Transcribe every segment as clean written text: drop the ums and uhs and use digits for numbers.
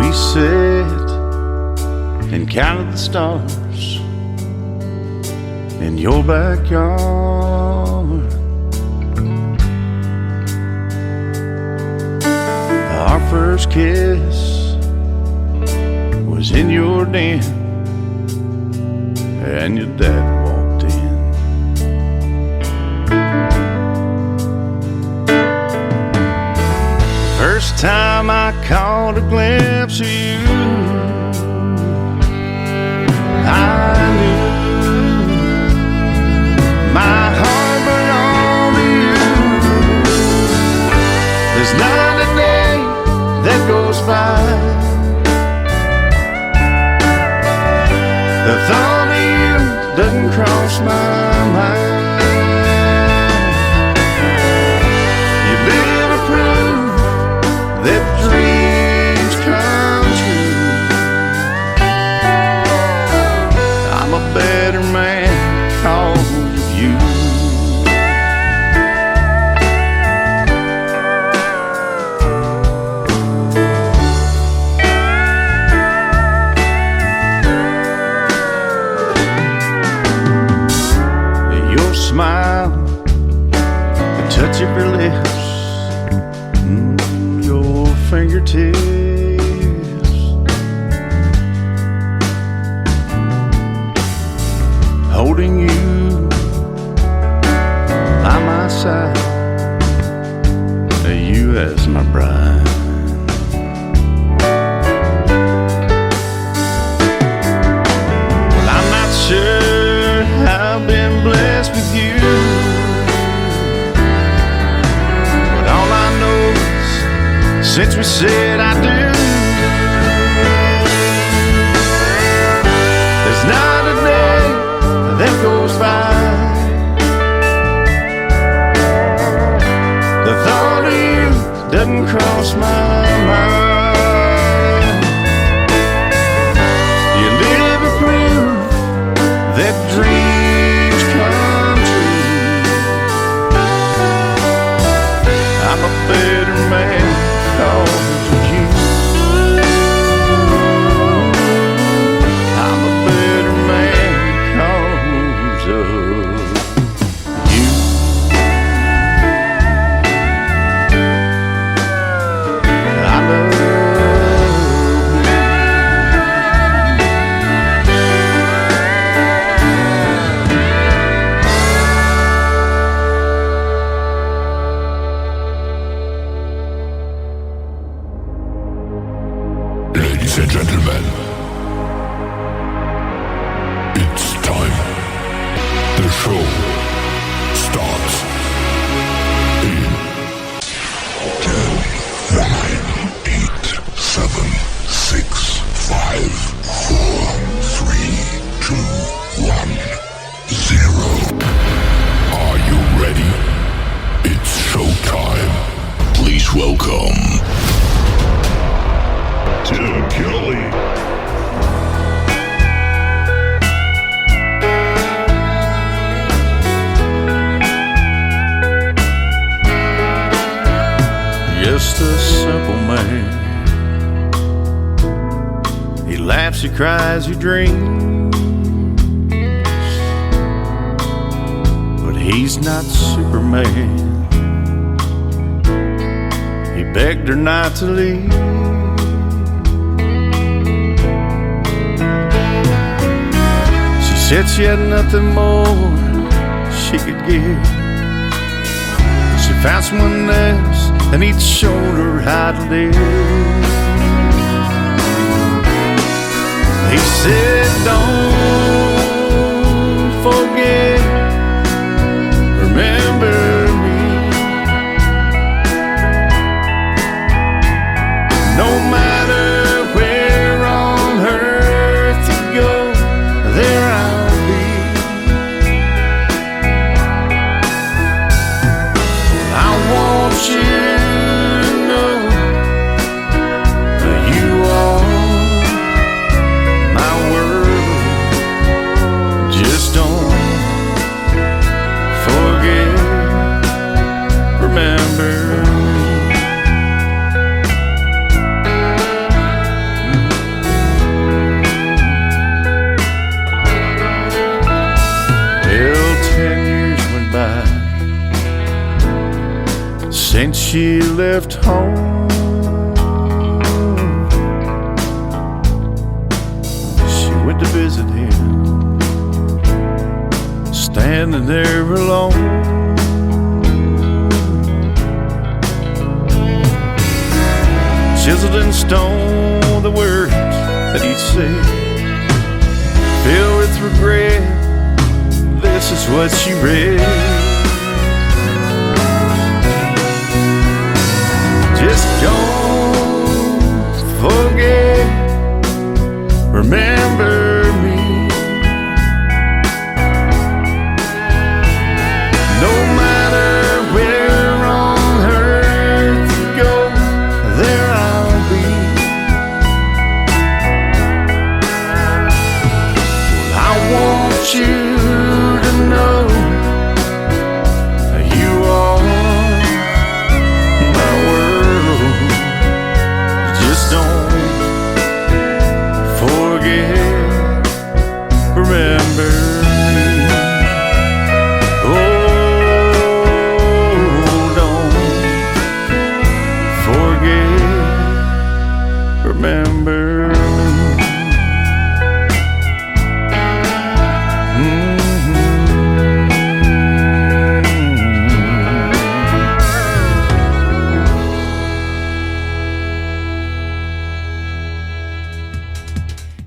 We sat and counted the stars in your backyard. Our first kiss was in your den, and your dad walked in. First time I caught a glimpse of you, I knew my heart belonged to you. There's not a day that goes by the thought of you doesn't cross my mind. You live to prove that dreams come true. I'm a better man because of you. Your smile, the touch of your lips, your fingertips, holding you by my side, you as my bride. Well, I'm not sure I've been blessed with you, but all I know is since we said I do, there's not a day that goes by the thought of you doesn't cross my mind. You live to prove that dreams come true. I'm a better man because of you. I'm a better man because of you. I love you. Ladies and gentlemen, it's time. The show starts in 10, 9, 8, 7, 6, 5, 4, 3, 2, 1, 0. Are you ready? It's showtime. Please welcome Tim Kelly. Just a simple man. He laughs, he cries, he dreams, but he's not Superman. He begged her not to leave. She said she had nothing more she could give. She found someone else and he'd shown her how to live. He said, don't forget, remember me. No matter where on earth you go, there I'll be. I want you to know left home. She went to visit him, standing there alone. Chiseled in stone the words that he'd said, filled with regret, this is what she read. Just don't forget, remember me. No matter where on earth you go, there I'll be. Well, I want you to know you are my world. Just don't forget, remember me. Oh, don't forget, remember me.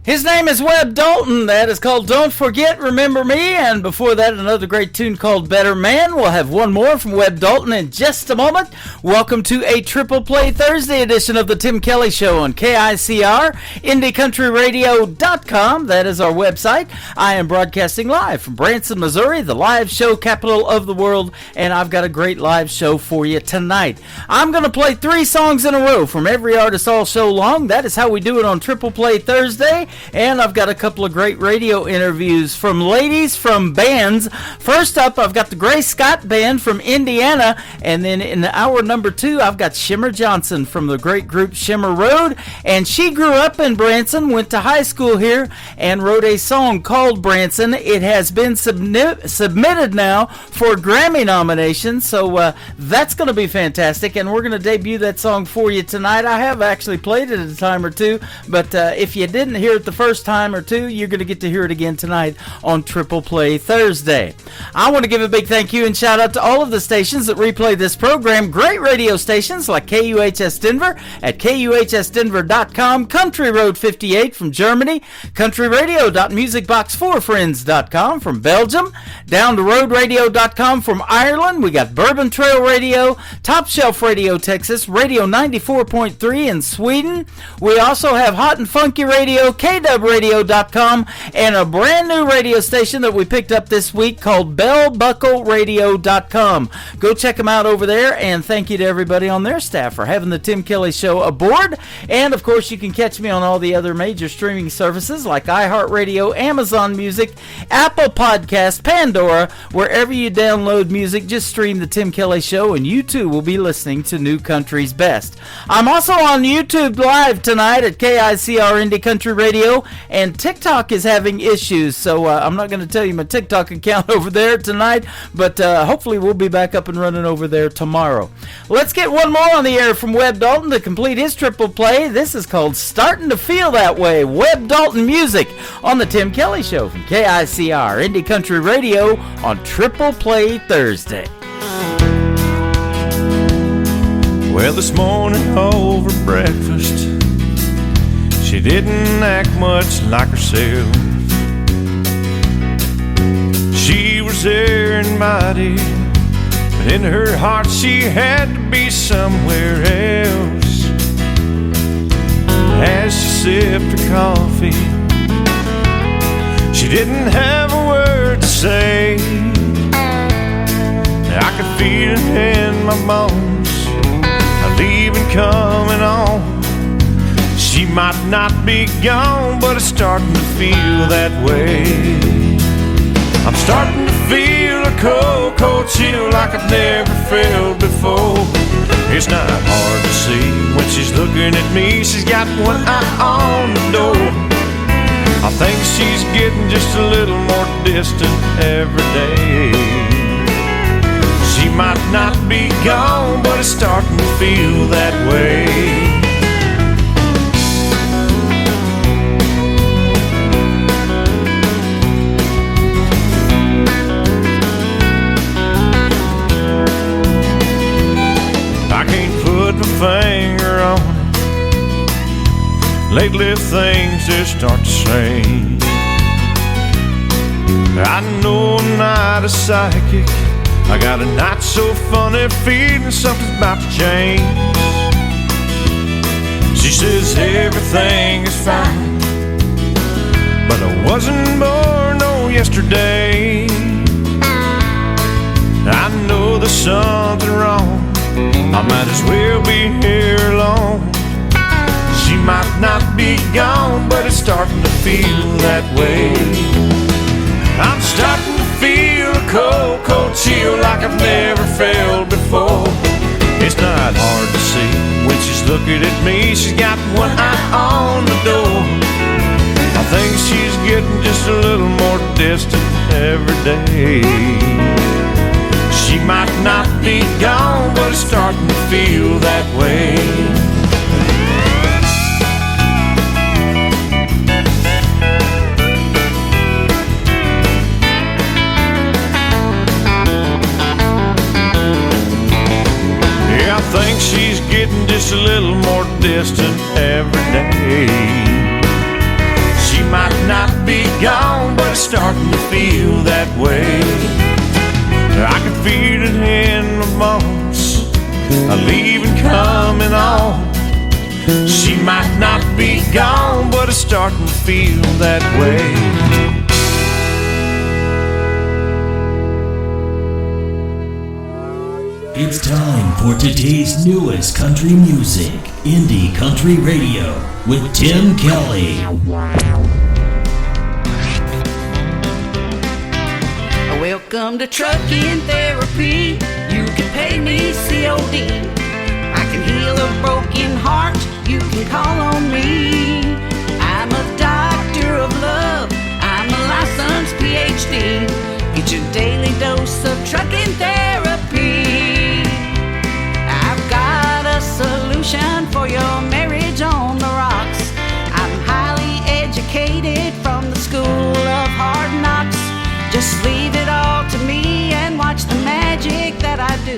His name is Webb Dalton. That is called Don't Forget, Remember Me. And before that, another great tune called Better Man. We'll have one more from Webb Dalton in just a moment. Welcome to a Triple Play Thursday edition of the Tim Kelly Show on KICR, IndieCountryRadio.com. That is our website. I am broadcasting live from Branson, Missouri, the live show capital of the world. And I've got a great live show for you tonight. I'm going to play 3 songs in a row from every artist all show long. That is how we do it on Triple Play Thursday. And I've got a couple of great radio interviews from ladies from bands. First up, I've got the Grace Scott Band from Indiana. And then in hour number 2, I've got Shimmer Johnson from the great group Shimmer Road. And she grew up in Branson, went to high school here, and wrote a song called Branson. It has been submitted now for Grammy nominations. So that's going to be fantastic. And we're going to debut that song for you tonight. I have actually played it a time or two. But if you didn't hear it the first time or two, you're going to get to hear it again tonight on Triple Play Thursday. I want to give a big thank you and shout out to all of the stations that replay this program. Great radio stations like KUHS Denver at KUHSdenver.com, Country Road 58 from Germany, countryradio.musicbox4friends.com from Belgium, down to roadradio.com from Ireland. We got Bourbon Trail Radio, Top Shelf Radio Texas, Radio 94.3 in Sweden. We also have Hot and Funky Radio, KWradio.com, and a brand new radio station that we picked up this week called BellBuckleRadio.com. Go check them out over there, and thank you to everybody on their staff for having the Tim Kelly Show aboard. And of course, you can catch me on all the other major streaming services like iHeartRadio, Amazon Music, Apple Podcast, Pandora. Wherever you download music, just stream the Tim Kelly Show, and you too will be listening to New Country's Best. I'm also on YouTube Live tonight at KICR Indie Country Radio, and TikTok is having issues, so I'm not going to tell you my TikTok account over there tonight, but hopefully we'll be back up and running over there tomorrow. Let's get one more on the air from Webb Dalton to complete his triple play. This is called Starting to Feel That Way, Webb Dalton music on the Tim Kelly Show from KICR Indie Country Radio on Triple Play Thursday. Well, this morning over breakfast, she didn't act much like herself. She was there invited, but in her heart she had to be somewhere else. As she sipped her coffee, she didn't have a word to say. I could feel it in my bones, a leaving coming on. She might not be gone, but it's starting to feel that way. I'm starting to feel a cold, cold chill like I've never felt before. It's not hard to see when she's looking at me. She's got one eye on the door. I think she's getting just a little more distant every day. She might not be gone, but it's starting to feel that way. I can't put my finger on it. Lately things just aren't the same. I know I'm not a psychic. I got a not so funny feeling something's about to change. She says everything is fine, but I wasn't born no yesterday. I know there's something wrong. I might as well be here alone. She might not be gone, but it's starting to feel that way. I'm starting to feel a cold, cold chill like I've never felt before. It's not hard to see when she's looking at me. She's got one eye on the door. I think she's getting just a little more distant every day. She might not be gone, but it's starting to feel that way. Yeah, I think she's getting just a little more distant every day. She might not be gone, but it's starting to feel that way. I can feel it in my bones, a leaving coming on. She might not be gone, but it's starting to feel that way. It's time for today's newest country music, Indie Country Radio, with Tim Kelly. Welcome to Trucking Therapy. You can pay me COD. I can heal a broken heart. You can call on me. I'm a doctor of love. I'm a licensed PhD. Get your daily dose of trucking therapy. I've got a solution for your marriage on the rocks. I'm highly educated from the school of hard knocks. Just leave it all to me and watch the magic that I do.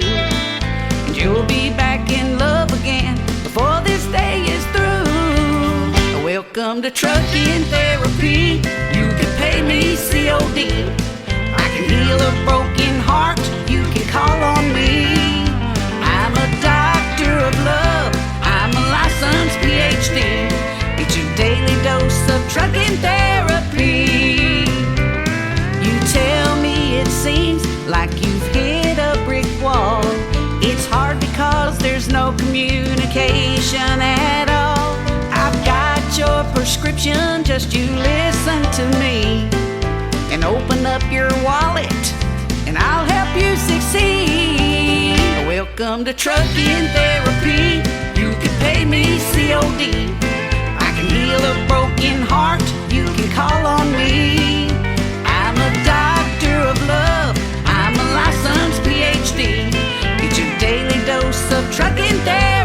And you'll be back in love again before this day is through. Welcome to Trucking Therapy. You can pay me COD. I can heal a broken heart. You can call on me. I'm a doctor of love. I'm a licensed PhD. Get your daily dose of trucking therapy. Tell me it seems like you've hit a brick wall. It's hard because there's no communication at all. I've got your prescription, just you listen to me and open up your wallet and I'll help you succeed. Welcome to Trucking Therapy. You can pay me COD. I can heal a broken heart. You can call on me. I'm a doctor of love. I'm a licensed PhD. Get your daily dose of trucking therapy.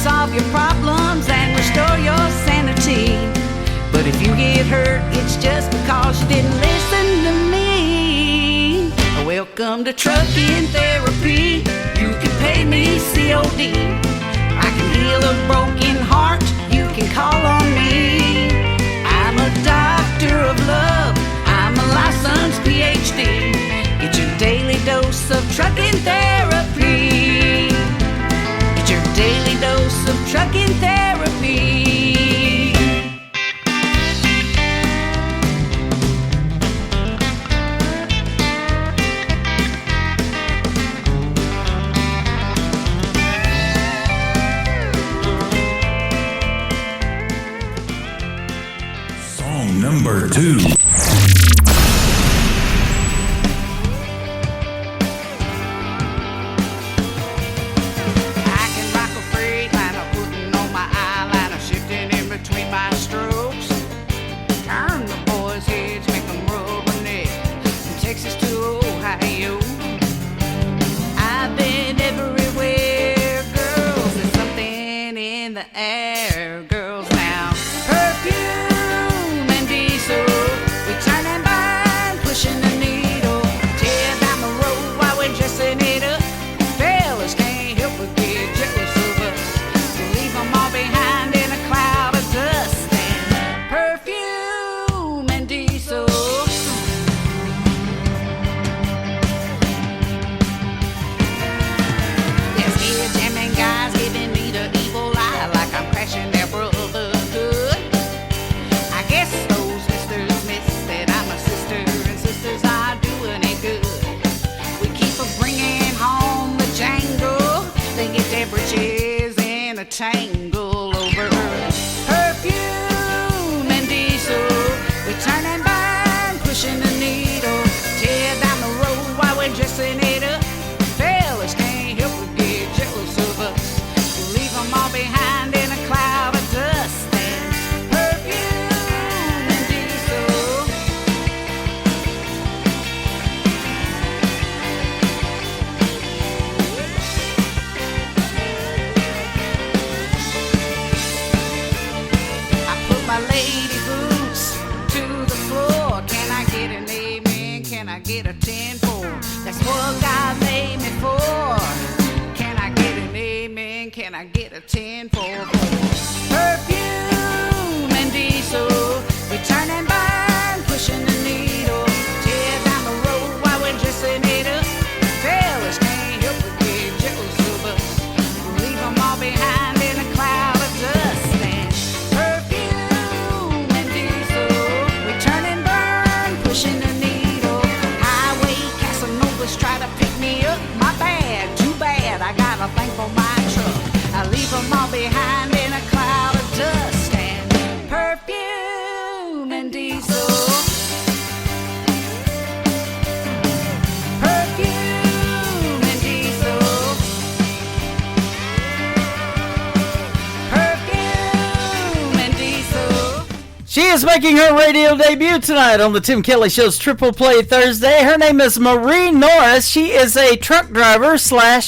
Solve your problems and restore your sanity. But if you get hurt, it's just because you didn't listen to me. Welcome to Trucking Therapy. You can pay me COD. I can heal a broken heart. You can call on me. I'm a doctor of love. I'm a licensed PhD. Get your daily dose of trucking therapy. Get your daily dose of trucking therapy. Song 2. I can rock a freight liner, putting on my eyeliner, shifting in between my strokes. Turn the boys' heads, make them rubberneck, from Texas to Ohio. I've been everywhere, girls. There's something in the air, girls. Now, perfume and diesel, we turn and burn, pushing the needle. Tear down the road while we're dressing it up. Fellas can't help but get jealous of us. We leave them all behind in a cloud of dust. And perfume and diesel. There's here jamming guys giving me the evil eye like I'm crashing their brotherhood. I guess those misters miss that I'm a sister and sisters are doing it good. We keep bringing home the jangle. They get their britches in a tangle over perfume and diesel. We turn and burn, pushing the needle. Tear down the road while we're dressing it up. Fellas can't help but get jealous of us. We leave them all behind in a cloud of dust. And perfume and diesel. I put my lady boots to the floor. Can I get an amen? Can I get a 10-4? That's what God made me for. Can I get an amen? Can I get a 10-4? Perfume and diesel, we turn and burn, pushing the needle. Tear down the road while we're dressing it up. Fellas can't help but get jealous of us. We leave them all behind in a cloud of dust. And perfume and diesel, we turn and burn, pushing the needle. Highway Casanovas try to pick me up. My bad, too bad, I got a thing for my truck. I leave them all behind in a cloud of dust. And perfume and diesel. Perfume and diesel. Perfume and diesel. She is making her radio debut tonight on the Tim Kelly Show's Triple Play Thursday. Her name is Marie Norris. She is a truck driver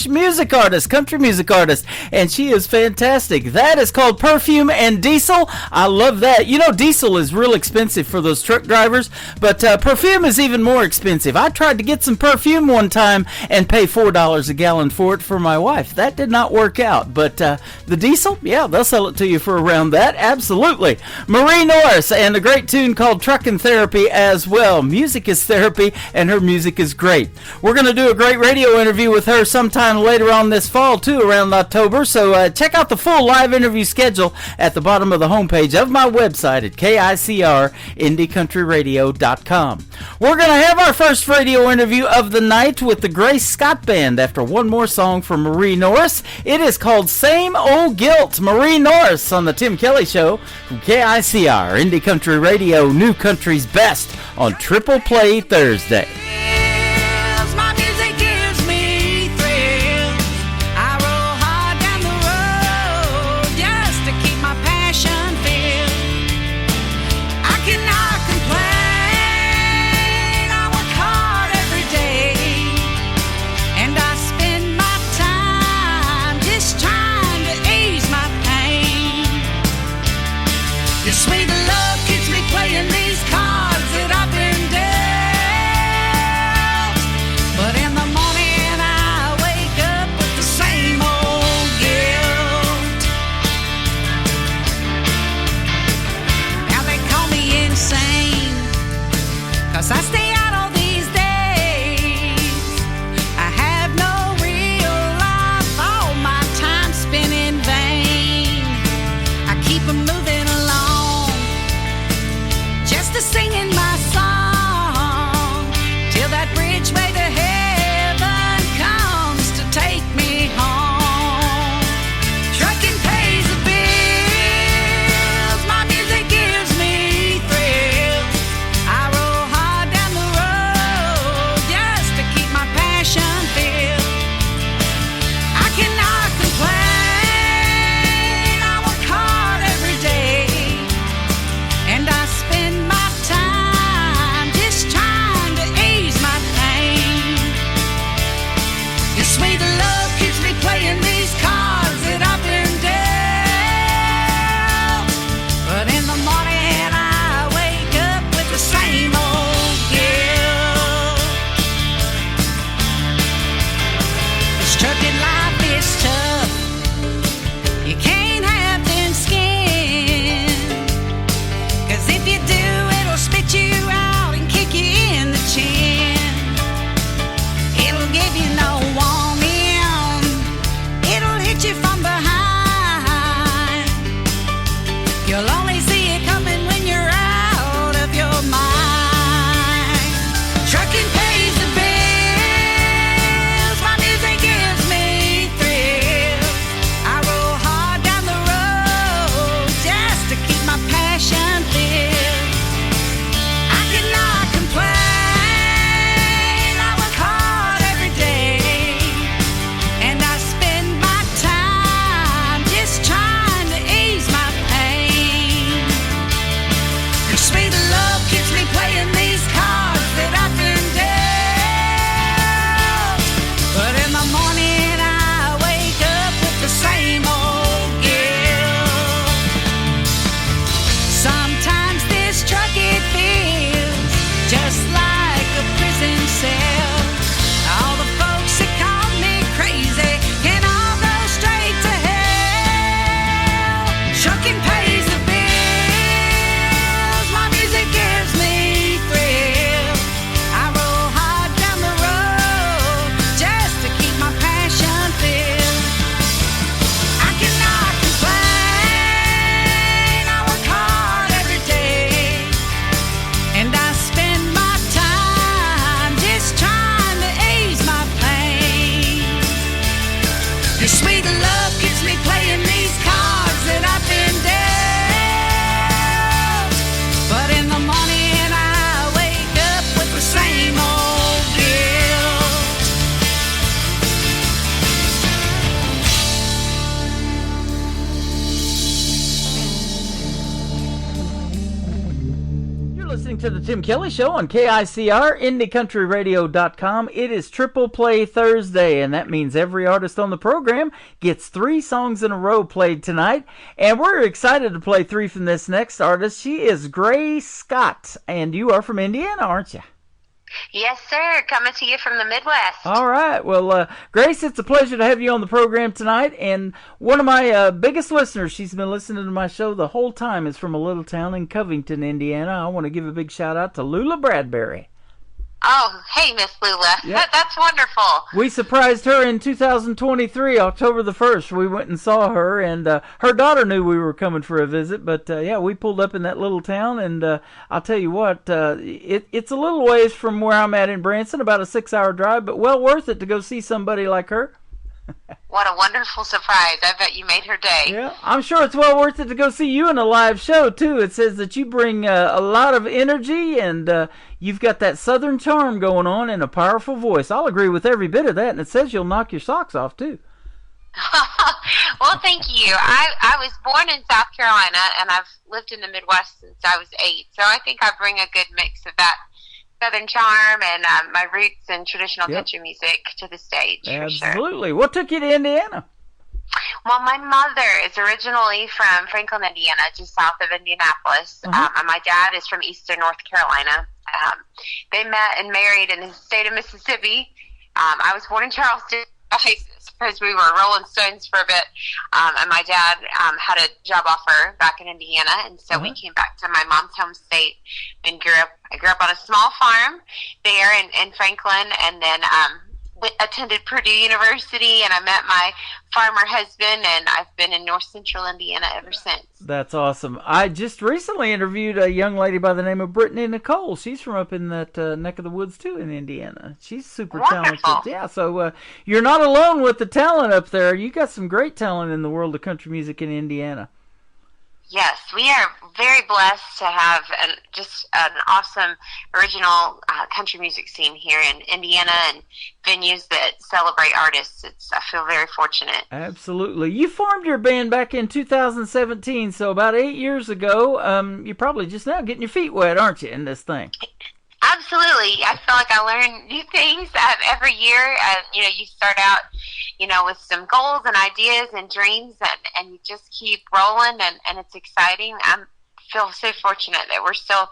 / music artist, country music artist, and she is fantastic. That is called Perfume and Diesel. I love that. You know, diesel is real expensive for those truck drivers, but perfume is even more expensive. I tried to get some perfume one time and pay $4 a gallon for it for my wife. That did not work out, but the diesel, yeah, they'll sell it to you for around that. Absolutely. Marie Norris. And a great tune called Truckin' Therapy as well. Music is therapy, and her music is great. We're going to do a great radio interview with her sometime later on this fall, too, around October. So check out the full live interview schedule at the bottom of the homepage of my website at KICRIndieCountryRadio.com. We're going to have our first radio interview of the night with the Grace Scott Band after one more song from Marie Norris. It is called Same Old Guilt. Marie Norris on the Tim Kelly Show from KICR Indie Country Radio, New Country's Best on Triple Play Thursday. My music gives me thrills. I roll hard down the road just to keep my passion filled. I cannot complain. I work hard every day, and I spend my time just trying to ease my pain. Your sweet love keeps me playing these cards that I've been dealt. sweet love keeps me playing these cards that I've been dealt. But in the morning I wake up with the same old guilt. This trucking life is tough. You can't have thin skin, 'cause if you do, it'll spit you out and kick you in the chin. It'll give you no warning, it'll hit you from behind. You'll only see it coming when you're out of your mind. Trucking pays the bills, my music gives me thrills. I roll hard down the road just to keep my passion filled. I cannot complain, I work hard every day, and I spend my time just trying to ease my pain. Your sweet love keeps me playing these cards that I've been dealt. But in the morning I wake up with the same old guilt. Sometimes this truck it feels just like a prison cell. All the folks that call me crazy can all go straight to hell. Trucking pays the bills, my music gives me thrills. I roll hard down the road just to keep my passion filled. I cannot complain, I work hard every day, and I spend my time just trying to ease my pain. Your sweet love keeps me playing these cards that I've been dealt. But in the morning I wake up with the same old guilt. You're listening to the Tim Kelly Show on KICR, IndieCountryRadio.com. It is Triple Play Thursday, and that means every artist on the program gets 3 songs in a row played tonight. And we're excited to play 3 from this next artist. She is Grace Scott, and you are from Indiana, aren't you? Yes, sir. Coming to you from the Midwest. All right. Well, Grace, it's a pleasure to have you on the program tonight. And one of my biggest listeners, she's been listening to my show the whole time, is from a little town in Covington, Indiana. I want to give a big shout out to Lula Bradbury. Oh, hey, Miss Lula. Yep. That's wonderful. We surprised her in 2023, October the 1st. We went and saw her, and her daughter knew we were coming for a visit. But, yeah, we pulled up in that little town, and I'll tell you what, it's a little ways from where I'm at in Branson, about a 6-hour drive, but well worth it to go see somebody like her. What a wonderful surprise. I bet you made her day. Yeah, I'm sure it's well worth it to go see you in a live show, too. It says that you bring a lot of energy, and you've got that southern charm going on and a powerful voice. I'll agree with every bit of that, and it says you'll knock your socks off, too. Well, thank you. I was born in South Carolina, and I've lived in the Midwest since I was 8, so I think I bring a good mix of that southern charm and my roots in traditional country music to the stage. Absolutely. What took you to Indiana? Well, my mother is originally from Franklin, Indiana, just south of Indianapolis. And my dad is from eastern North Carolina. They met and married in the state of Mississippi. I was born in Charleston. I suppose we were Rolling Stones for a bit. And my dad had a job offer back in Indiana, and so we came back to my mom's home state and grew up. I grew up on a small farm there in Franklin, and then attended Purdue University, and I met my farmer husband, and I've been in north central Indiana ever since. That's awesome. I just recently interviewed a young lady by the name of Brittany Nicole. She's from up in that neck of the woods, too, in Indiana. She's super talented. Yeah, so you're not alone with the talent up there. You got some great talent in the world of country music in Indiana. Yes, we are very blessed to have just an awesome original country music scene here in Indiana and venues that celebrate artists. I feel very fortunate. Absolutely. You formed your band back in 2017, so about 8 years ago. You're probably just now getting your feet wet, aren't you, in this thing? Absolutely. I feel like I learn new things every year. You start out, with some goals and ideas and dreams, and you just keep rolling, and it's exciting. I feel so fortunate that we're still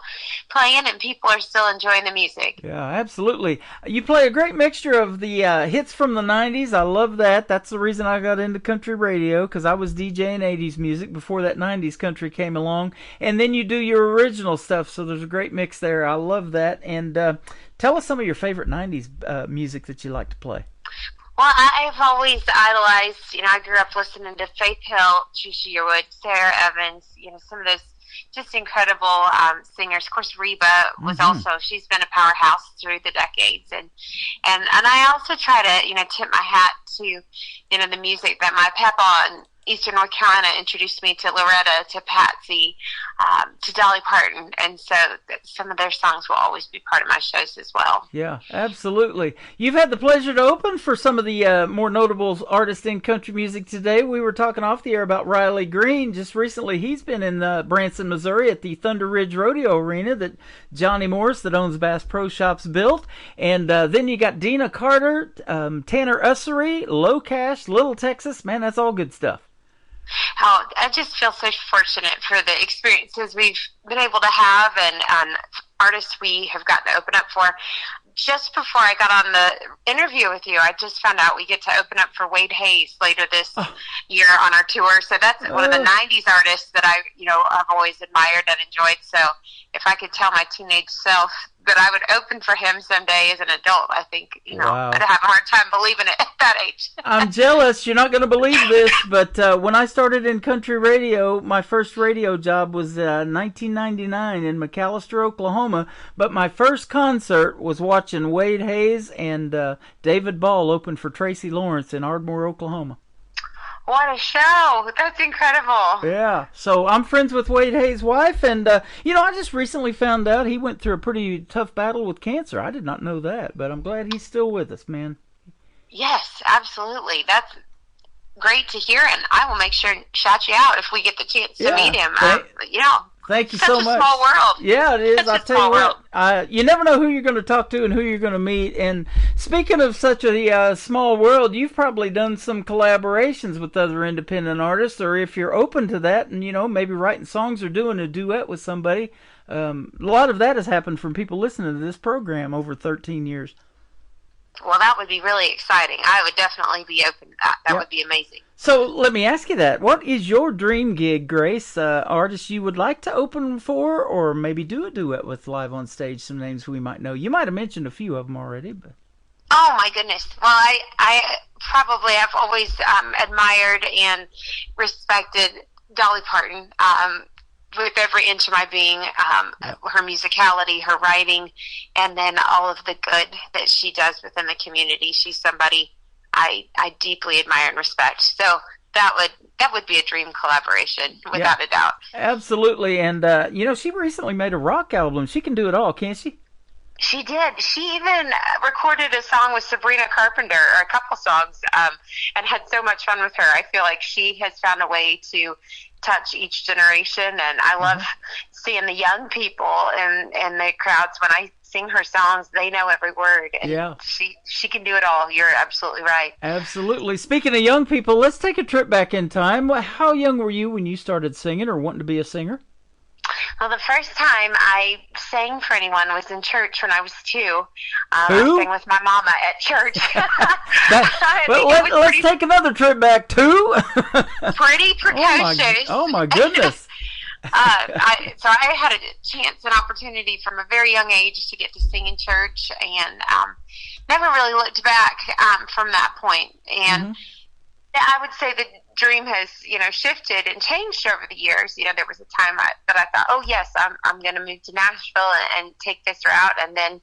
playing and people are still enjoying the music. Yeah, absolutely. You play a great mixture of the hits from the 90s. I love that. That's the reason I got into country radio, because I was DJing 80s music before that 90s country came along. And then you do your original stuff, so there's a great mix there. I love that. And tell us some of your favorite 90s music that you like to play. Well, I've always idolized, I grew up listening to Faith Hill, Trisha Yearwood, Sarah Evans, some of those just incredible singers. Of course, Reba was also, she's been a powerhouse through the decades. And I also try to, tip my hat to, the music that my papa in Eastern North Carolina introduced me to, Loretta, to Patsy, to Dolly Parton. And so some of their songs will always be part of my shows as well. Yeah, absolutely. You've had the pleasure to open for some of the more notable artists in country music today. We were talking off the air about Riley Green. Just recently, he's been in Branson, Missouri at the Thunder Ridge Rodeo Arena that Johnny Morris, that owns Bass Pro Shops, built. And then you got Dina Carter, Tanner Ussery, Low Cash, Little Texas. Man, that's all good stuff. Oh, I just feel so fortunate for the experiences we've been able to have and artists we have gotten to open up for. Just before I got on the interview with you, I just found out we get to open up for Wade Hayes later this year on our tour. So that's one of the 90s artists that I've always admired and enjoyed. So if I could tell my teenage self that I would open for him someday as an adult, I think, Wow. I'd have a hard time believing it at that age. I'm jealous. You're not going to believe this, but when I started in country radio, my first radio job was 1999 in McAlester, Oklahoma. But my first concert was watching Wade Hayes and David Ball open for Tracy Lawrence in Ardmore, Oklahoma. What a show. That's incredible. Yeah. So I'm friends with Wade Hayes' wife, and, I just recently found out he went through a pretty tough battle with cancer. I did not know that, but I'm glad he's still with us, man. Yes, absolutely. That's great to hear, and I will make sure and shout you out if we get the chance to meet him. Thank you such so a much. Small world. Yeah, it is. Such I'll a tell you small what. You never know who you're going to talk to and who you're going to meet. And speaking of such a small world, you've probably done some collaborations with other independent artists, or if you're open to that, and maybe writing songs or doing a duet with somebody. A lot of that has happened from people listening to this program over 13 years. Well, that would be really exciting. I would definitely be open to that. That would be amazing. So let me ask you that. What is your dream gig, Grace? Artists you would like to open for, or maybe do a duet with live on stage, some names we might know? You might have mentioned a few of them already. But Oh, my goodness. Well, I probably have always admired and respected Dolly Parton. With every inch of my being, her musicality, her writing, and then all of the good that she does within the community. She's somebody I deeply admire and respect. So that would be a dream collaboration, without a doubt. Absolutely. And, she recently made a rock album. She can do it all, can't she? She did. She even recorded a song with Sabrina Carpenter, or a couple songs, and had so much fun with her. I feel like she has found a way to touch each generation, and I love seeing the young people and the crowds. When I sing her songs, they know every word, and she can do it all. You're absolutely right. Absolutely. Speaking of young people, let's take a trip back in time. How young were you when you started singing or wanting to be a singer? Well, the first time I sang for anyone was in church when I was 2. Who? I sang with my mama at church. Let's take another trip back. 2? Pretty precocious. Oh my goodness. So I had a chance and opportunity from a very young age to get to sing in church, and never really looked back from that point. And I would say the dream has, shifted and changed over the years. There was a time that I thought, oh yes, I'm going to move to Nashville and take this route, and then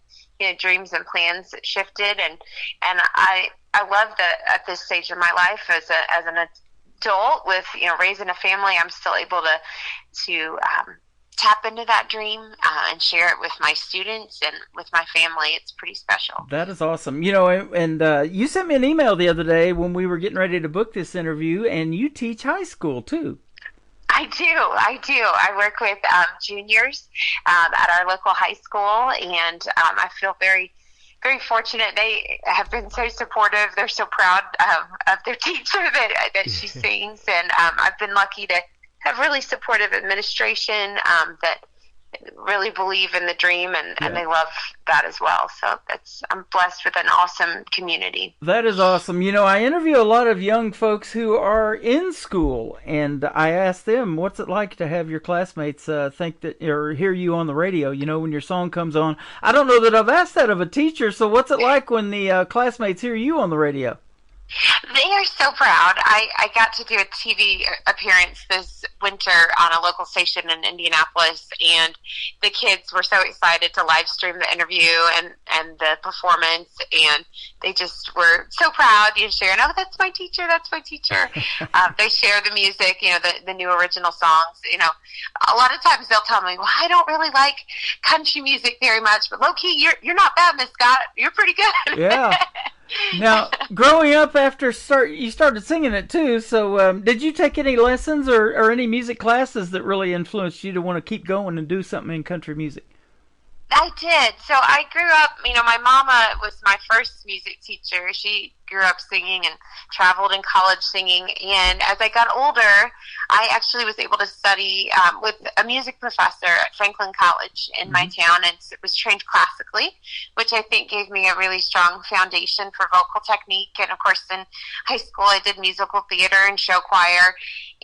dreams and plans shifted, and I love that at this stage of my life as an adult with raising a family, I'm still able to tap into that dream and share it with my students and with my family. It's pretty special. That is awesome. And you sent me an email the other day when we were getting ready to book this interview, and you teach high school too. I I do. I work with juniors at our local high school, and I feel very, very fortunate. They have been so supportive. They're so proud of their teacher that she sings, and I've been lucky to have really supportive administration that really believe in the dream, and they love that as well. So I'm blessed with an awesome community. That is awesome. I interview a lot of young folks who are in school, and I ask them, what's it like to have your classmates think that or hear you on the radio, when your song comes on. I don't know that I've asked that of a teacher, so what's it like when the classmates hear you on the radio? They are so proud. I got to do a TV appearance this winter on a local station in Indianapolis, and the kids were so excited to live stream the interview and the performance, and they just were so proud, sharing, oh, that's my teacher. They share the music, the new original songs. A lot of times they'll tell me, well, I don't really like country music very much, but low-key, you're not bad, Miss Scott. You're pretty good. Yeah. Now, growing up you started singing it too, so did you take any lessons or any music classes that really influenced you to want to keep going and do something in country music? I did. So I grew up, my mama was my first music teacher. She grew up singing and traveled in college singing. And as I got older, I actually was able to study with a music professor at Franklin College in my town, and was trained classically, which I think gave me a really strong foundation for vocal technique. And of course, in high school, I did musical theater and show choir.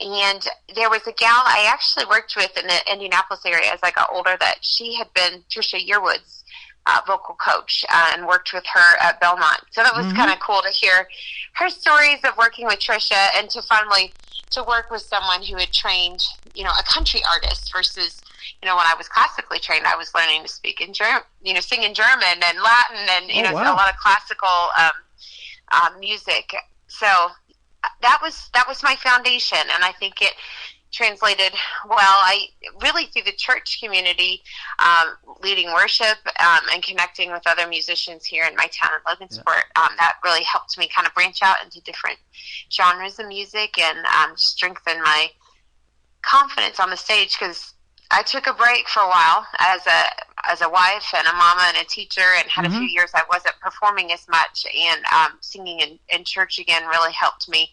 And there was a gal I actually worked with in the Indianapolis area as I got older that she had been Trisha Yearwood's vocal coach and worked with her at Belmont. So that was kind of cool to hear her stories of working with Trisha, and to finally to work with someone who had trained, a country artist versus, when I was classically trained, I was learning to speak in German, sing in German and Latin and, a lot of classical music. So that was my foundation, and I think it translated well. I really, through the church community, leading worship and connecting with other musicians here in my town in Logansport, that really helped me kind of branch out into different genres of music and strengthen my confidence on the stage, because I took a break for a while as a wife and a mama and a teacher, and had a few years I wasn't performing as much, and singing in church again really helped me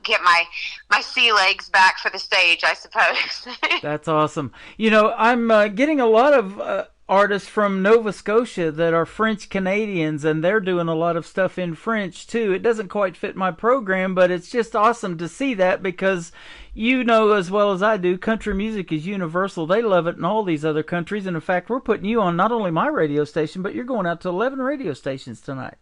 get my sea legs back for the stage, I suppose. That's awesome. I'm getting a lot of artists from Nova Scotia that are French Canadians, and they're doing a lot of stuff in French too. It doesn't quite fit my program, but it's just awesome to see that, because as well as I do, country music is universal. They love it in all these other countries, and in fact, we're putting you on not only my radio station, but you're going out to 11 radio stations tonight.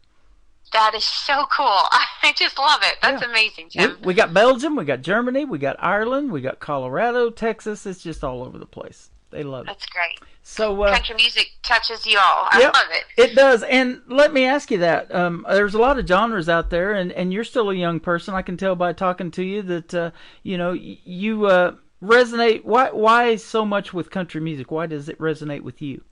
That is so cool. I just love it. That's amazing, Tim. We got Belgium, we got Germany, we got Ireland, we got Colorado, Texas. It's just all over the place. They love it. That's great. So country music touches you all. I love it. It does. And let me ask you that. There's a lot of genres out there, and you're still a young person. I can tell by talking to you that, you resonate. Why so much with country music? Why does it resonate with you?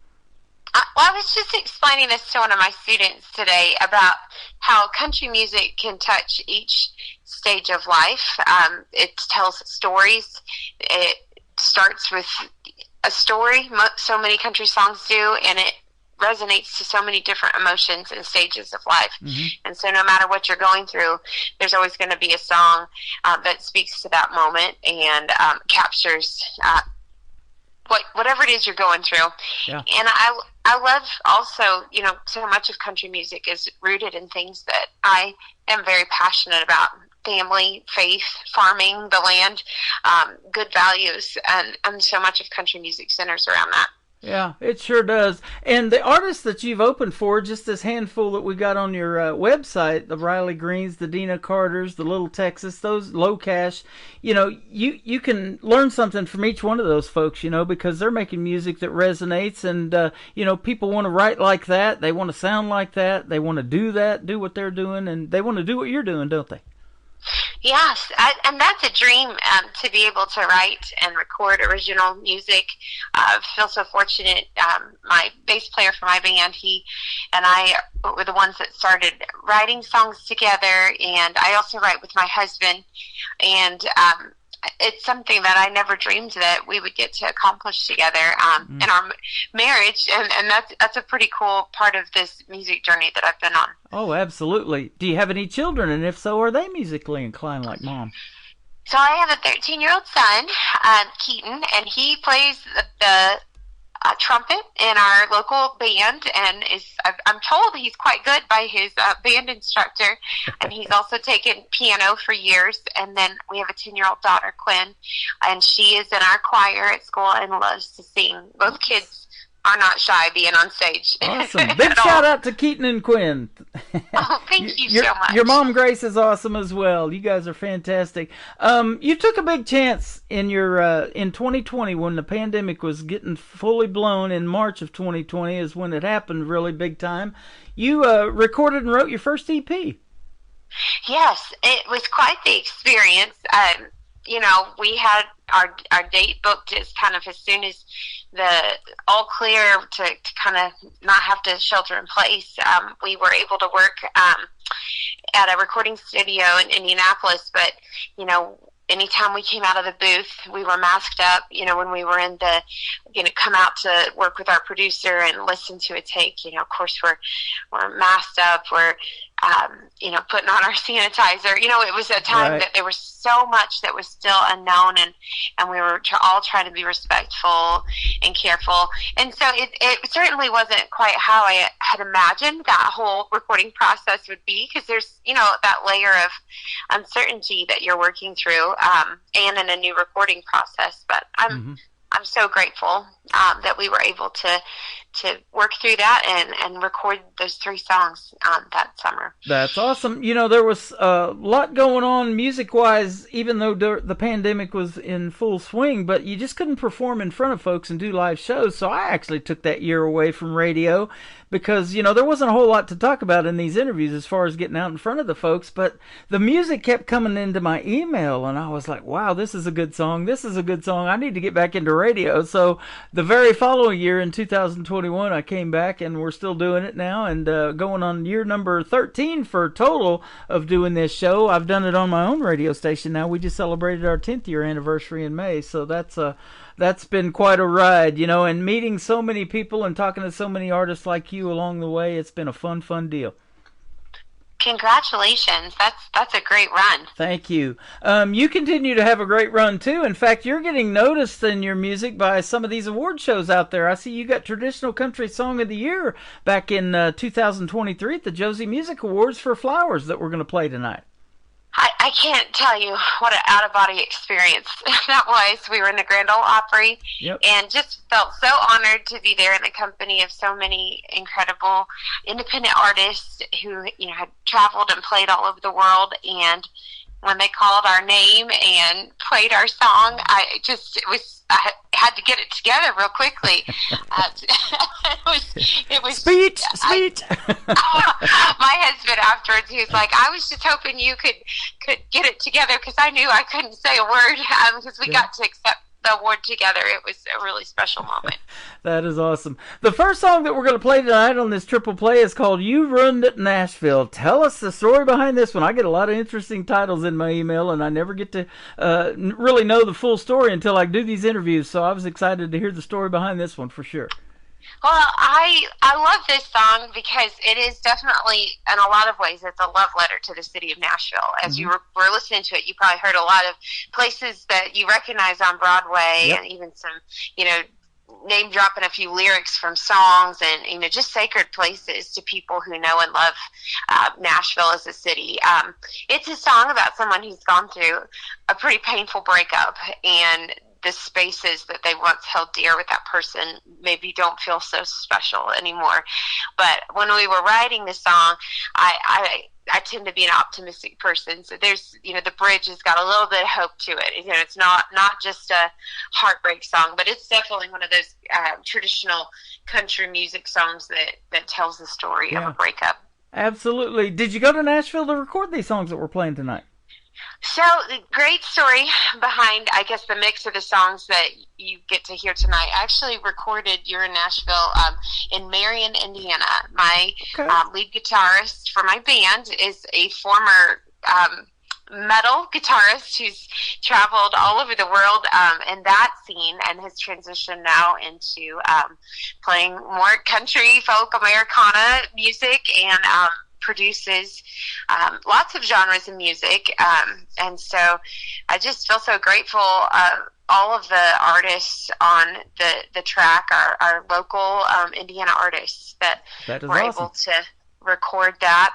I was just explaining this to one of my students today about how country music can touch each stage of life. It tells stories. It starts with a story, so many country songs do, and it resonates to so many different emotions and stages of life. And so no matter what you're going through, there's always going to be a song that speaks to that moment and captures whatever it is you're going through. And I love also, so much of country music is rooted in things that I am very passionate about. Family, faith, farming, the land, good values, and so much of country music centers around that. Yeah, it sure does. And the artists that you've opened for, just this handful that we got on your website, the Riley Greens, the Dina Carters, the Little Texas, those Low Cash, you can learn something from each one of those folks, because they're making music that resonates, and, people want to write like that, they want to sound like that, they want to do what they're doing, and they want to do what you're doing, don't they? Yes, and that's a dream, to be able to write and record original music. I feel so fortunate. My bass player for my band, he and I were the ones that started writing songs together, and I also write with my husband. And it's something that I never dreamed that we would get to accomplish together in our marriage, and that's a pretty cool part of this music journey that I've been on. Oh, absolutely. Do you have any children, and if so, are they musically inclined like Mom? So I have a 13-year-old son, Keaton, and he plays the trumpet in our local band, and I'm told he's quite good by his band instructor, and he's also taken piano for years. And then we have a 10-year-old daughter, Quinn, and she is in our choir at school and loves to sing. Both kids are not shy being on stage. Awesome. Big shout out to Keaton and Quinn. Oh, thank you so much. Your mom, Grace, is awesome as well. You guys are fantastic. You took a big chance in your in 2020 when the pandemic was getting fully blown. In March of 2020 is when it happened really big time. You recorded and wrote your first EP. Yes, it was quite the experience. We had our date booked as kind of as soon as the all clear to kind of not have to shelter in place. We were able to work at a recording studio in Indianapolis, but anytime we came out of the booth, we were masked up. When we were in come out to work with our producer and listen to a take, of course we're masked up. We're putting on our sanitizer. It was a time that there was so much that was still unknown, and we were all trying to be respectful and careful. And so it certainly wasn't quite how I had imagined that whole recording process would be, because there's, that layer of uncertainty that you're working through, and in a new recording process. But I'm so grateful that we were able to work through that and record those 3 songs that summer. That's awesome. There was a lot going on music-wise, even though the pandemic was in full swing, but you just couldn't perform in front of folks and do live shows. So I actually took that year away from radio because, there wasn't a whole lot to talk about in these interviews as far as getting out in front of the folks, but the music kept coming into my email, and I was like, wow, this is a good song. This is a good song. I need to get back into radio. So the very following year in 2021, I came back, and we're still doing it now, and going on year number 13 for total of doing this show. I've done it on my own radio station now. We just celebrated our 10th year anniversary in May, so that's been quite a ride, and meeting so many people and talking to so many artists like you along the way. It's been a fun deal. Congratulations. That's a great run. Thank you. You continue to have a great run, too. In fact, you're getting noticed in your music by some of these award shows out there. I see you got Traditional Country Song of the Year back in 2023 at the Josie Music Awards for Flowers that we're going to play tonight. I can't tell you what an out-of-body experience that was. We were in the Grand Ole Opry, and just felt so honored to be there in the company of so many incredible independent artists who, had traveled and played all over the world. And when they called our name and played our song, I had to get it together real quickly. It was speech. My husband afterwards, he was like, I was just hoping you could get it together, because I knew I couldn't say a word, because we got to accept the award together. It was a really special moment. That is awesome. The first song that we're going to play tonight on this triple play is called You Ruined It, Nashville. Tell us the story behind this one. I get a lot of interesting titles in my email, and I never get to really know the full story until I do these interviews, so I was excited to hear the story behind this one for sure. Well, I love this song because it is definitely, in a lot of ways, it's a love letter to the city of Nashville. As you were listening to it, you probably heard a lot of places that you recognize on Broadway, and even some, name dropping a few lyrics from songs, and just sacred places to people who know and love Nashville as a city. It's a song about someone who's gone through a pretty painful breakup, and the spaces that they once held dear with that person maybe don't feel so special anymore. But when we were writing this song, I tend to be an optimistic person. So there's, the bridge has got a little bit of hope to it. It's not just a heartbreak song, but it's definitely one of those traditional country music songs that tells the story of a breakup. Absolutely. Did you go to Nashville to record these songs that we're playing tonight? So the great story behind, I guess, the mix of the songs that you get to hear tonight. I actually recorded You're in Nashville in Marion, Indiana. My lead guitarist for my band is a former metal guitarist who's traveled all over the world in that scene and has transitioned now into playing more country, folk, Americana music, and produces lots of genres of music. And so I just feel so grateful. All of the artists on the track are local Indiana artists that were awesome. able to record that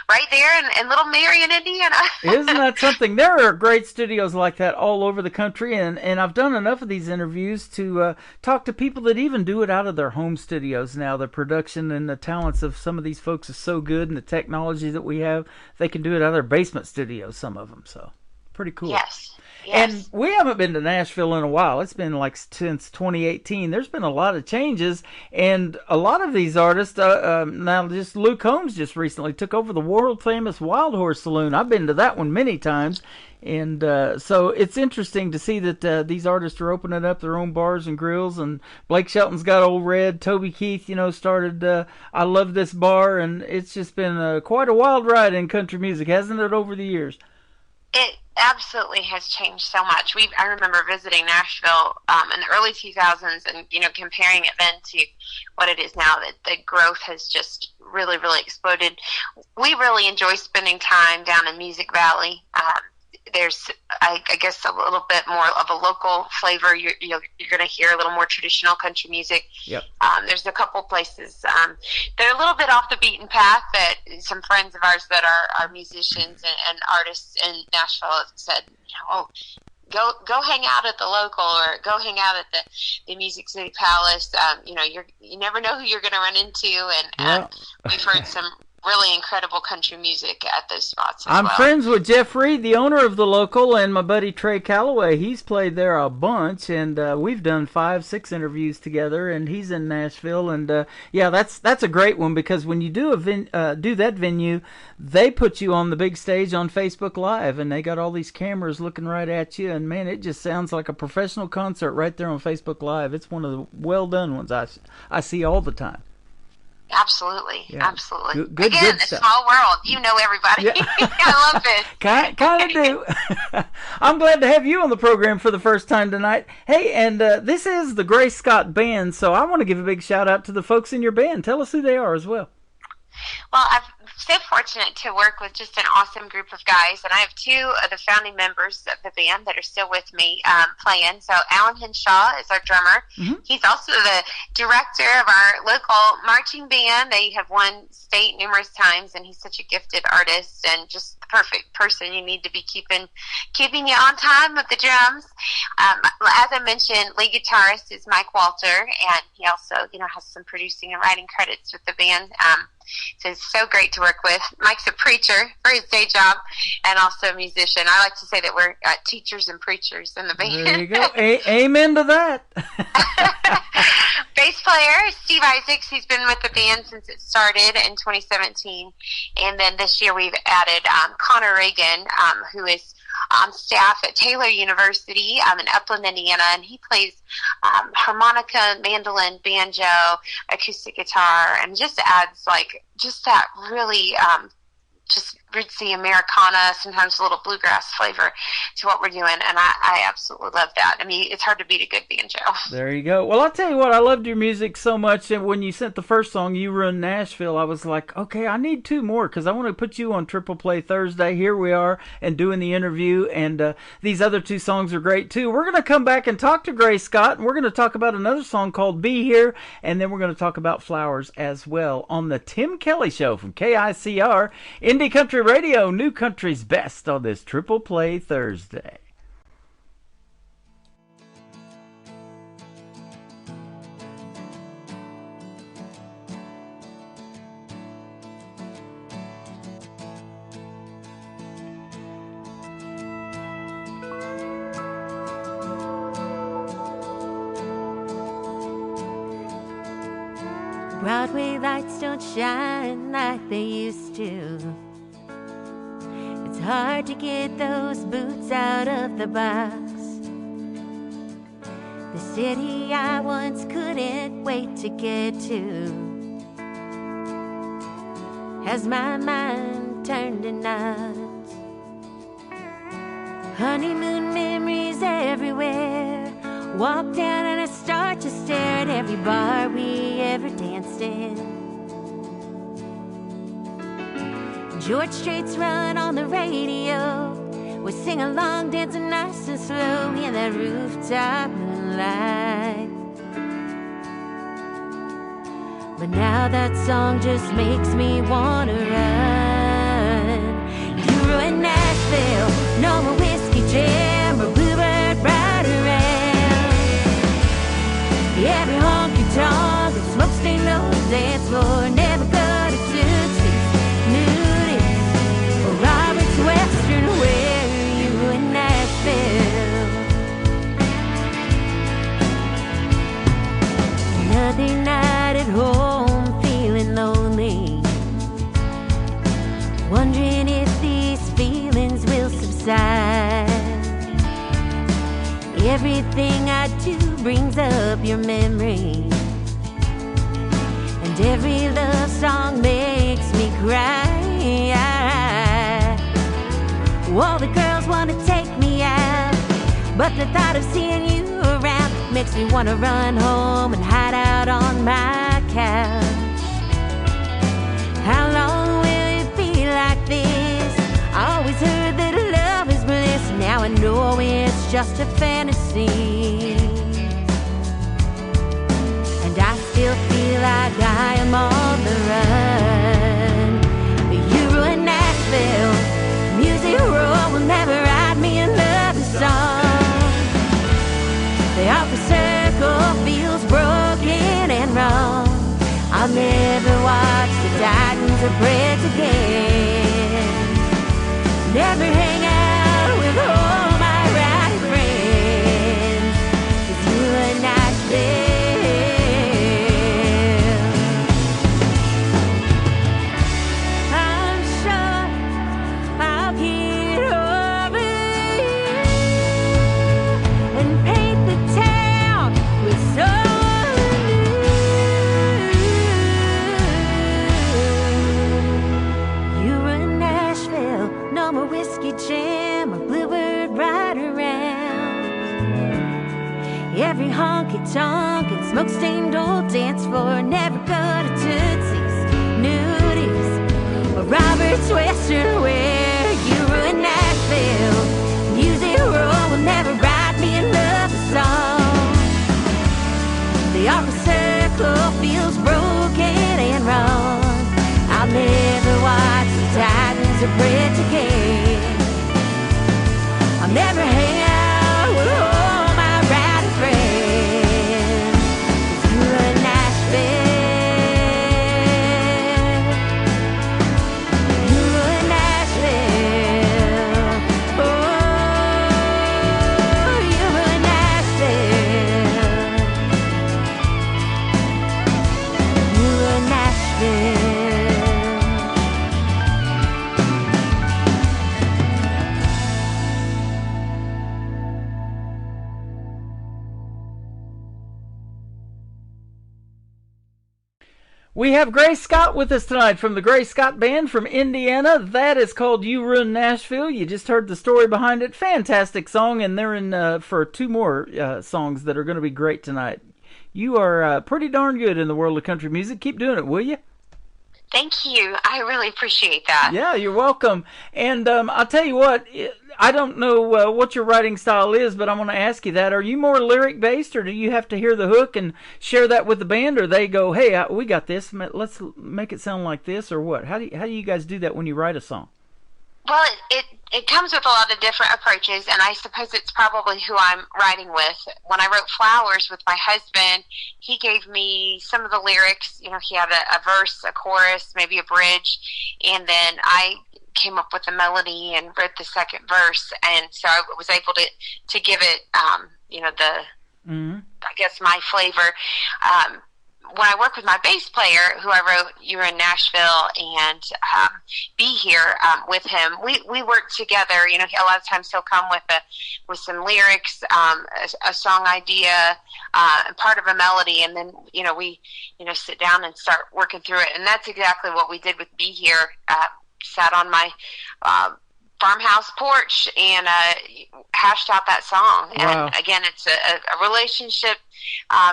right there in Little Marion, Indiana. Isn't that something? There are great studios like that all over the country, and I've done enough of these interviews to talk to people that even do it out of their home studios now. The production and the talents of some of these folks is so good, and the technology that we have, they can do it out of their basement studios, some of them, so pretty cool. Yes. And we haven't been to Nashville in a while. It's been like since 2018. There's been a lot of changes, and a lot of these artists, now just Luke Combs just recently took over the world famous Wild Horse Saloon. I've been to that one many times, and so it's interesting to see that these artists are opening up their own bars and grills, and Blake Shelton's got Old Red, Toby Keith, started I Love This Bar, and it's just been quite a wild ride in country music, hasn't it, over the years? It absolutely has changed so much. I remember visiting Nashville in the early 2000s and, comparing it then to what it is now, that the growth has just really, really exploded. We really enjoy spending time down in Music Valley. There's, I guess, a little bit more of a local flavor. You're going to hear a little more traditional country music. Yep. There's a couple places that are a little bit off the beaten path that some friends of ours that are musicians and artists in Nashville have said, go hang out at the local, or go hang out at the Music City Palace. You never know who you're going to run into, and we've heard some really incredible country music at those spots as I'm well. friends with Jeff Reed, the owner of the local, and my buddy Trey Calloway. He's played there a bunch, and we've done 5-6 interviews together, and he's in Nashville. And that's a great one, because when you do do that venue, they put you on the big stage on Facebook Live, and they got all these cameras looking right at you, and man, it just sounds like a professional concert right there on Facebook Live. It's one of the well done ones I see all the time. Absolutely, Yeah. absolutely. Good Again, a stuff. small world. You know everybody. Yeah. I love this. Kind of do. I'm glad to have you on the program for the first time tonight. Hey, and this is the Gray Scott Band, so I want to give a big shout out to the folks in your band. Tell us who they are as well. Well, I'm so fortunate to work with just an awesome group of guys, and I have 2 of the founding members of the band that are still with me playing. So Alan Henshaw is our drummer. Mm-hmm. He's also the director of our local marching band. They have won state numerous times, and he's such a gifted artist and just the perfect person you need to be keeping you on time with the drums. As I mentioned, lead guitarist is Mike Walter, and he also has some producing and writing credits with the band. So it's so great to work with. Mike's a preacher for his day job and also a musician. I like to say that we're teachers and preachers in the band. There you go. Amen to that. Bass player, Steve Isaacs. He's been with the band since it started in 2017. And then this year we've added Connor Reagan, who is on staff at Taylor University in Upland, Indiana, and he plays harmonica, mandolin, banjo, acoustic guitar, and just adds just that really just rootsy Americana, sometimes a little bluegrass flavor to what we're doing, and I absolutely love that. I mean, it's hard to beat a good banjo. There you go. Well, I'll tell you what, I loved your music so much, and when you sent the first song, You Run Nashville, I was like, okay, I need 2 more, because I want to put you on Triple Play Thursday. Here we are, and doing the interview, and these other 2 songs are great, too. We're going to come back and talk to Gray Scott, and we're going to talk about another song called Be Here, and then we're going to talk about flowers as well on the Tim Kelly Show from KICR, Indie Country Radio, New Country's best on this Triple Play Thursday. Broadway lights don't shine like they used to. It's hard to get those boots out of the box. The city I once couldn't wait to get to has my mind turned to knots. Honeymoon memories everywhere. Walk down and I start to stare at every bar we ever danced in. George Strait's run on the radio. We sing along, dancing nice and slow in that rooftop moonlight. But now that song just makes me wanna run. You ruined Nashville, no more whiskey jam or bluebird ride around. Every honky tonk and smoke stained on the dance floor. Never go to Tootsie's, Nudies, or Robert's Western Wear. You ruined Nashville. Another night at home, feeling lonely, wondering if these feelings will subside. Everything I do brings up your memory, and every love song makes me cry. All the girls want to take me out, but the thought of seeing you around makes me want to run home and hide out on my couch. How long will it be like this? I always heard that love is bliss. Now I know it's just a fantasy, and I still feel like I am on the run. You ruined Nashville. Music Row will never write me another song. The opera circle feels broken and wrong. I'll never watch the Titans or Preds again. Never hang out with all my rowdy friends, 'cause you are Nashville. I'm sure I'll get over you and paint the town with someone new. You were in Nashville, no more whiskey jam or bluebird ride around. Every honky tonk and smoke stained old dance floor. Never go to Tootsie's, Nudies, or Robert's Western Wear. You ruined Nashville. Music Row will never write me another song. The opera circle feels broken and wrong. I'll never watch the Titans or Preds again. I'll never hang out with all my rowdy friends, 'cause you are Nashville. You are Nashville. Oh, you are Nashville. You are Nashville. We have Grace Scott with us tonight from the Grace Scott Band from Indiana. That is called You Ruined Nashville. You just heard the story behind it. Fantastic song, and they're in for two more songs that are going to be great tonight. You are pretty darn good in the world of country music. Keep doing it, will you? Thank you. I really appreciate that. Yeah, you're welcome. And I'll tell you what, I don't know what your writing style is, but I'm going to ask you that. Are you more lyric-based, or do you have to hear the hook and share that with the band, or they go, hey, we got this, let's make it sound like this, or what? How do you guys do that when you write a song? Well, it comes with a lot of different approaches, and I suppose it's probably who I'm writing with. When I wrote Flowers with my husband, he gave me some of the lyrics. You know, he had a verse, a chorus, maybe a bridge, and then I came up with a melody and wrote the second verse, and so I was able to give it, I guess, my flavor. When I work with my bass player, who I wrote You Were in Nashville and Be Here with him, we work together. You know, a lot of times he'll come with some lyrics, a song idea, part of a melody, and then we sit down and start working through it. And that's exactly what we did with Be Here. Sat on my farmhouse porch and hashed out that song. Wow. And again, it's a relationship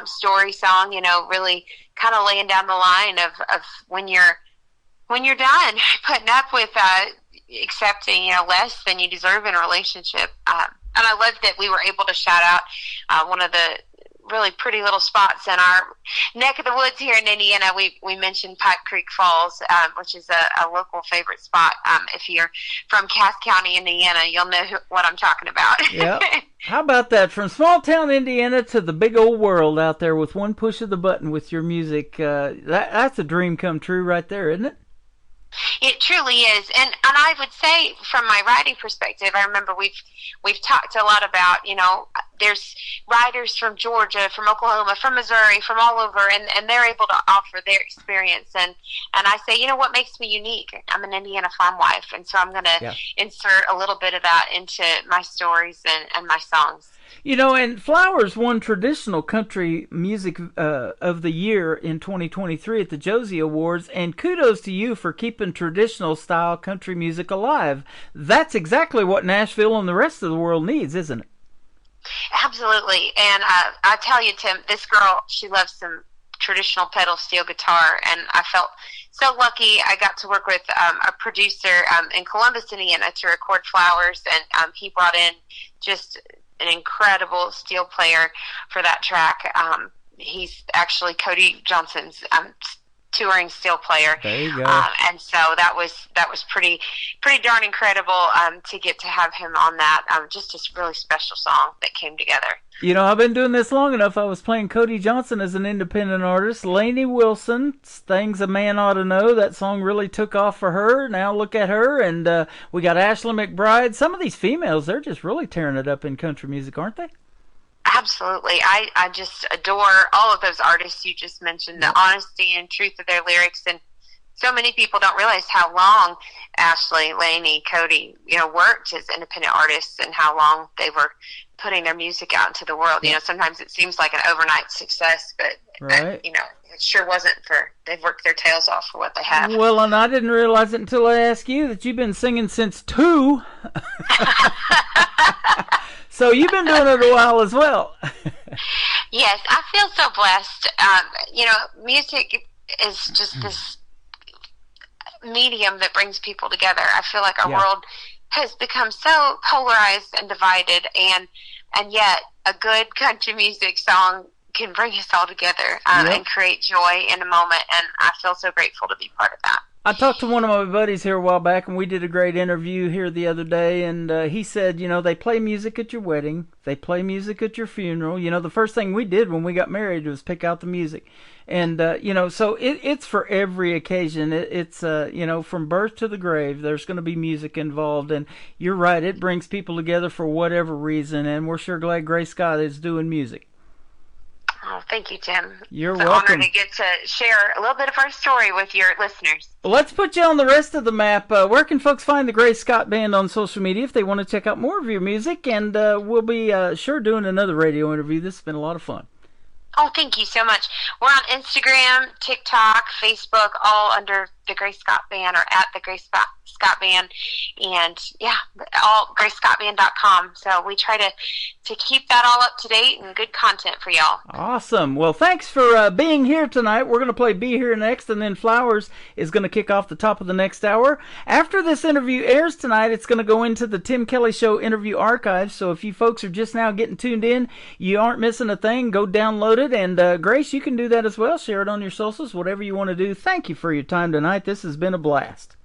story song, really kind of laying down the line of when you're done putting up with accepting less than you deserve in a relationship. And I love that we were able to shout out one of the really pretty little spots in our neck of the woods here in Indiana. We mentioned Pipe Creek Falls, which is a local favorite spot. If you're from Cass County, Indiana, you'll know what I'm talking about. Yep. How about that? From small town Indiana to the big old world out there with one push of the button with your music. That's a dream come true right there, isn't it? It truly is, and I would say from my writing perspective, I remember we've talked a lot about there's writers from Georgia, from Oklahoma, from Missouri, from all over, and they're able to offer their experience, and I say, what makes me unique? I'm an Indiana farm wife, and so I'm going to insert a little bit of that into my stories and my songs. And Flowers won Traditional Country Music of the Year in 2023 at the Josie Awards, and kudos to you for keeping traditional style country music alive. That's exactly what Nashville and the rest of the world needs, isn't it? Absolutely. And I tell you, Tim, this girl, she loves some traditional pedal steel guitar, and I felt so lucky. I got to work with a producer in Columbus, Indiana, to record Flowers, and he brought in just an incredible steel player for that track. He's actually Cody Johnson's touring steel player. There you go. And so that was pretty darn incredible to get to have him on that. Just a really special song that came together. I've been doing this long enough. I was playing Cody Johnson as an independent artist. Lainey Wilson, Things a Man Ought to Know. That song really took off for her. Now look at her. And we got Ashley McBride. Some of these females, they're just really tearing it up in country music, aren't they? Absolutely. I just adore all of those artists you just mentioned, the honesty and truth of their lyrics. And so many people don't realize how long Ashley, Lainey, Cody, worked as independent artists and how long they were putting their music out into the world. Sometimes it seems like an overnight success, but it sure wasn't. They've worked their tails off for what they have. Well, and I didn't realize it until I asked you that you've been singing since 2. So you've been doing it a while as well. Yes, I feel so blessed. Music is just this medium that brings people together. I feel like our world has become so polarized and divided, and yet a good country music song can bring us all together and create joy in a moment, and I feel so grateful to be part of that. I talked to one of my buddies here a while back, and we did a great interview here the other day, and he said, they play music at your wedding, they play music at your funeral. The first thing we did when we got married was pick out the music. And, so it's for every occasion. It's from birth to the grave, there's going to be music involved. And you're right, it brings people together for whatever reason, and we're sure glad Grace Scott is doing music. Oh, thank you, Tim. You're welcome. It's an honor to get to share a little bit of our story with your listeners. Well, let's put you on the rest of the map. Where can folks find the Grace Scott Band on social media if they want to check out more of your music? And we'll be sure doing another radio interview. This has been a lot of fun. Oh, thank you so much. We're on Instagram, TikTok, Facebook, all under the Grace Scott Band or at the Grace Scott Band, and all GraceScottBand.com. So we try to keep that all up to date and good content for y'all. Awesome. Well, thanks for being here tonight. We're going to play Be Here next, and then Flowers is going to kick off the top of the next hour. After this interview airs tonight, it's going to go into the Tim Kelly Show interview archives. So if you folks are just now getting tuned in, you aren't missing a thing. Go download it. And Grace, you can do that as well. Share it on your socials, whatever you want to do. Thank you for your time tonight. This has been a blast.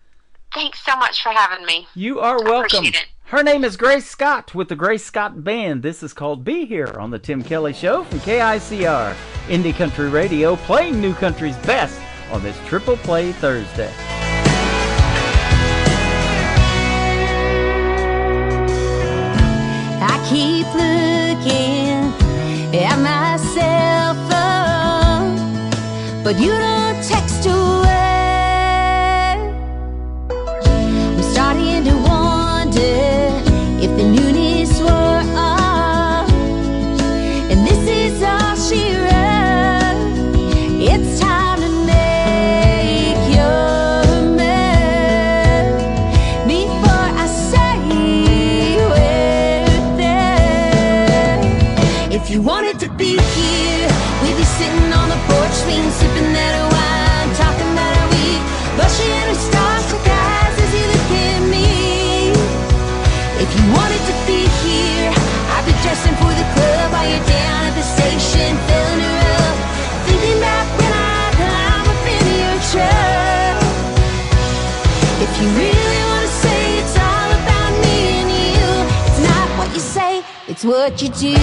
Thanks so much for having me. You are welcome. Appreciate it. Her name is Grace Scott with the Grace Scott Band. This is called Be Here on the Tim Kelly Show from KICR, Indie Country Radio, playing new country's best on this Triple Play Thursday. I keep looking at myself, but you don't text away. I'm starting to wonder if the newness wore off, and this is all she wrote. It's time to make your move before I say it's what you do.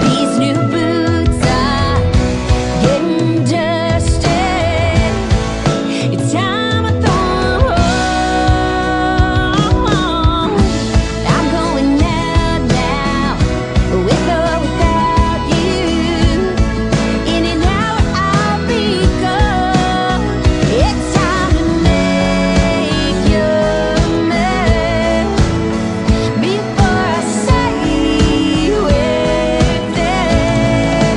These new boots are getting dusted. It's time I throw 'em home. I'm going out now, with or without you. In and out, I'll be gone. It's time to make your move before I say we're there.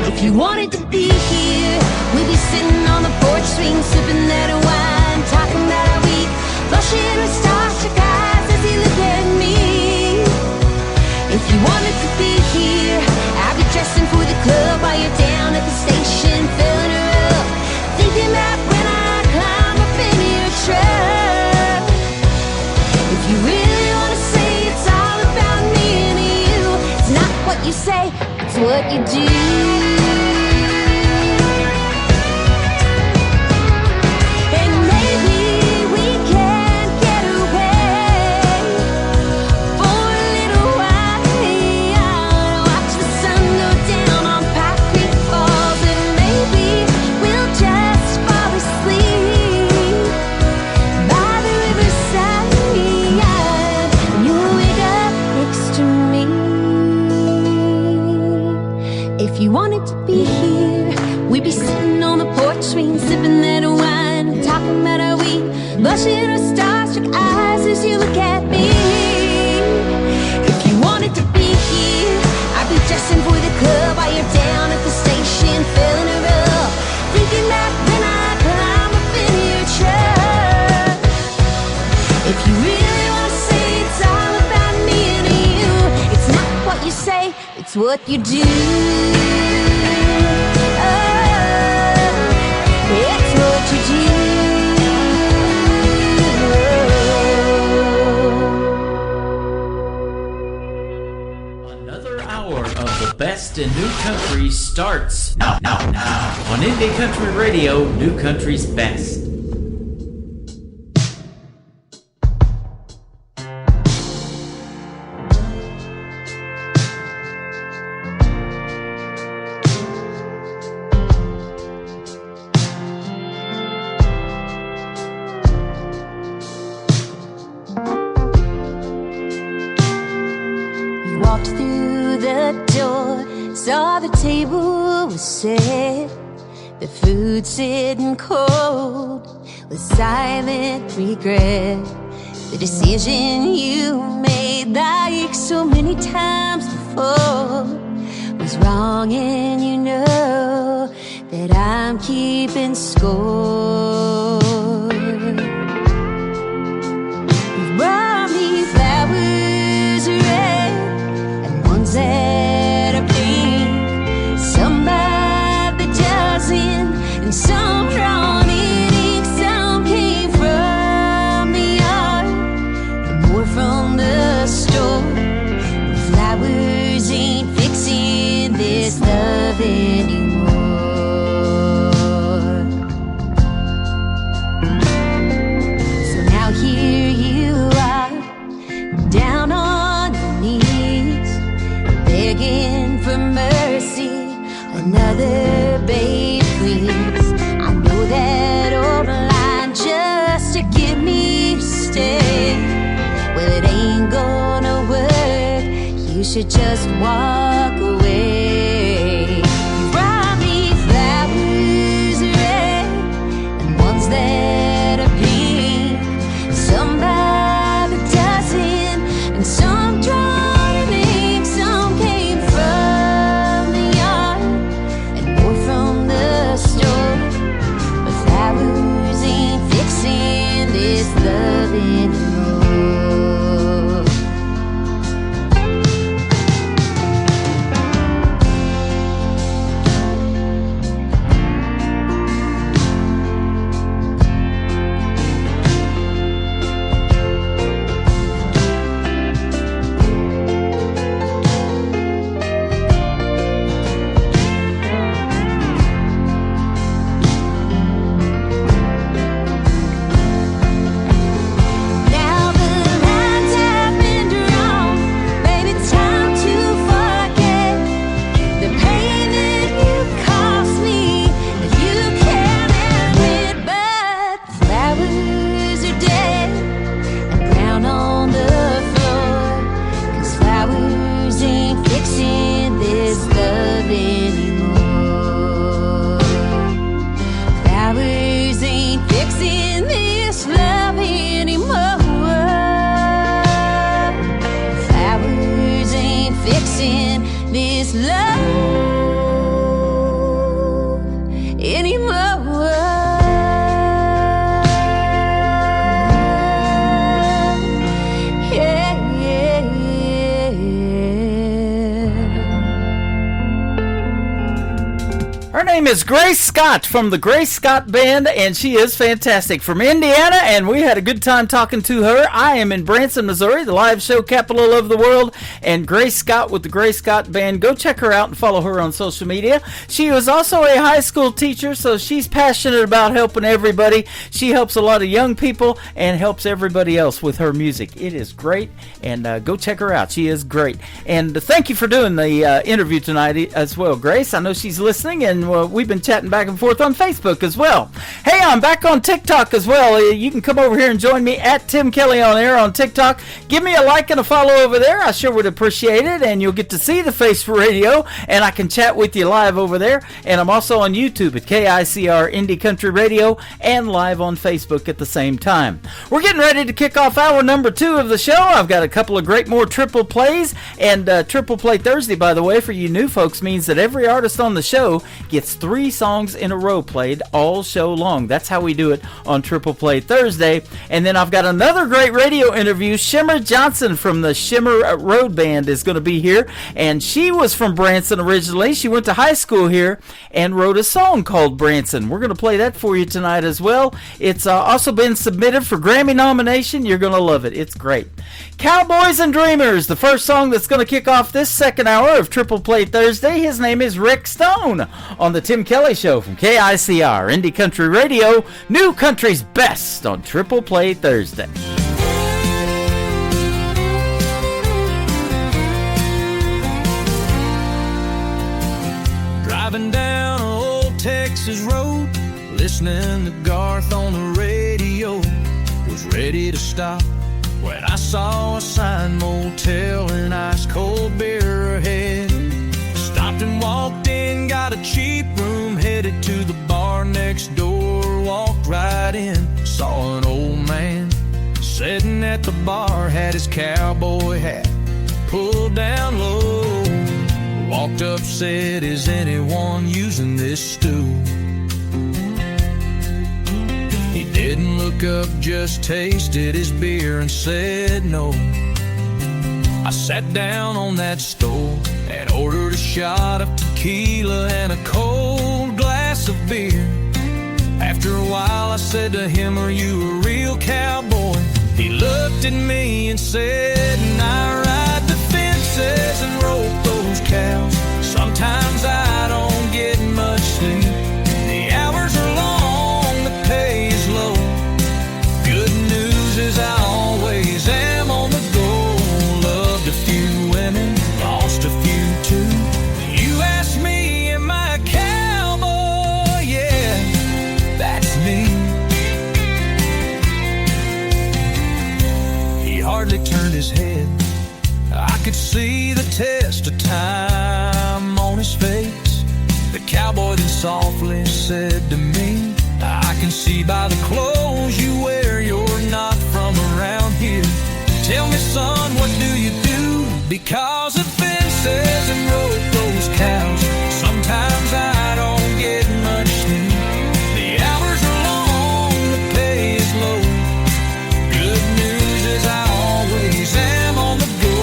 If you wanted to be here, we'd be sitting on the porch swing, sipping that wine, talking about our week, flushing with starstruck eyes as you look at me. If you wanted to be here, I'd be dressing for the club while you're down at the station, filling her up, thinking about when I climb up in your truck. If you really want to say it's all about me and you, it's not what you say, it's what you do. And maybe we can get away for a little while. Watch the sun go down on Pine Creek Falls, and maybe we'll just fall asleep by the riverside. And you'll wake up next to me. If you wanted to be here, we'd be sitting on the porch swing, sipping that wine, talking about our week, blushing with starstruck eyes as you look at me. If you wanted to be here, I'd be dressing for the club while you're down at the station, filling her up, thinking about when I climb up in your truck. If you really want to say it's all about me and you, it's not what you say, it's what you do. Oh, it's what you do. Another hour of the best in new country starts now on Indie Country Radio, New Country's Best. You walked through the door, saw the table was set, the food sitting cold with silent regret. The decision you made like so many times before was wrong, and you know that I'm keeping score. You brought me flowers red and ones that are pink, some by the dozen and some drawn in ink. Some came from the yard and more from the store. Flowers ain't fixing this love anymore. So now here you are, down on your knees, begging for mercy. Another babe, please. I know that old line just to get me to stay. Well, it ain't gonna work. You should just walk away. You brought me flowers red and ones that are pink, some by the dozen and some drawn in ink. Some came from the yard and more from the store. But flowers ain't fixing this love anymore. this love anymore. Yeah, yeah, yeah. Her name is Grace Scott from the Grace Scott Band, and she is fantastic from Indiana, and we had a good time talking to her. I am in Branson, Missouri, the live show capital of the world, and Grace Scott with the Grace Scott Band. Go check her out and follow her on social media. She was also a high school teacher, so she's passionate about helping everybody. She helps a lot of young people and helps everybody else with her music. It is great, and go check her out. She is great. And thank you for doing the interview tonight as well, Grace. I know she's listening, and we've been chatting back and forth on Facebook as well. Hey, I'm back on TikTok as well. You can come over here and join me at Tim Kelly on Air on TikTok. Give me a like and a follow over there. I sure would appreciate it, and you'll get to see the face for radio, and I can chat with you live over there. And I'm also on YouTube at KICR Indie Country Radio and live on Facebook at the same time. We're getting ready to kick off hour number 2 of the show. I've got a couple of great more triple plays, and Triple Play Thursday, by the way, for you new folks, means that every artist on the show gets 3 songs in a row played all show long. That's how we do it on Triple Play Thursday. And then I've got another great radio interview. Shimmer Johnson from the Shimmer Road Band is going to be here, and she was from Branson originally. She went to high school here and wrote a song called Branson. We're going to play that for you tonight as well. It's also been submitted for Grammy nomination. You're going to love it. It's great. Cowboys and Dreamers, the first song that's going to kick off this second hour of Triple Play Thursday. His name is Rick Stone on the Tim Kelly Show from KICR Indie Country Radio, New Country's Best on Triple Play Thursday. Driving down an old Texas road, listening to Garth on the radio, was ready to stop when I saw a sign, motel and ice cold beer ahead. Stopped and walked in, got a cheap room, headed to the bar next door. Walked right in, saw an old man sitting at the bar, had his cowboy hat pulled down low. Walked up, said, "Is anyone using this stool?" He didn't look up, just tasted his beer and said no. I sat down on that stool and ordered a shot of tequila and a cold glass of beer. After a while I said to him, "Are you a real cowboy?" He looked at me and said, "I ride the fences and rope those cows. Sometimes I don't get much sleep. The hours are long, the pay is low. Good news is I always am on the go. Loved a few women, lost a few too. You ask me, am I a cowboy? Yeah, that's me." He hardly turned his head. I could see the test of time on his face. The cowboy then softly said to me, "I can see by the clothes you wear you're not from around here. Tell me, son, what do you do? Because of fences and rope those cows. Sometimes I don't get much sleep. The hours are long, the pay is low. Good news is I always am on the go.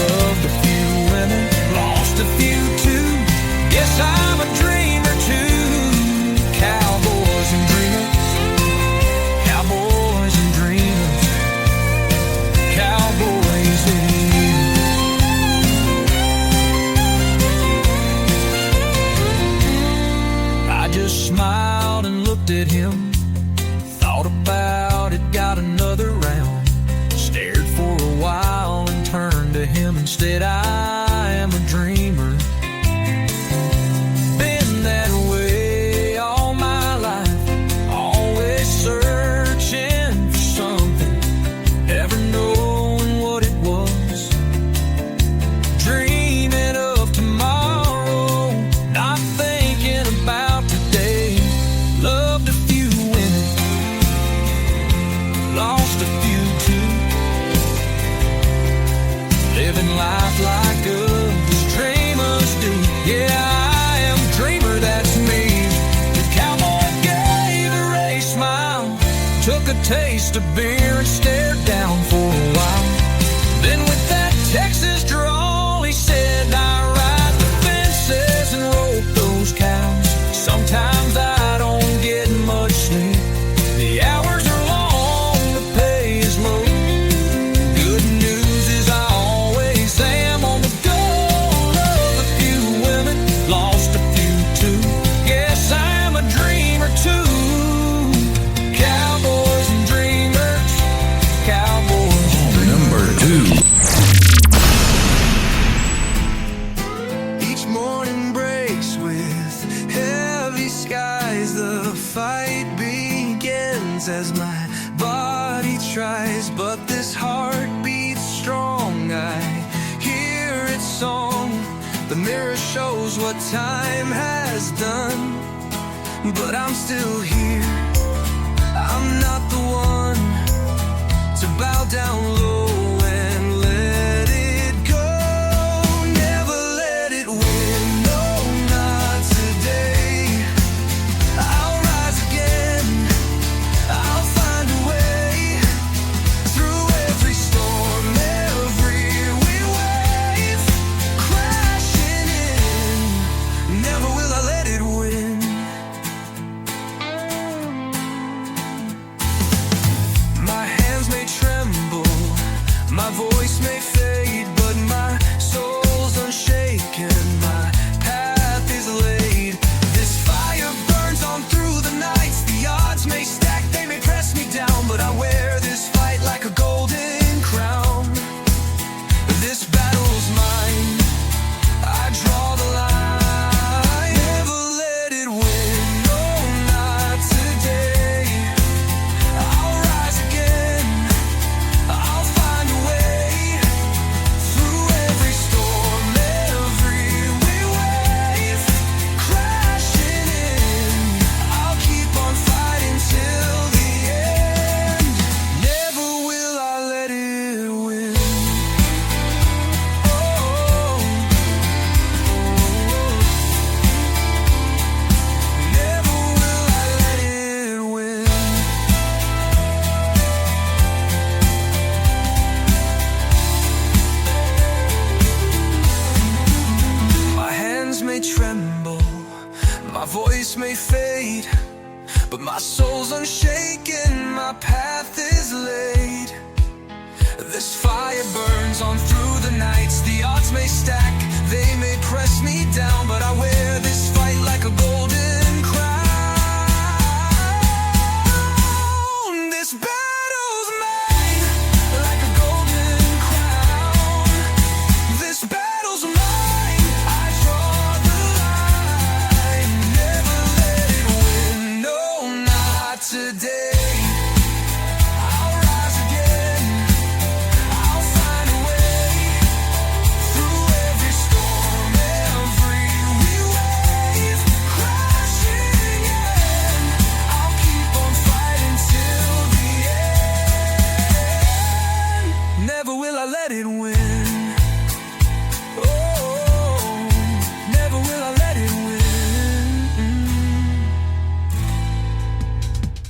Loved a few women, lost a few too. Guess I'm a dreamer too. Cowboys and dreamers." Yeah, I am a dreamer, that's me. The cowboy gave her a smile, took a taste of beer and stared down for a while. Then with that Texas drawl, he said, I ride the fences and rope those cows. Sometimes I don't get much sleep. The hours are long, the pay is low. Good news is I always am on the go. Love a few women, lost a few too. Yes, I'm a dreamer too. Cowboys and dreamers, cowboys and dreamers. Number 2. Each morning breaks with heavy skies. The fight begins as my body tries, but this heart beats strong. I hear its song. The mirror shows what time has done, but I'm still here. I'm not the one to bow down low and let it go. Never let it win, no, not today. I'll rise again, I'll find a way. Through every storm, every wave, crashing in. Never will I let it win. My hands may tremble, my voice may fade, but my soul's unshaken, my path is laid. This fire burns on through the nights. The odds may stack, they may press me down, but I wear this fight like a golden crown. This battle's mine, I draw the line. Never let it win, no, not today. I'll rise again, I'll find a way. Through every storm, every wave, crashing in. I'll keep on fighting till the end. Never will I let it win. Oh, never will I let it win. My hands may tremble, my voice may fade, but my soul's unshaken, my path is laid. This fire burns on through the nights. The odds may stack, they may press me down, but I wear this fight like a golden crown. This battle's mine, like a golden crown. This battle's mine, I draw the line. Never let it win, no, not today. I'll rise again, I'll find a way. Through every storm, every wave, crashing in. I'll keep on fighting till the end. Never will I let it win. Oh, never will I let it win.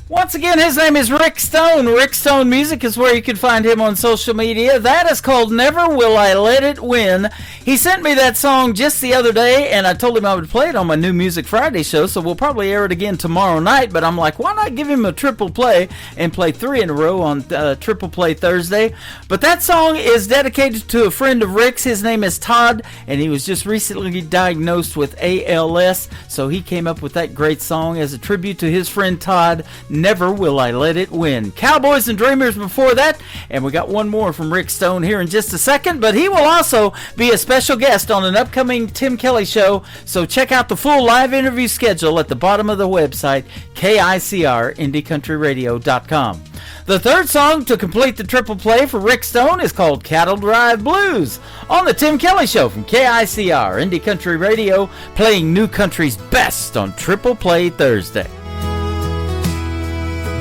Once again, his name is Rick Stone. Rick Stone Music is where you can find him on social media. That is called Never Will I Let It Win. He sent me that song just the other day, and I told him I would play it on my new Music Friday show, so we'll probably air it again tomorrow night, but I'm like, why not give him a triple play and play 3 in a row on Triple Play Thursday? But that song is dedicated to a friend of Rick's. His name is Todd, and he was just recently diagnosed with ALS, so he came up with that great song as a tribute to his friend Todd, Never Will I Let It Win. Cowboys and Dreamers before that, and we got one more from Rick Stone here in just a second, but he will also be a special guest on an upcoming Tim Kelly show, so check out the full live interview schedule at the bottom of the website, KICR-IndieCountryRadio.com. The third song to complete the triple play for Rick Stone is called Cattle Drive Blues on the Tim Kelly Show from KICR Indie Country Radio, playing new country's best on Triple Play Thursday.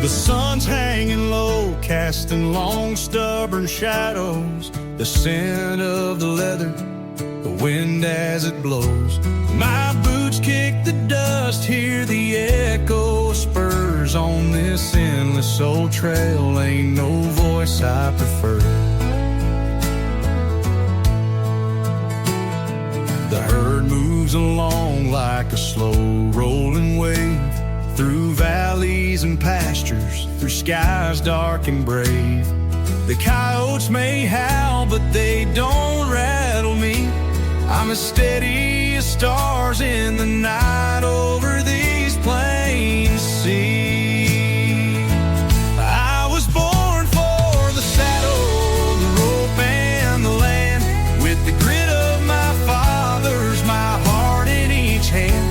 The sun's hanging low, casting long, stubborn shadows. The scent of the leather the wind as it blows. My boots kick the dust, hear the echo of spurs on this endless old trail. Ain't no voice I prefer. The herd moves along like a slow rolling wave, through valleys and pastures, through skies dark and brave. The coyotes may howl, but they don't rattle me. I'm as steady as stars in the night over these plains see. I was born for the saddle, the rope and the land, with the grit of my fathers, my heart in each hand.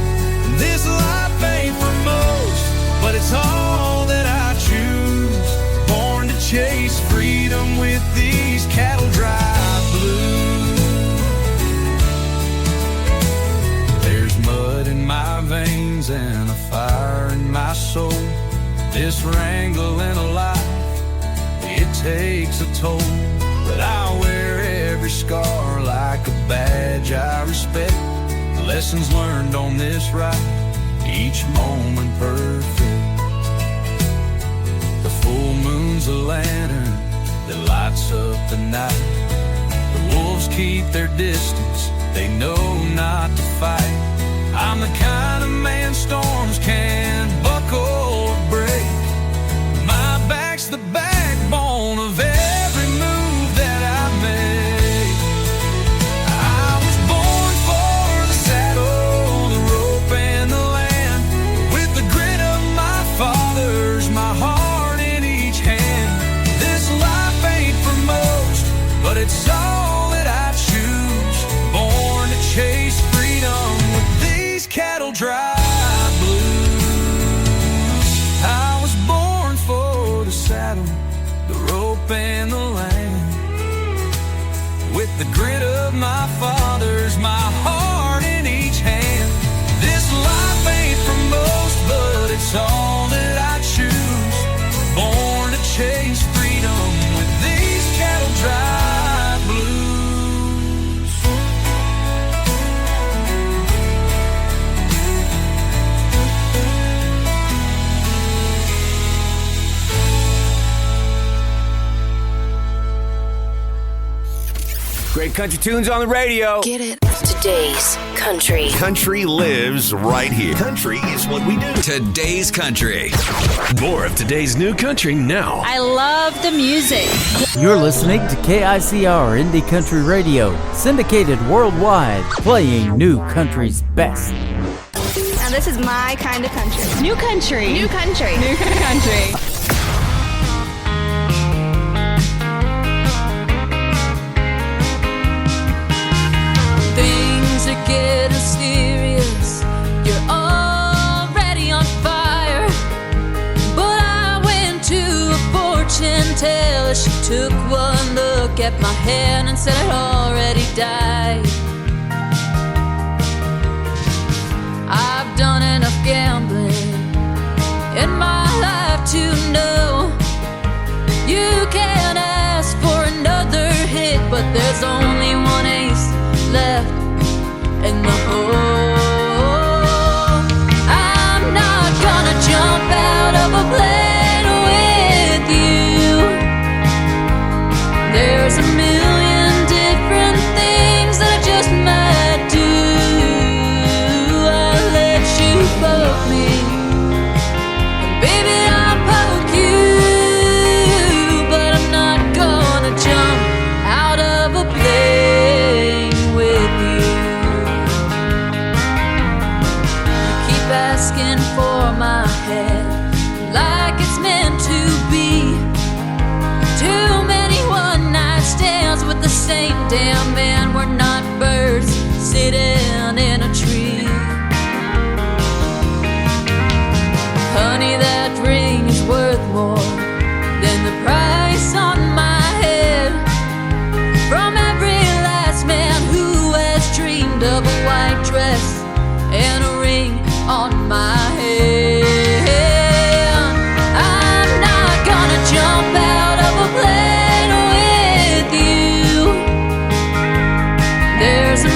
This life ain't for most, but it's all that I choose. Born to chase freedom with these cattle drive blues. There's mud in my veins and a fire in my soul. This wrangling a life, it takes a toll. But I wear every scar like a badge I respect. Lessons learned on this ride, each moment perfect. The full moon's a lantern that lights up the night. The wolves keep their distance, they know not to fight. I'm the kind of man storms can't buckle or break. My back's the backbone of every move that I make. I was born for the saddle, the rope and the land, with the grit of my fathers, my heart in each hand. This life ain't for most, but it's all that I choose. Born to chase freedom with these cattle drive blues. I was born for the saddle, the rope and the land, with the grit of my fathers, my heart in each hand. This life ain't for most, but it's all that I choose. Born to chase freedom with these cattle drive blues. Great country tunes on the radio. Get it? Today's country. Country lives right here. Country is what we do. Today's country. More of today's new country now. I love the music. You're listening to KICR Indie Country Radio, syndicated worldwide, playing new country's best. Now this is my kind of country. New country. New country. New country. Things are getting serious. You're already on fire. But I went to a fortune teller. She took one look at my hand and said I'd already died. I've done enough gambling in my life to know you can't ask for another hit, but there's only one ace left in the hole. I'm not gonna jump out of a plane with you. There's a million different things that I just might do. I'll let you poke me, and baby I'll poke you, but I'm not gonna jump out of a plane with you. You keep asking for my head like it's meant to be. Too many one-night stands with the same damn man. We're not birds sitting in a tree. Honey, that ring is worth more than the price on my head. From every last man who has dreamed of a white dress and a ring on my head. I'm not gonna jump out of a plane with you. There's a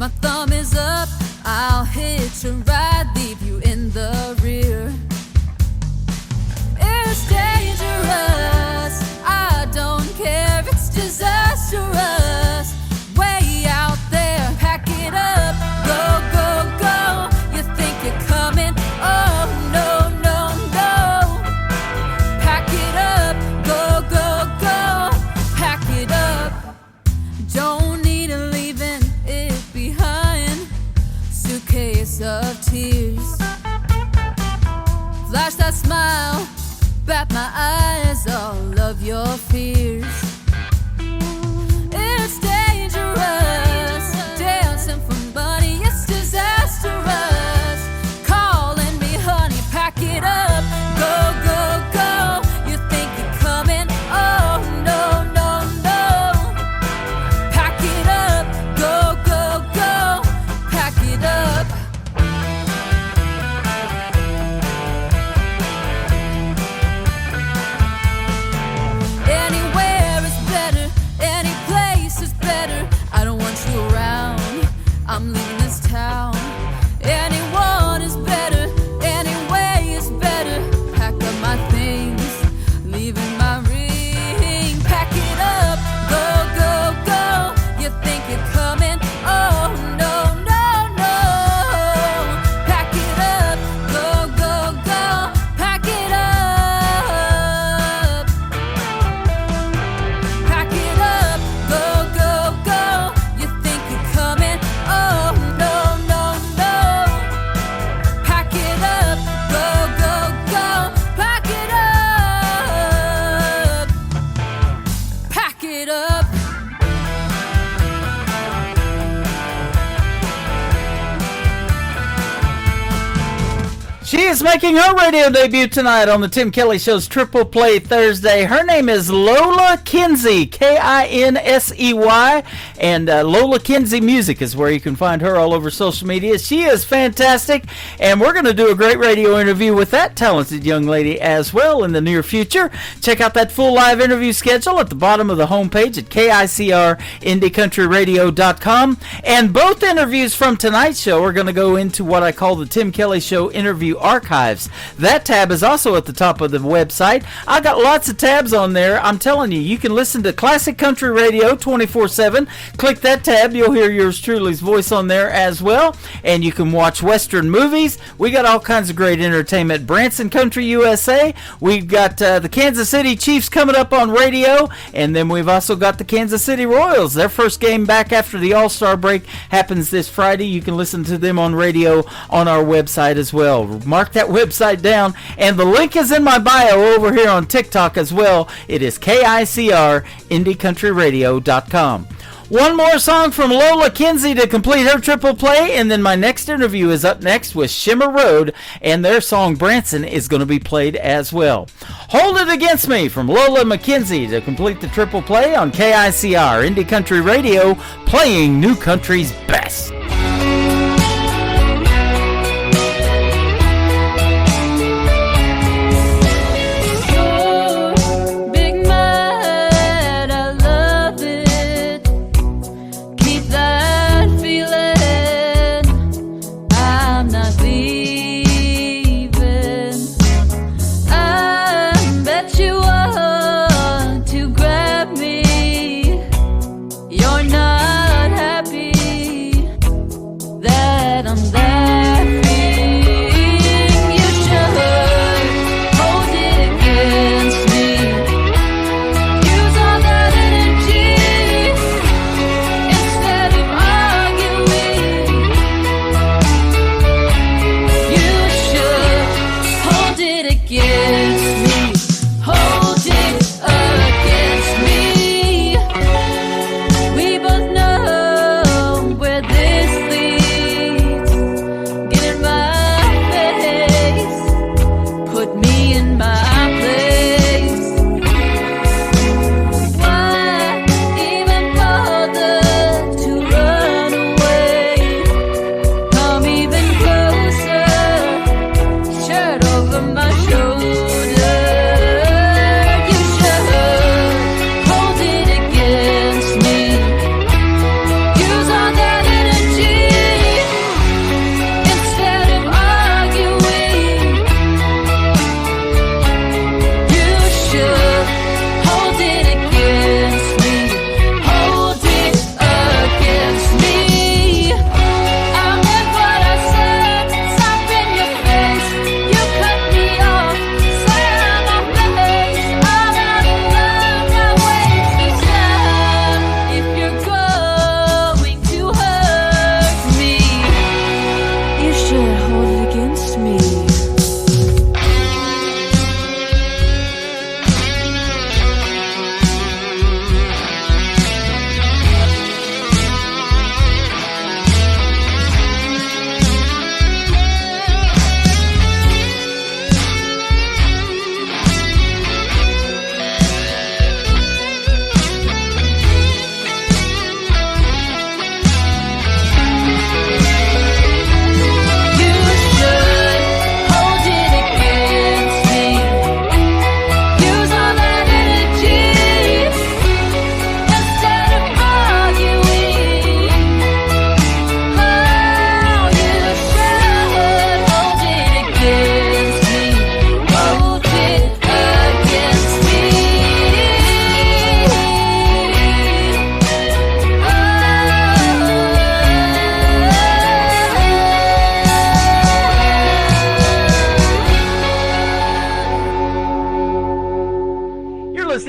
My thumb is up, I'll hitch a ride, leave you in the rear. It's dangerous, I don't care, it's disastrous. Way out there, pack it up, go, go, go. You think you're coming? Oh, no, no, no. Pack it up, go, go, go. Pack it up. Don't need a leaving it behind. Suitcase of tears. Flash that smile, bat my eyes, all of your fears. It's dangerous, dancing for money, it's disastrous. Calling me honey, pack it up, go, go, go. You think you're coming? Oh, no, no, no. Pack it up, go, go, go. Pack it up. Anywhere is better, any place is better. I don't want you around, I'm leaving this town. Anyone is better, any way is better. Pack up my things, leaving my ring. Pack it up, go, go, go. You think you're coming? Oh, no, no, no. Pack it up, go, go, go. Pack it up. Pack it up, go, go, go. You think you're coming? Oh, no, no, no. Pack it up, go, go, go. Pack it up. Pack it up. She is making her radio debut tonight on the Tim Kelly Show's Triple Play Thursday. Her name is Lola Kinsey, Kinsey, and Lola Kinsey Music is where you can find her all over social media. She is fantastic, and we're going to do a great radio interview with that talented young lady as well in the near future. Check out that full live interview schedule at the bottom of the homepage at KICRIndieCountryRadio.com. And both interviews from tonight's show are going to go into what I call the Tim Kelly Show interview archives. That tab is also at the top of the website. I got lots of tabs on there. I'm telling you, you can listen to classic country radio 24/7. Click that tab, you'll hear yours truly's voice on there as well. And you can watch Western movies. We got all kinds of great entertainment. Branson Country USA. We've got the Kansas City Chiefs coming up on radio. And then we've also got the Kansas City Royals. Their first game back after the All-Star break happens this Friday. You can listen to them on radio on our website as well. Mark that website down, and the link is in my bio over here on TikTok as well. It is KICRIndieCountryRadio.com. One more song from Lola Kinsey to complete her triple play, and then my next interview is up next with Shimmer Road, and their song Branson is going to be played as well. Hold It Against Me from Lola McKenzie to complete the triple play on KICR Indie Country Radio, playing new country's best. You're not happy.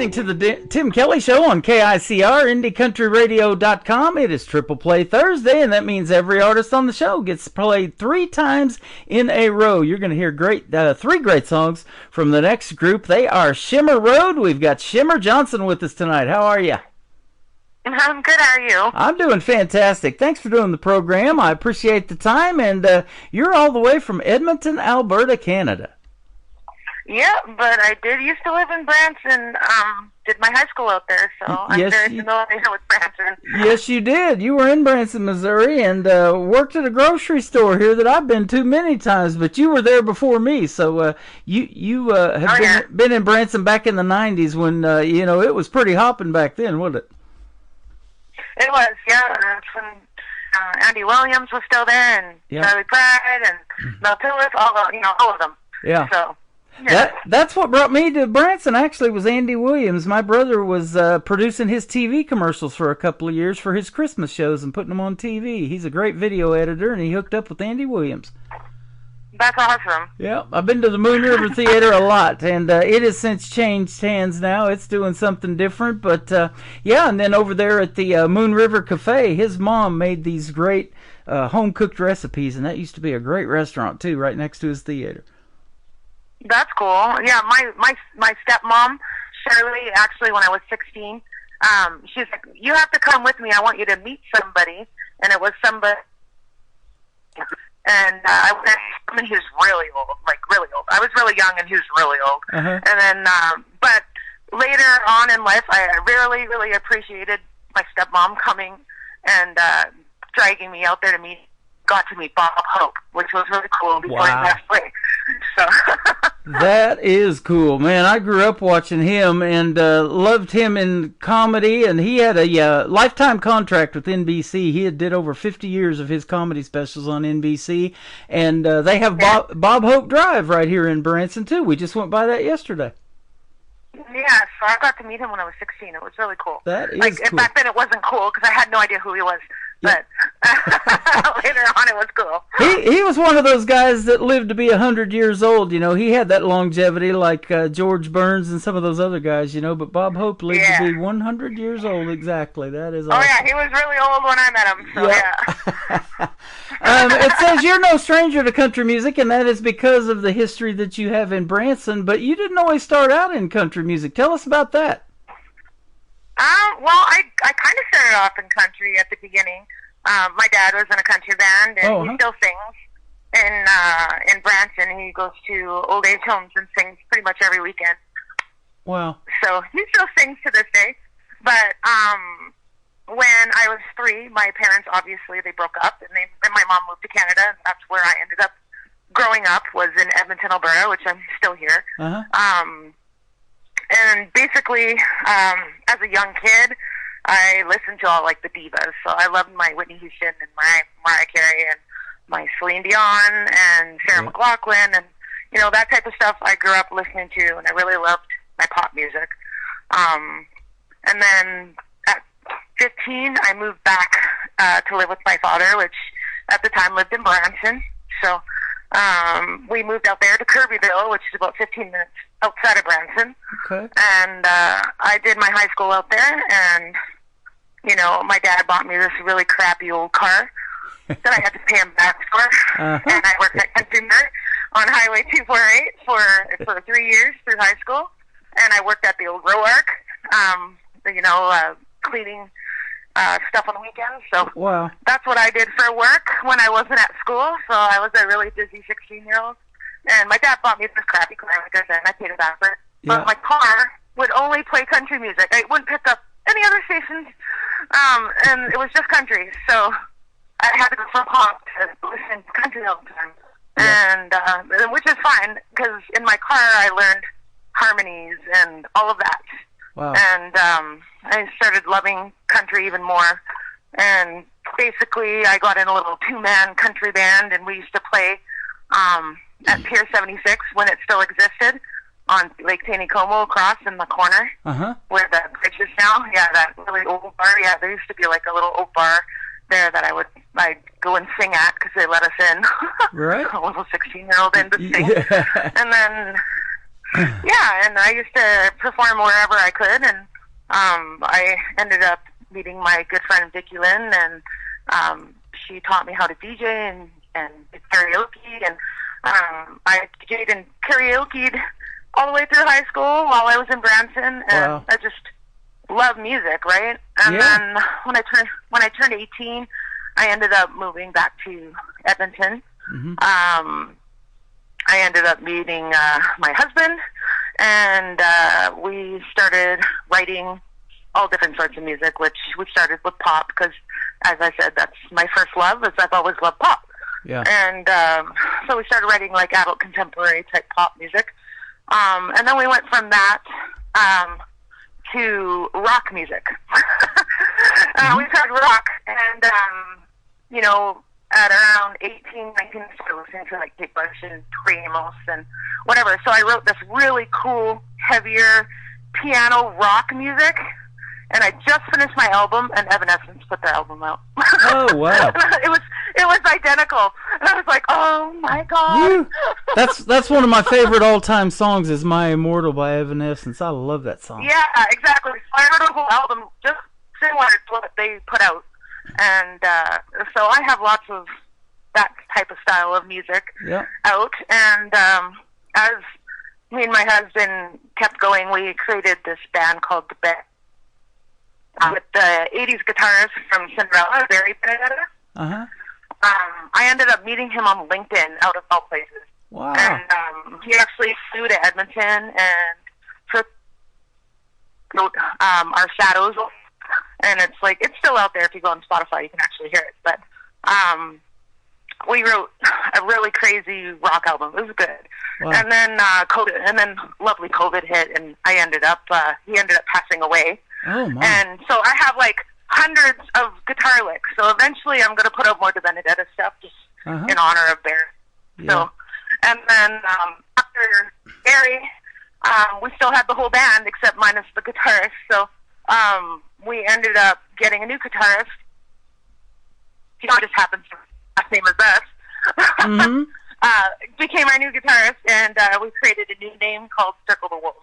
listening to the Tim Kelly Show on KICR, IndieCountryRadio.com. It is Triple Play Thursday, and that means every artist on the show gets played 3 times in a row. You're going to hear 3 great songs from the next group. They are Shimmer Road. We've got Shimmer Johnson with us tonight. How are you? I'm good. How are you? I'm doing fantastic. Thanks for doing the program. I appreciate the time, and you're all the way from Edmonton, Alberta, Canada. Yeah, but I did used to live in Branson. Did my high school out there, so I'm very familiar with Branson. Yes, you did. You were in Branson, Missouri, and worked at a grocery store here that I've been to many times. But you were there before me, so you have been in Branson back in the '90s when it was pretty hopping back then, wasn't it? It was, yeah. That's when Andy Williams was still there, and Charlie Pride, and Mel Tillis, all of them. Yeah. So. Yeah. That's what brought me to Branson, actually, was Andy Williams. My brother was producing his TV commercials for a couple of years for his Christmas shows and putting them on TV. He's a great video editor, and he hooked up with Andy Williams. That's awesome. Yeah, I've been to the Moon River Theater a lot, and it has since changed hands now. It's doing something different, but and then over there at the Moon River Cafe, his mom made these great home-cooked recipes, and that used to be a great restaurant, too, right next to his theater. That's cool. Yeah, my stepmom, Shirley, actually, when I was 16, she's like, you have to come with me. I want you to meet somebody. And it was somebody. And I mean, he was really old, like really old. I was really young, and he was really old. Uh-huh. And then, but later on in life, I really, really appreciated my stepmom coming and dragging me out there to meet. Got to meet Bob Hope, which was really cool before he passed away. So. That is cool, man. I grew up watching him and loved him in comedy, and he had a lifetime contract with NBC. He did over 50 years of his comedy specials on NBC, and they have Bob Hope Drive right here in Branson, too. We just went by that yesterday. Yeah, so I got to meet him when I was 16. It was really cool. That is cool. Back then it wasn't cool because I had no idea who he was. But later on it was cool. He was one of those guys that lived to be 100 years old. He had that longevity like George Burns and some of those other guys, but Bob Hope lived to be 100 years old exactly. That is awesome. Oh, yeah, he was really old when I met him, so It says you're no stranger to country music, and that is because of the history that you have in Branson, but you didn't always start out in country music. Tell us about that. Well, I kind of started off in country at the beginning. My dad was in a country band, and he still sings in Branson. He goes to old age homes and sings pretty much every weekend. Wow. So he still sings to this day. But when I was 3, my parents, obviously, they broke up, and my mom moved to Canada, and that's where I ended up growing up, was in Edmonton, Alberta, which I'm still here. Uh-huh. And basically, as a young kid, I listened to all, like, the divas. So I loved my Whitney Houston and my Mariah Carey and my Celine Dion and Sarah McLachlan and, that type of stuff I grew up listening to, and I really loved my pop music. And then at 15, I moved back to live with my father, which at the time lived in Branson. So we moved out there to Kirbyville, which is about 15 minutes outside of Branson. Okay. And I did my high school out there, and, my dad bought me this really crappy old car that I had to pay him back for. Uh-huh. And I worked at Country Mart on Highway 248 for 3 years through high school. And I worked at the old Row Arc, cleaning stuff on the weekends. So that's what I did for work when I wasn't at school. So I was a really busy 16-year-old. And my dad bought me this crappy car, like I said, and I paid it back for it. Yeah. But my car would only play country music. I wouldn't pick up any other stations, and it was just country. So I had to go from pop to listen to country all the time. Yeah. And which is fine, because in my car I learned harmonies and all of that. Wow. And I started loving country even more. And basically I got in a little 2-man country band, and we used to play at Pier 76 when it still existed on Lake Taneycomo across in the corner where the bridge is now. Yeah, that really old bar. Yeah, there used to be like a little old bar there that I'd go and sing at because they let us in. Right. A little 16-year-old in to sing. Yeah. And then Yeah, and I used to perform wherever I could, and I ended up meeting my good friend Vicky Lynn, and she taught me how to DJ and did karaoke, and I DJ'd and karaoke'd all the way through high school while I was in Branson, and I just love music, right? And then when I turned 18, I ended up moving back to Edmonton. I ended up meeting my husband, and we started writing all different sorts of music, which we started with pop because, as I said, that's my first love, is I've always loved pop. Yeah. And so we started writing like adult contemporary type pop music. And then we went from that to rock music. We started rock, and, you know, at around 18, 19, I started listening to like Kate Bush and Tori Amos and whatever. So I wrote this really cool, heavier piano rock music. And I just finished my album, and Evanescence put their album out. Oh, wow. It was identical. And I was like, oh, my God. That's one of my favorite all-time songs is My Immortal by Evanescence. I love that song. Yeah, exactly. So I wrote a whole album just similar to what they put out. And so I have lots of that type of style of music out. And as me and my husband kept going, we created this band called The Band. With the 80s guitarist from Cinderella, Barry Benedetta. I ended up meeting him on LinkedIn out of all places. Wow. And he actually flew to Edmonton and wrote Our Shadows. And it's like, it's still out there. If you go on Spotify, you can actually hear it. But we wrote a really crazy rock album. It was good. Wow. And then lovely COVID hit, and he ended up passing away. Oh, my. And so I have like hundreds of guitar licks. So eventually I'm going to put out more De Benedetta stuff just in honor of Barry. Yeah. So, and then after Barry, we still had the whole band except minus the guitarist. So we ended up getting a new guitarist. You know, it just happens. Last name is us. Became our new guitarist, and we created a new name called Circle the Wolves.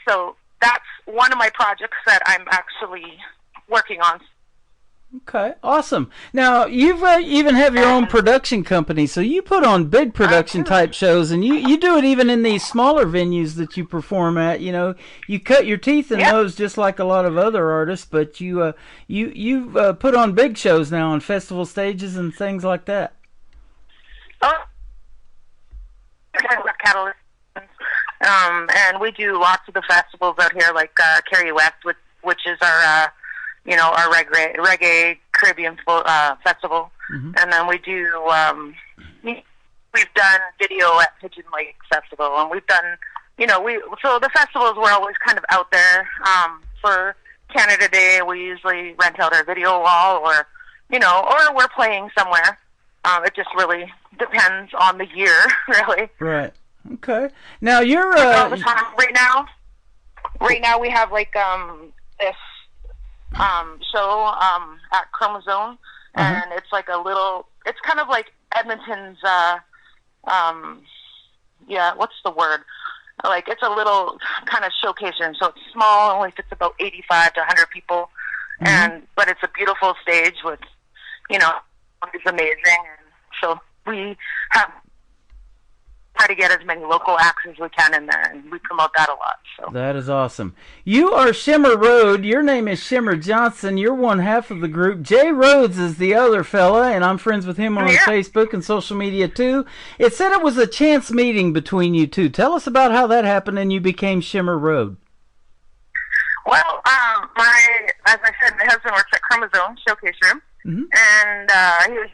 So that's one of my projects that I'm actually working on. Okay, awesome. Now, you've even have your own production company, so you put on big production type shows, and you do it even in these smaller venues that you perform at. You know, you cut your teeth in those just like a lot of other artists, but you put on big shows now on festival stages and things like that. Oh, Catalyst. And we do lots of the festivals out here, like Carrie West, which is our our reggae Caribbean festival. And then we do we've done video at Pigeon Lake Festival, and we've done so the festivals were always kind of out there. For Canada Day, we usually rent out our video wall, or we're playing somewhere. It just really depends on the year, really. Right. Okay. Now you're right now we have like this show at Chromosome, and it's like it's kind of like Edmonton's what's the word? Like it's a little kind of showcase room, so it's small, only fits about 85 to 100 people, but it's a beautiful stage with it's amazing, and so we have try to get as many local acts as we can in there, and we promote that a lot. So that is awesome. You are Shimmer Road. Your name is Shimmer Johnson. You're one half of the group. Jay Rhodes is the other fella, and I'm friends with him on Facebook and social media too. It said it was a chance meeting between you two. Tell us about how that happened and you became Shimmer Road. Well, as I said, my husband works at Chromosome Showcase Room, and he was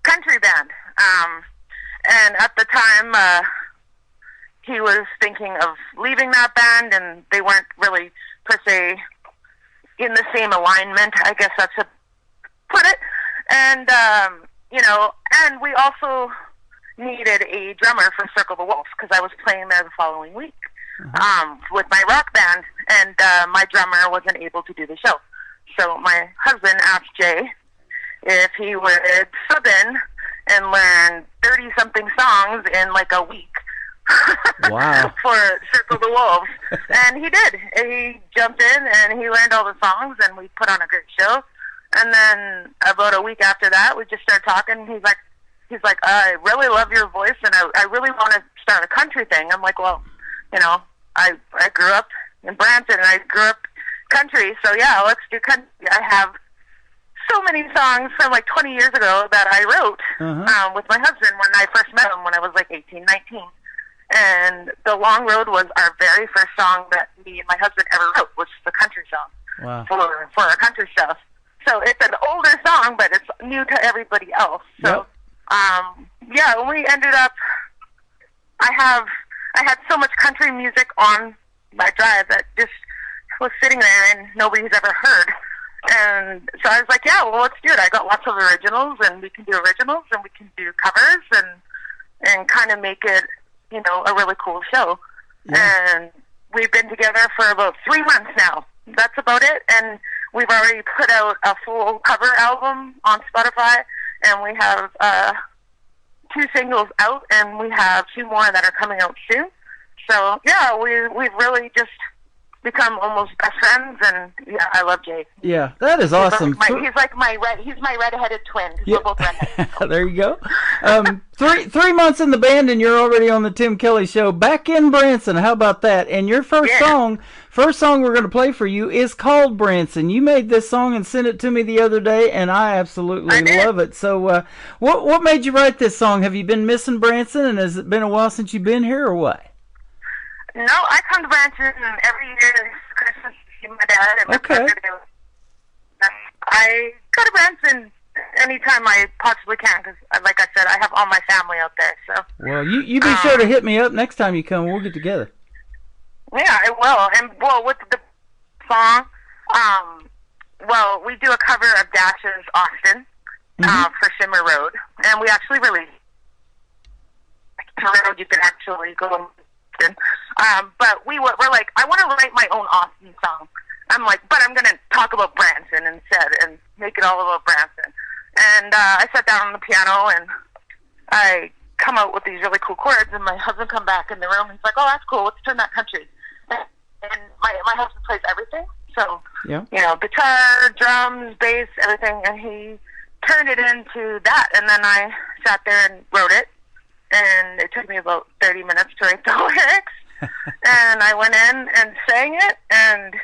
country band. And at the time, he was thinking of leaving that band, and they weren't really, per se, in the same alignment, I guess that's to put it. And, and we also needed a drummer for Circle the Wolves, because I was playing there the following week with my rock band, and my drummer wasn't able to do the show. So my husband asked Jay if he would sub in and learn 30-something songs in like a week Wow. for Circle the Wolves. And he did. He jumped in and he learned all the songs, and we put on a great show. And then about a week after that, we just started talking. He's like, I really love your voice, and I really want to start a country thing. I'm like, well, you know, I grew up in Brampton, and I grew up country, so yeah, let's do country. I have so many songs from like 20 years ago that I wrote with my husband when I first met him when I was like 18, 19. And The Long Road was our very first song that me and my husband ever wrote, was the country song. Wow. For our country stuff. So it's an older song, but it's new to everybody else. So, yeah, we ended up, I had so much country music on my drive that just was sitting there and nobody's ever heard. And so I was like, yeah, well, let's do it. I got lots of originals, and we can do originals, and we can do covers, and kind of make it, you know, a really cool show. Yeah. And we've been together for about 3 months now. That's about it. And we've already put out a full cover album on Spotify, and we have 2 singles out, and we have 2 more that are coming out soon. So, yeah, we've really just become almost best friends, and yeah, I love Jay. Yeah, that is awesome. He's my redheaded twin. Yeah. We're both redheaded. There you go. 3 months in the band, and you're already on the Tim Kelly Show back in Branson. How about that? And your first song we're going to play for you is called Branson. You made this song and sent it to me the other day, and I absolutely love it. So, what made you write this song? Have you been missing Branson, and has it been a while since you've been here, or what? No, I come to Branson every year for Christmas to see my dad and my brother. I go to Branson anytime I possibly can because, like I said, I have all my family out there. So. Well, you be sure to hit me up next time you come. We'll get together. Yeah, I will. And, well, with the song, well, we do a cover of Dash's Austin for Shimmer Road. And we actually released Road. You can actually go. But we're like, I want to write my own Austin song. I'm like, but I'm going to talk about Branson instead and make it all about Branson. And I sat down on the piano and I come out with these really cool chords, and my husband come back in the room and he's like, oh, that's cool, let's turn that country. And my husband plays everything. So, you know, guitar, drums, bass, everything. And he turned it into that. And then I sat there and wrote it. And it took me about 30 minutes to write the lyrics. And I went in and sang it, and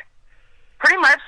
pretty much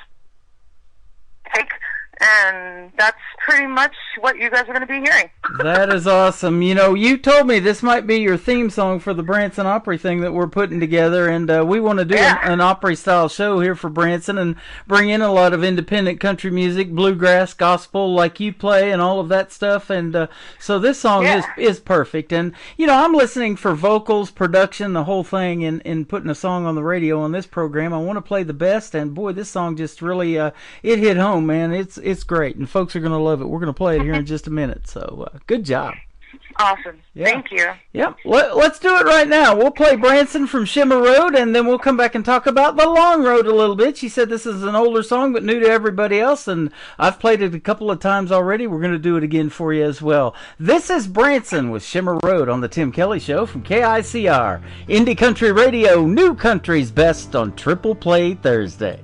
and that's pretty much what you guys are going to be hearing. That is awesome. You know, you told me this might be your theme song for the Branson Opry thing that we're putting together, and we want to do an Opry-style show here for Branson and bring in a lot of independent country music, bluegrass, gospel, like you play, and all of that stuff. And so this song is perfect. And, you know, I'm listening for vocals, production, the whole thing, in putting a song on the radio on this program. I want to play the best, and, boy, this song just really, it hit home, man. It's great, and folks are going to love it. We're going to play it here in just a minute, so good job. Awesome. Yeah. Thank you. Yep. Let's do it right now. We'll play Branson from Shimmer Road, and then we'll come back and talk about The Long Road a little bit. She said this is an older song, but new to everybody else, and I've played it a couple of times already. We're going to do it again for you as well. This is Branson with Shimmer Road on The Tim Kelly Show from KICR. Indie Country Radio, New Country's Best on Triple Play Thursday.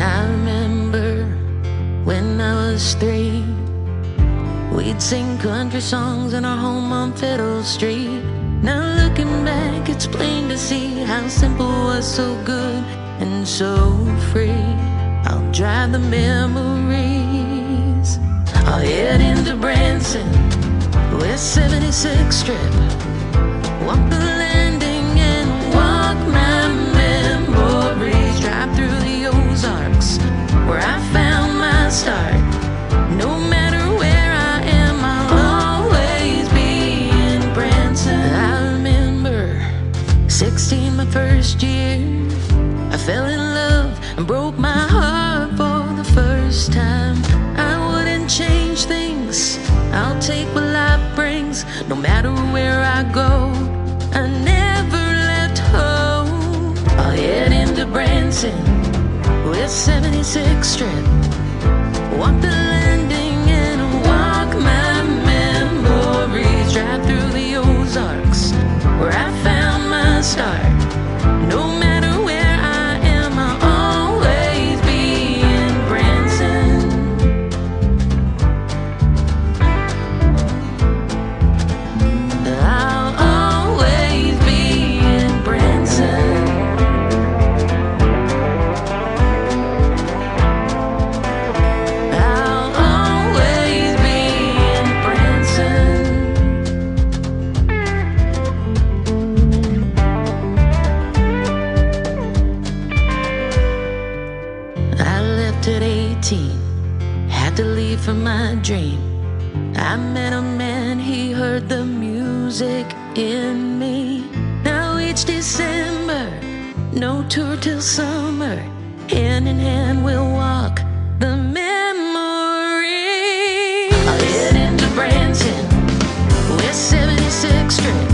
I remember when I was 3, we'd sing country songs in our home on Fiddle Street. Now looking back, it's plain to see how simple was so good and so free. I'll drive the memories. I'll head into Branson, West 76th Strip, walk the landing and walk my memories. Drive through the Ozarks, where I found my start. No matter where I am, I'll always be in Branson. I remember 16, my first year. I fell in love and broke my heart for the first time. I wouldn't change things, I'll take what life brings. No matter where I go, I never left home. I'll head into Branson, West 76th Strip, walk the landing and walk my memories. Drive through dream. I met a man, he heard the music in me. Now each December, no tour till summer, hand in hand we'll walk the memory. I'll head into Branson, West 76th Street,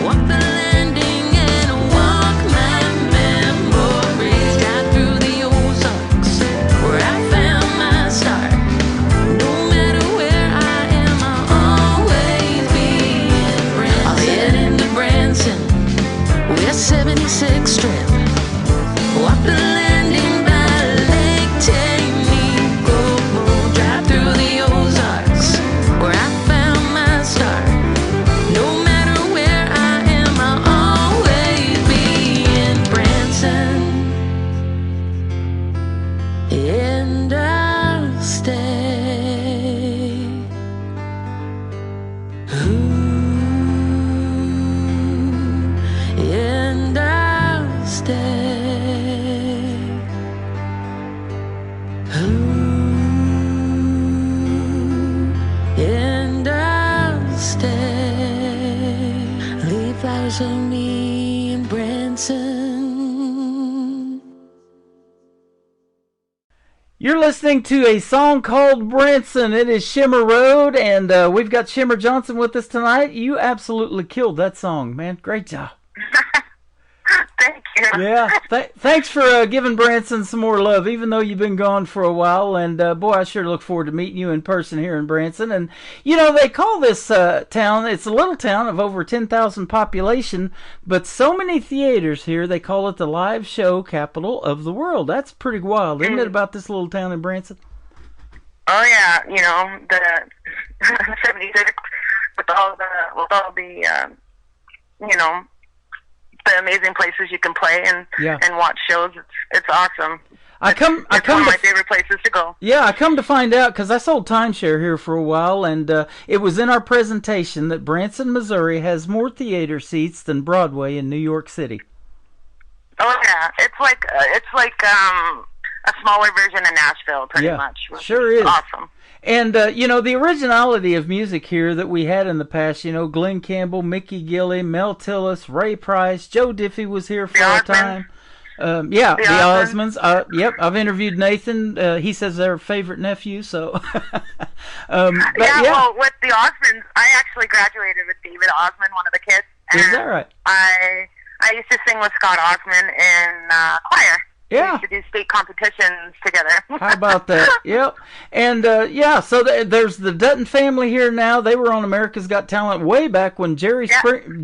walk the landing and walk my memories. Drive through the Ozarks, where I found my start. No matter where I am, I'll always be in Branson. I'll head into Branson, West 76th Street, walk the landing by Lake Tanico. Drive through the Ozarks, where I found my start. No matter where I am, I'll always be in Branson. And I'll stay. And I'll stay. And I'll stay. Leave flowers for me in Branson. You're listening to a song called Branson. It is Shimmer Road, and we've got Shimmer Johnson with us tonight. You absolutely killed that song, man. Great job. Thank you. Yeah, thanks for giving Branson some more love, even though you've been gone for a while. And boy, I sure look forward to meeting you in person here in Branson. And you know, they call this town, it's a little town of over 10,000 population, but so many theaters here, they call it the live show capital of the world. That's pretty wild, isn't it, about this little town in Branson? Oh yeah, you know, the 76 with all the you know, the amazing places you can play and watch shows. It's awesome. It's one of my favorite places to go. Yeah, I come to find out because I sold timeshare here for a while, and it was in our presentation that Branson, Missouri has more theater seats than Broadway in New York City. Oh yeah, it's like a smaller version of Nashville, pretty much. Sure is. Awesome. And, you know, the originality of music here that we had in the past, you know, Glenn Campbell, Mickey Gilley, Mel Tillis, Ray Price, Joe Diffie was here for a time. The Osmonds. Yep, I've interviewed Nathan. He says they're favorite nephew, so. Well, with the Osmonds, I actually graduated with David Osmond, one of the kids. Is that right? I used to sing with Scott Osmond in choir. Yeah. We used to do state competitions together. How about that? Yep. And, so there's the Dutton family here now. They were on America's Got Talent way back when Jerry Springer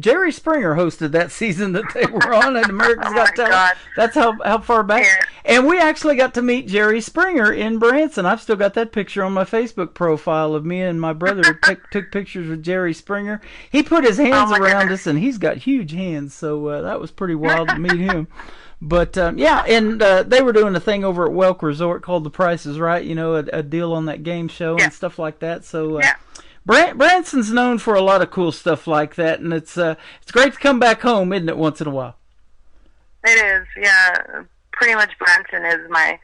hosted that season that they were on at America's Got Talent. God. That's how far back. Yeah. And we actually got to meet Jerry Springer in Branson. I've still got that picture on my Facebook profile of me and my brother took pictures with Jerry Springer. He put his hands around us, and he's got huge hands, so that was pretty wild to meet him. But, they were doing a thing over at Welk Resort called The Price is Right, you know, a deal on that game show and stuff like that. So, Branson's known for a lot of cool stuff like that, and it's great to come back home, isn't it, once in a while? It is, yeah. Pretty much Branson is my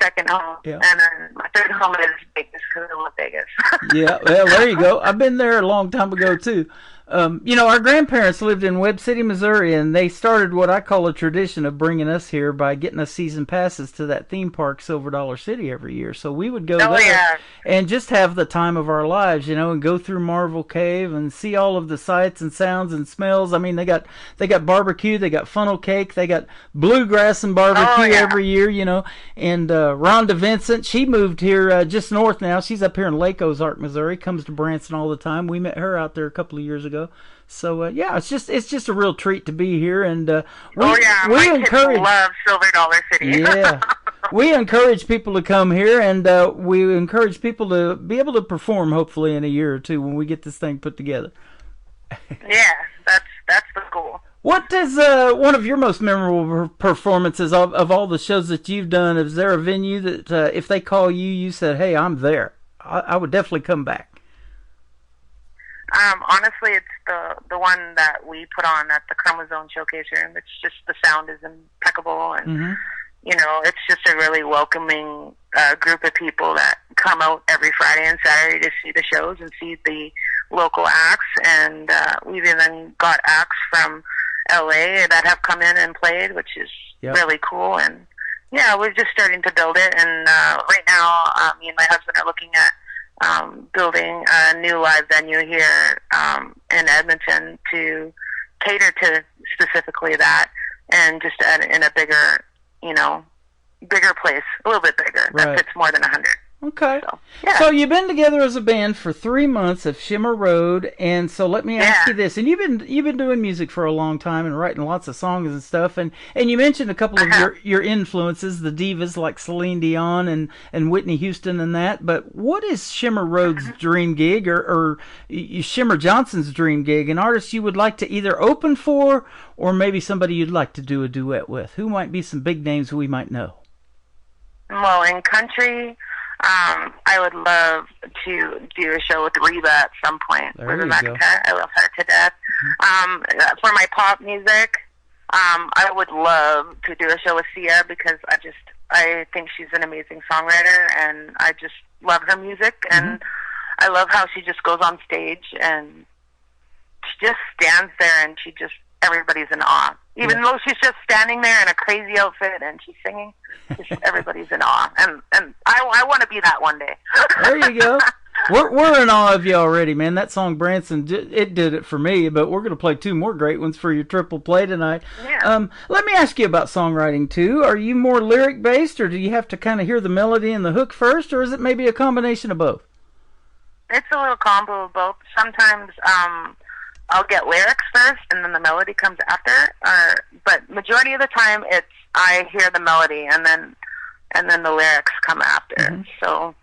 second home, and then my third home is Vegas because I love Vegas. Yeah, well, there you go. I've been there a long time ago, too. Our grandparents lived in Webb City, Missouri, and they started what I call a tradition of bringing us here by getting us season passes to that theme park, Silver Dollar City, every year. So we would go there and just have the time of our lives, you know, and go through Marvel Cave and see all of the sights and sounds and smells. I mean, they got barbecue, they got funnel cake, they got bluegrass and barbecue every year, you know. And Rhonda Vincent, she moved here just north now. She's up here in Lake Ozark, Missouri, comes to Branson all the time. We met her out there a couple of years ago. So it's just a real treat to be here, and we encourage. Love Silver Dollar City. Yeah, we encourage people to come here, and we encourage people to be able to perform hopefully in a year or two when we get this thing put together. Yeah, that's the goal. What is one of your most memorable performances of all the shows that you've done? Is there a venue that if they call you, you said, "Hey, I'm there. I would definitely come back"? Honestly, it's the one that we put on at the Chromosome Showcase Room. It's just the sound is impeccable, and you know, it's just a really welcoming a group of people that come out every Friday and Saturday to see the shows and see the local acts. And we've even got acts from LA that have come in and played, which is really cool. And yeah, we're just starting to build it. And right now, me and my husband are looking at building a new live venue here in Edmonton to cater to specifically that, and just in a bigger, bigger place, a little bit bigger, that fits more than 100. Okay. So you've been together as a band for 3 months of Shimmer Road, and so let me ask you this. And you've been doing music for a long time and writing lots of songs and stuff. And you mentioned a couple of your influences, the divas like Celine Dion and Whitney Houston and that. But what is Shimmer Road's dream gig, or Shimmer Johnson's dream gig? An artist you would like to either open for, or maybe somebody you'd like to do a duet with? Who might be some big names we might know? Well, in country, I would love to do a show with Reba at some point. There you go. I love her to death. For my pop music, I would love to do a show with Sia, because I think she's an amazing songwriter, and I just love her music, and I love how she just goes on stage and she just stands there and everybody's in awe. Even though she's just standing there in a crazy outfit and she's singing, everybody's in awe. And I want to be that one day. There you go. We're in awe of you already, man. That song, Branson, it did it for me, but we're going to play 2 more great ones for your triple play tonight. Yeah. Let me ask you about songwriting, too. Are you more lyric-based, or do you have to kind of hear the melody and the hook first, or is it maybe a combination of both? It's a little combo of both. Sometimes I'll get lyrics first, and then the melody comes after. But majority of the time, I hear the melody, and then the lyrics come after. So,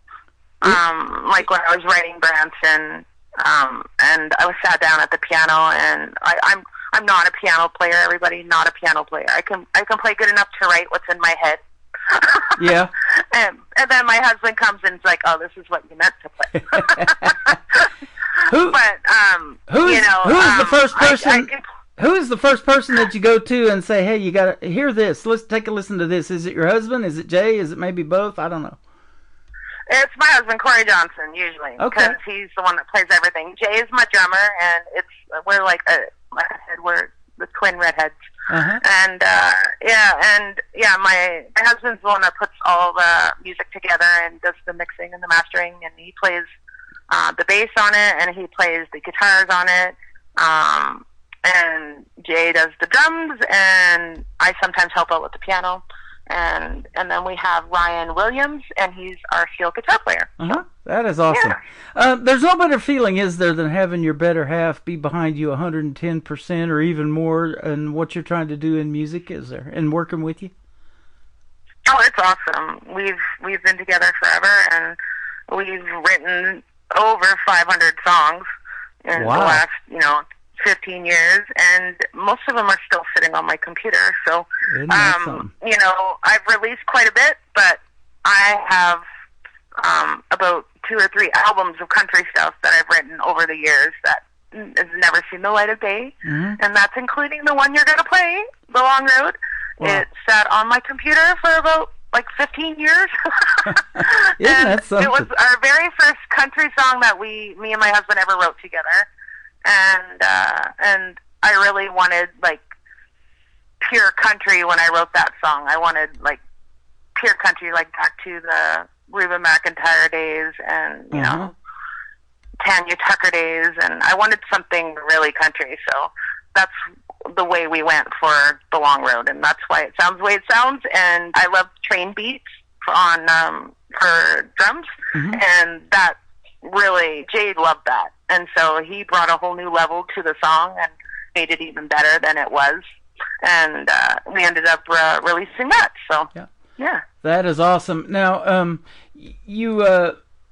like when I was writing Branson, and I was sat down at the piano, and I'm not a piano player. Everybody, not a piano player. I can play good enough to write what's in my head. Yeah. And then my husband comes and is like, "Oh, this is what you meant to play." Who's the first person? Who is the first person that you go to and say, "Hey, you got to hear this. Let's take a listen to this"? Is it your husband? Is it Jay? Is it maybe both? I don't know. It's my husband, Corey Johnson, usually, because he's the one that plays everything. Jay is my drummer, and we're like we're the twin redheads. And my husband's the one that puts all the music together and does the mixing and the mastering, and he plays the bass on it, and he plays the guitars on it, and Jay does the drums, and I sometimes help out with the piano, and then we have Ryan Williams, and he's our steel guitar player. That is awesome. There's no better feeling, is there, than having your better half be behind you 110% or even more in what you're trying to do in music, is there, and working with you? Oh, it's awesome. We've been together forever, and we've written over 500 songs in the last 15 years, and most of them are still sitting on my computer. So I've released quite a bit, but I have about 2 or 3 albums of country stuff that I've written over the years that has never seen the light of day, and that's including the one you're going to play, The Long Road. It sat on my computer for about 15 years. That's something. It was our very first country song that me and my husband ever wrote together, and I really wanted pure country when I wrote that song. I wanted pure country, back to the Reba McEntire days, and you know, Tanya Tucker days, and I wanted something really country. So that's the way we went for The Long Road, and that's why it sounds the way it sounds. And I love train beats for drums, and that really, Jade loved that, and so he brought a whole new level to the song and made it even better than it was, and we ended up releasing that. So yeah, that is awesome. Now, you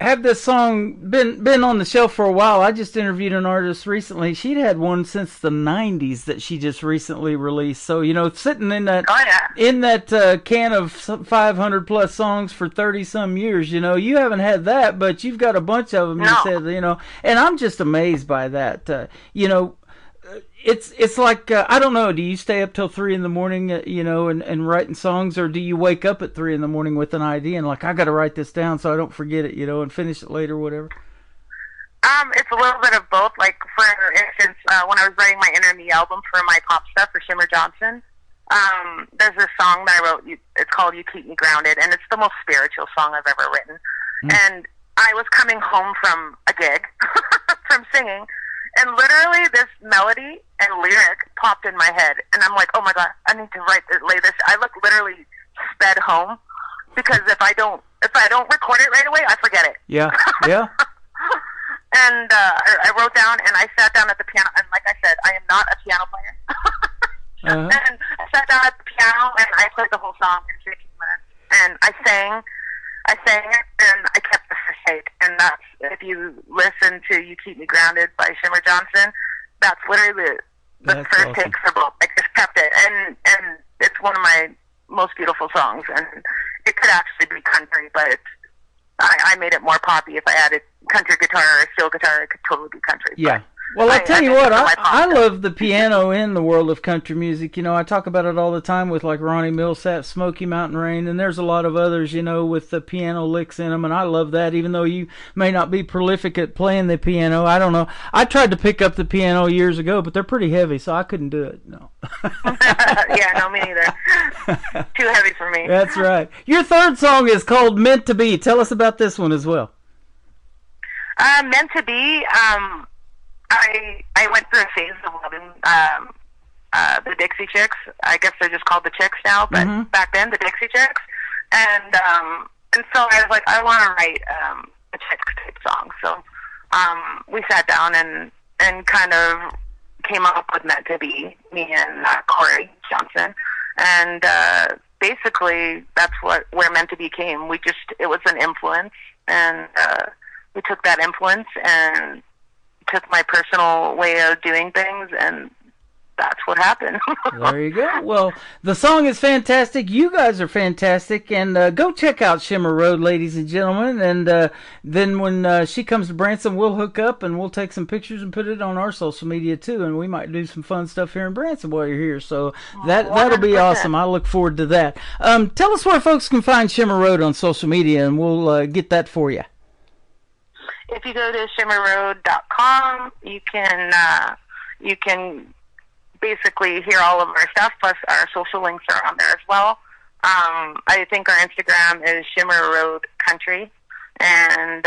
have this song been on the shelf for a while. I just interviewed an artist recently. She'd had one since the 90s that she just recently released. So, sitting in that can of 500 plus songs for 30 some years, you haven't had that, but you've got a bunch of them. You said, and I'm just amazed by that. it's like I don't know. Do you stay up till 3 a.m, and writing songs, or do you wake up at 3 a.m. with an idea and like I got to write this down so I don't forget it, and finish it later, whatever? It's a little bit of both. Like for instance, when I was writing my Inner Me album for my pop stuff for Shimmer Johnson, there's this song that I wrote. It's called "You Keep Me Grounded," and it's the most spiritual song I've ever written. And I was coming home from a gig from singing. And literally this melody and lyric popped in my head. And I'm like, oh my God, I need to lay this. I literally sped home because if I don't record it right away, I forget it. Yeah. And I wrote down and I sat down at the piano. And like I said, I am not a piano player. And I sat down at the piano and I played the whole song in 15 minutes. And I sang it, and I kept the first take. And that's, if you listen to "You Keep Me Grounded" by Shimmer Johnson, that's literally the first awesome. Take for both. I just kept it, and it's one of my most beautiful songs. And it could actually be country, but I made it more poppy. If I added country guitar or steel guitar, it could totally be country. Yeah. But well, I tell you what, I love the piano in the world of country music. I talk about it all the time with like Ronnie Milsap, Smoky Mountain Rain, and there's a lot of others, with the piano licks in them, and I love that, even though you may not be prolific at playing the piano. I don't know. I tried to pick up the piano years ago, but they're pretty heavy, so I couldn't do it. No. Yeah, no, me neither. Too heavy for me. That's right. Your third song is called "Meant to Be." Tell us about this one as well. Meant to Be. I went through a phase of loving the Dixie Chicks. I guess they're just called the Chicks now, but back then the Dixie Chicks. And so I was like, I want to write a Chicks type song. So we sat down and kind of came up with "Meant to Be," me and Corey Johnson. And basically that's where "Meant to Be" came. It was an influence, and we took that influence and took my personal way of doing things, and that's what happened. There you go. Well, the song is fantastic. You guys are fantastic, and go check out Shimmer Road, ladies and gentlemen. And then when she comes to Branson, we'll hook up and we'll take some pictures and put it on our social media too. And we might do some fun stuff here in Branson while you're here. So that'll be awesome. I look forward to that. Tell us where folks can find Shimmer Road on social media, and we'll get that for you. If you go to shimmerroad.com, you can basically hear all of our stuff, plus our social links are on there as well. I think our Instagram is Shimmer Road Country, and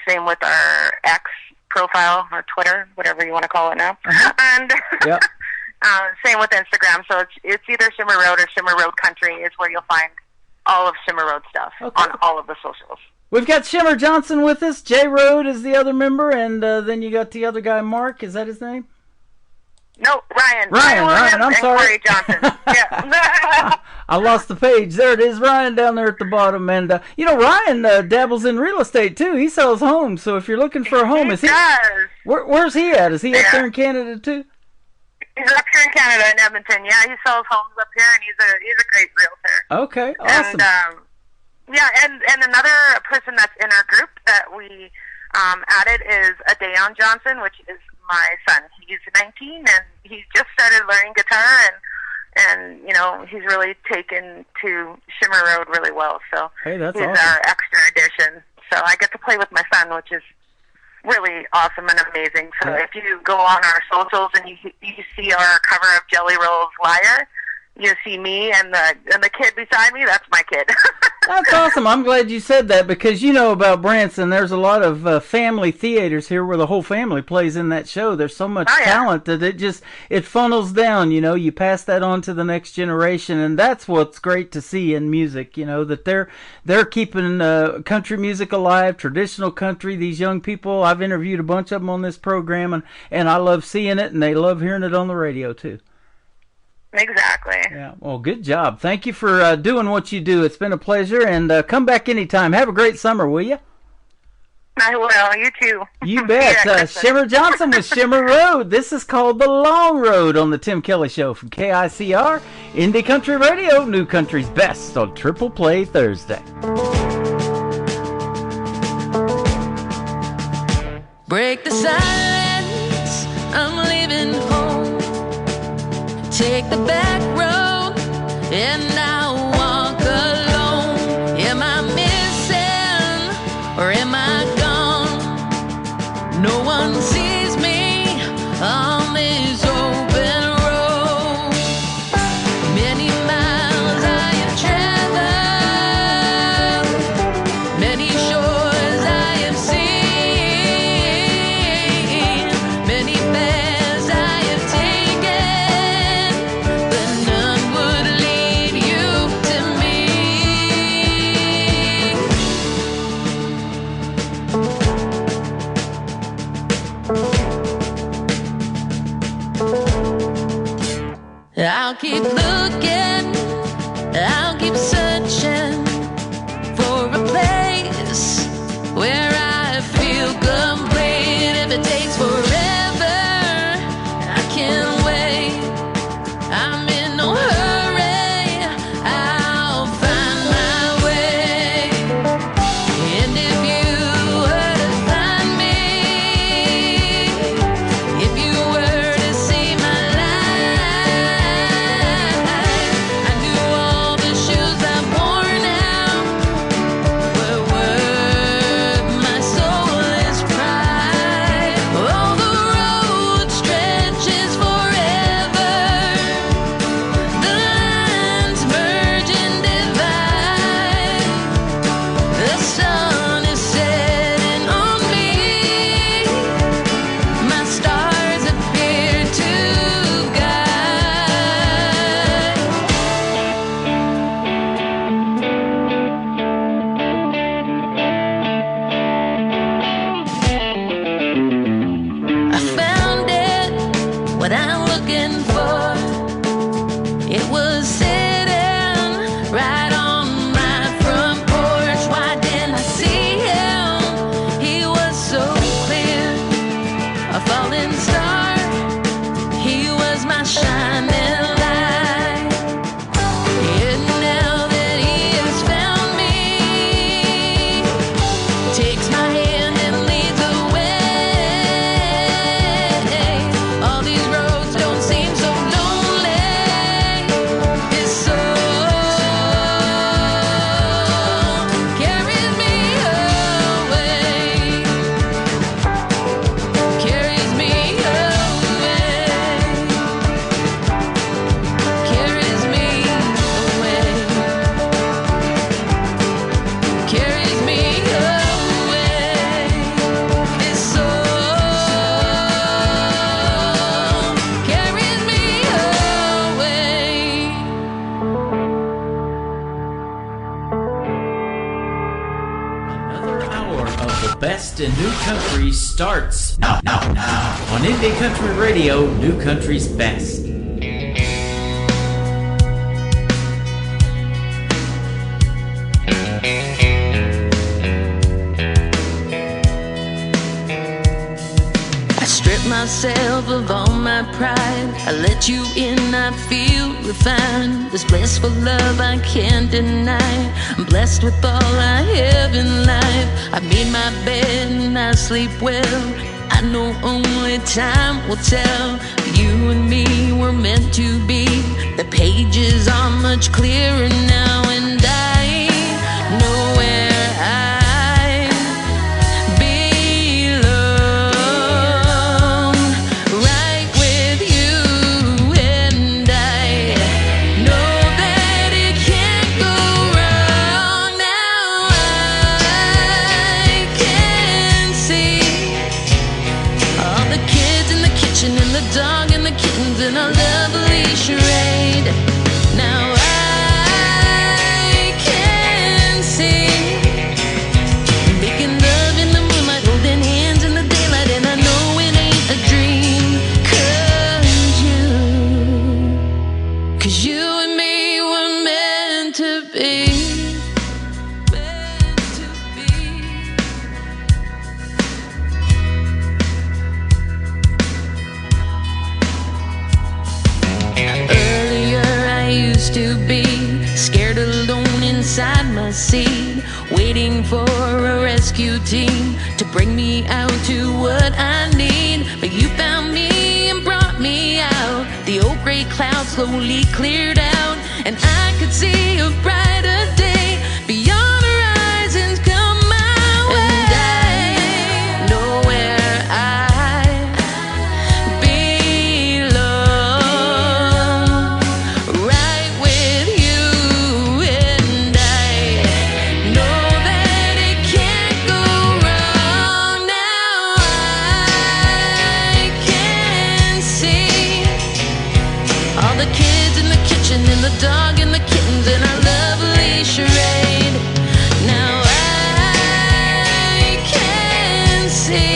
same with our X profile or Twitter, whatever you want to call it now. And same with Instagram. So it's either Shimmer Road or Shimmer Road Country is where you'll find all of Shimmer Road stuff on all of the socials. We've got Shimmer Johnson with us. Jay Road is the other member, and then you got the other guy, Mark. Is that his name? No, Ryan. Ryan, I'm sorry. Corey Johnson. Yeah. I lost the page. There it is, Ryan down there at the bottom. And, Ryan dabbles in real estate, too. He sells homes. So if you're looking for a home, where's he at? Is he up there in Canada, too? He's up here in Canada, in Edmonton. Yeah, he sells homes up here, and he's a great realtor. Okay, awesome. And and another person that's in our group that we added is Adayon Johnson, which is my son. He's 19 and he just started learning guitar, and he's really taken to Shimmer Road really well. So hey, that's he's awesome. Our extra addition. So I get to play with my son, which is really awesome and amazing. So if you go on our socials and you see our cover of Jelly Roll's Liar, you see me and the kid beside me. That's my kid. That's awesome. I'm glad you said that, because about Branson, there's a lot of family theaters here where the whole family plays in that show. There's so much talent that it funnels down. You pass that on to the next generation, and that's what's great to see in music. That they're keeping country music alive, traditional country. These young people, I've interviewed a bunch of them on this program, and I love seeing it, and they love hearing it on the radio too. Exactly. Yeah. Well, good job. Thank you for doing what you do. It's been a pleasure, and come back anytime. Have a great summer, will you? I will. You too. You bet. Shimmer Johnson with Shimmer Road. This is called The Long Road on the Tim Kelly Show from KICR, Indie Country Radio, New Country's best on Triple Play Thursday. Break the silence. I'm leaving home. take the back road and I walk alone. Am I missing or am I gone? No one sees me on this open road. Many miles I have traveled, many shores I have seen, many paths I have taken, but none would lead you to me. I'll keep looking, I'll keep searching for a place where I feel complete. If it takes forever, I can't wait. I'm in no hurry, I'll find my way. And if you were to find me, if you were to see my life, I knew all the shoes I've worn out were worth my soulless pride. Oh, the road stretches forever, the lines merge and divide. The sun is setting on me, my stars appear to guide. I found it, what I'm looking for. It was sitting right on my front porch. Why didn't I see him? He was so clear, a falling star. He was my shining light. And now that he has found me, takes my hand and leads away. All these roads don't seem so lonely. His soul carries me away, carries me away, carries me away, carries me away. His soul carries me away. Another hour of the best in new country starts now on Indie Country Radio, New Country's Best. I strip myself of all my pride. I let you in, I feel refined. This blissful love I can't deny. I'm blessed with all I have in life. I made my bed and I sleep well. I know only time will tell. You and me were meant to be. The pages are much clearer now, and I know where I belong, right with you. And I know that it can't go wrong. Now I can see all the kids in the kitchen and the dog and the kittens and our lovely charade. Now I can see making love in the moonlight, holding hands in the daylight, and I know it ain't a dream. 'Cause you and me were meant to be. Earlier I used to be scared alone inside my seat, waiting for a rescue team to bring me out to what I need. But you found me and brought me out. The oak gray clouds slowly cleared out, and I could see a brighter day beyond horizons come my way. And I know where I belong, right with you. And I know that it can't go wrong. Now I can see all the kids in the kitchen and the dog and the kittens and our lovely charade. Now I can see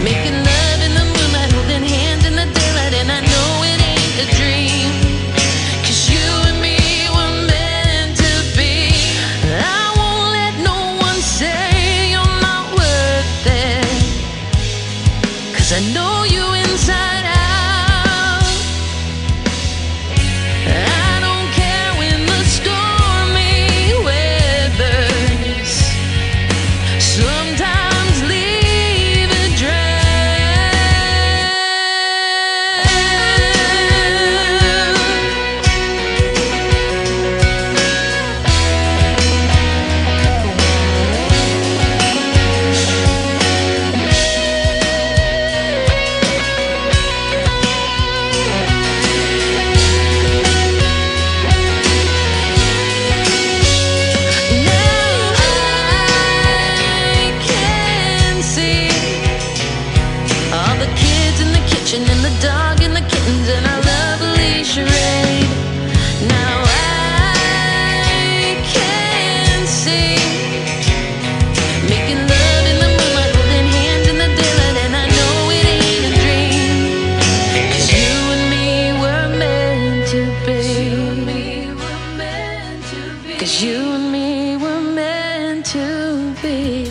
making love in the moonlight, holding hands in the daylight, and I know it ain't a dream, 'cause you and me were meant to be. I won't let no one say you're not worth it, 'cause I know you inside out. I don't care when the stormy weathers sometimes leave it dry. All the kids in the kitchen and the dog and the kittens and our lovely charade. Now I can see making love in the moonlight, holding hands in the daylight, and I know it ain't a dream, 'cause you and me were meant to be. 'Cause you and me were meant to be.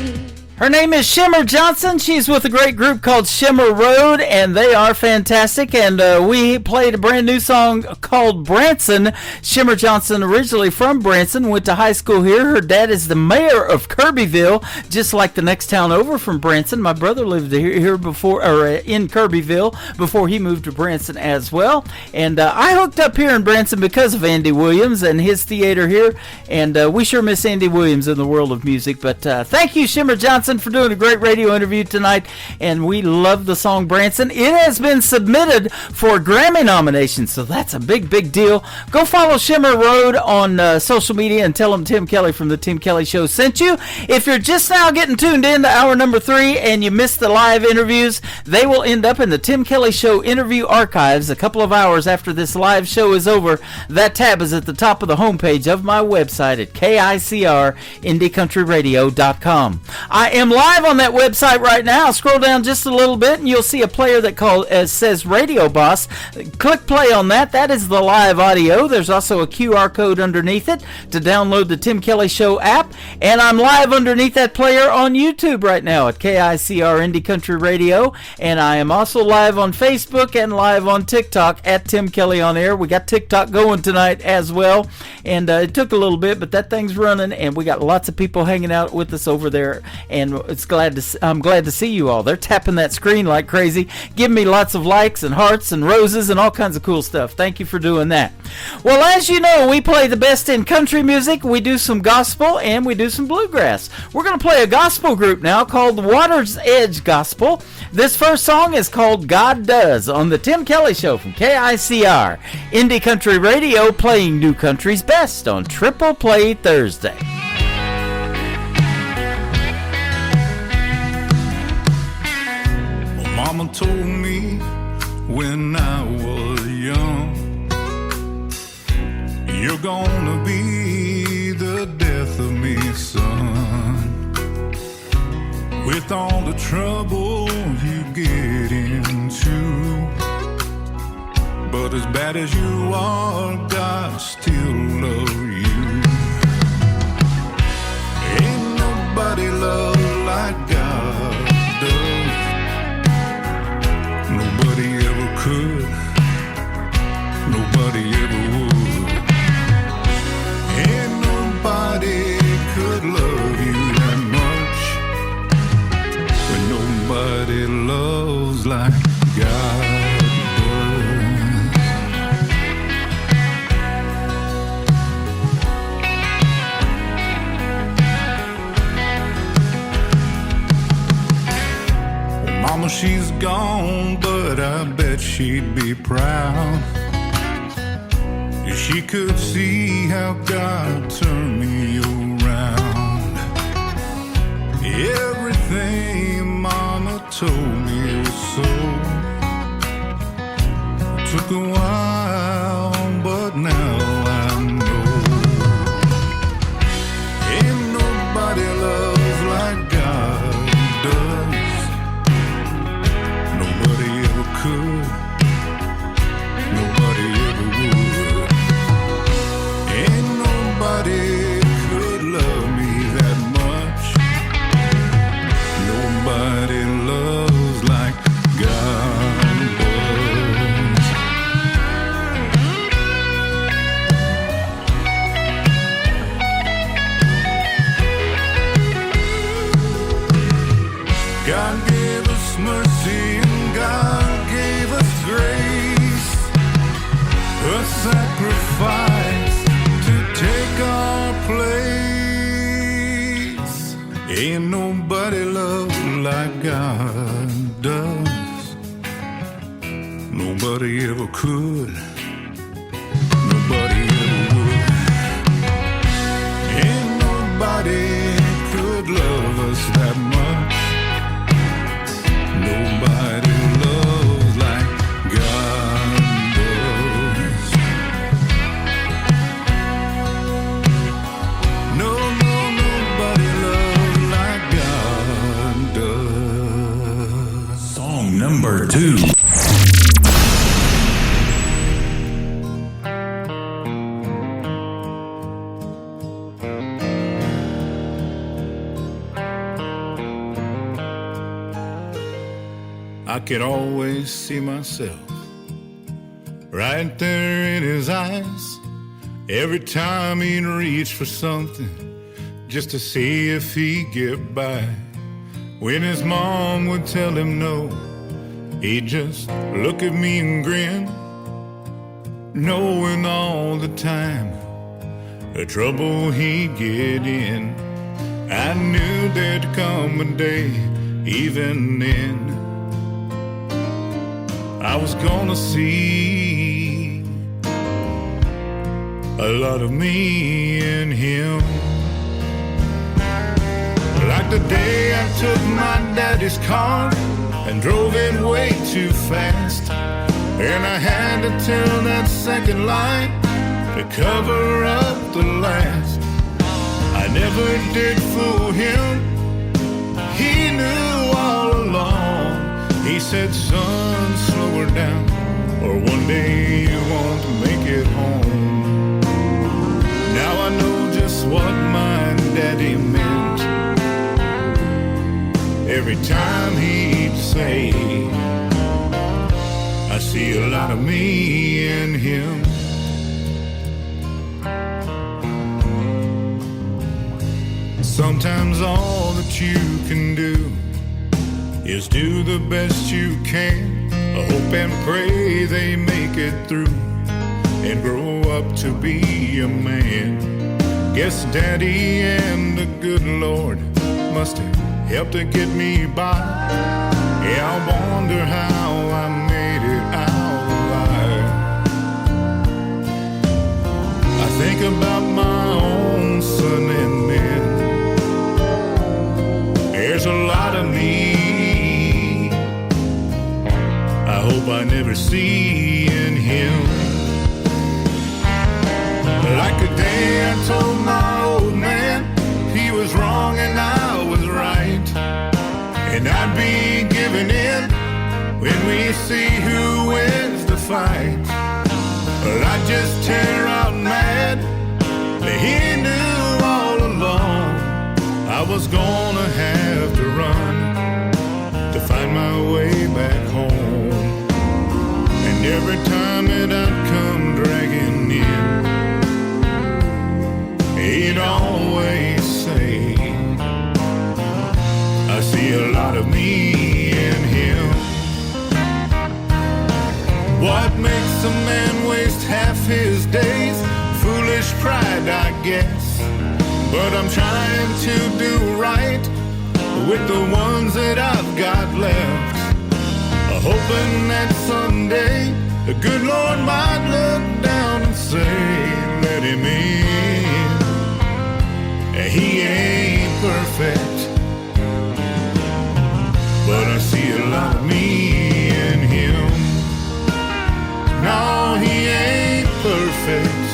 Her name is Shimmer Johnson. She's with a great group called Shimmer Road, and they are fantastic. And we played a brand new song called Branson. Shimmer Johnson, originally from Branson, went to high school here. Her dad is the mayor of Kirbyville, just like the next town over from Branson. My brother lived here before, or in Kirbyville, before he moved to Branson as well. And I hooked up here in Branson because of Andy Williams and his theater here. And we sure miss Andy Williams in the world of music. But thank you, Shimmer Johnson, for doing a great radio interview tonight, and we love the song Branson. It has been submitted for Grammy nominations, so that's a big deal. Go follow Shimmer Road on social media and tell them Tim Kelly from the Tim Kelly Show sent you. If you're just now getting tuned in to hour number 3 and you missed the live interviews, they will end up in the Tim Kelly Show interview archives a couple of hours after this live show is over. That tab is at the top of the homepage of my website at KICRIndieCountryRadio.com. I am live on that website right now. Scroll down just a little bit and you'll see a player that says Radio Boss. Click play on that. That is the live audio. There's also a QR code underneath it to download the Tim Kelly Show app. And I'm live underneath that player on YouTube right now at KICR Indie Country Radio. And I am also live on Facebook and live on TikTok at Tim Kelly On Air. We got TikTok going tonight as well. And it took a little bit, but that thing's running. And we got lots of people hanging out with us over there. And I'm glad to see you all. They're tapping that screen like crazy, giving me lots of likes and hearts and roses and all kinds of cool stuff. Thank you for doing that. Well, as you know, we play the best in country music. We do some gospel and we do some bluegrass. We're going to play a gospel group now called Water's Edge Gospel. This first song is called God Does on the Tim Kelly Show from KICR Indie Country Radio, playing new country's best on Triple Play Thursday. Mama told me when I was young, you're gonna be the death of me, son. With all the trouble you get into, but as bad as you are, God still loves you. Ain't nobody love like God does. Nobody ever could, nobody ever would. Ain't nobody could love you that much, when nobody loves like God does. she's gone, but I bet she'd be proud if she could see how God turned me around. Everything Mama told me was so. It took a while, but now I know. Ain't nobody loves like God does. Nobody ever could. Nobody ever would. Ain't nobody could love me that much. Nobody loves like God does. God gave us mercy and God gave us grace, a sacrifice to take our place. Ain't nobody loved like God does. Nobody ever could. Nobody ever would. Ain't nobody could love us that much. Nobody loves like God does. No, nobody loves like God does. Song number 2. I could always see myself right there in his eyes every time he'd reach for something just to see if he'd get by. When his mom would tell him no, he'd just look at me and grin, knowing all the time the trouble he'd get in. I knew there'd come a day, even then I was gonna see a lot of me in him. Like the day I took my daddy's car and drove it way too fast, and I had to tell that second light to cover up the last. I never did fool him, he knew all along. He said, son, slow her down, or one day you won't make it home. Now I know just what my daddy meant every time he'd say, I see a lot of me in him. Sometimes all that you can do is do the best you can. I hope and pray they make it through and grow up to be a man. Guess Daddy and the good Lord must have helped to get me by. Yeah, I wonder how I made it out alive. I think about my own son and men. There's a lot of me I hope I never see in him. Like the day I told my old man he was wrong and I was right, and I'd be giving in when we see who wins the fight. Well, I'd just tear out mad, but he knew all along I was gonna have to run to find my way back home. And every time that I'd come dragging in, he'd always say, I see a lot of me in him. What makes a man waste half his days? Foolish pride, I guess. But I'm trying to do right with the ones that I've got left. hoping that someday the good Lord might look down and say, let him in. He ain't perfect, but I see a lot of me in him. No, he ain't perfect,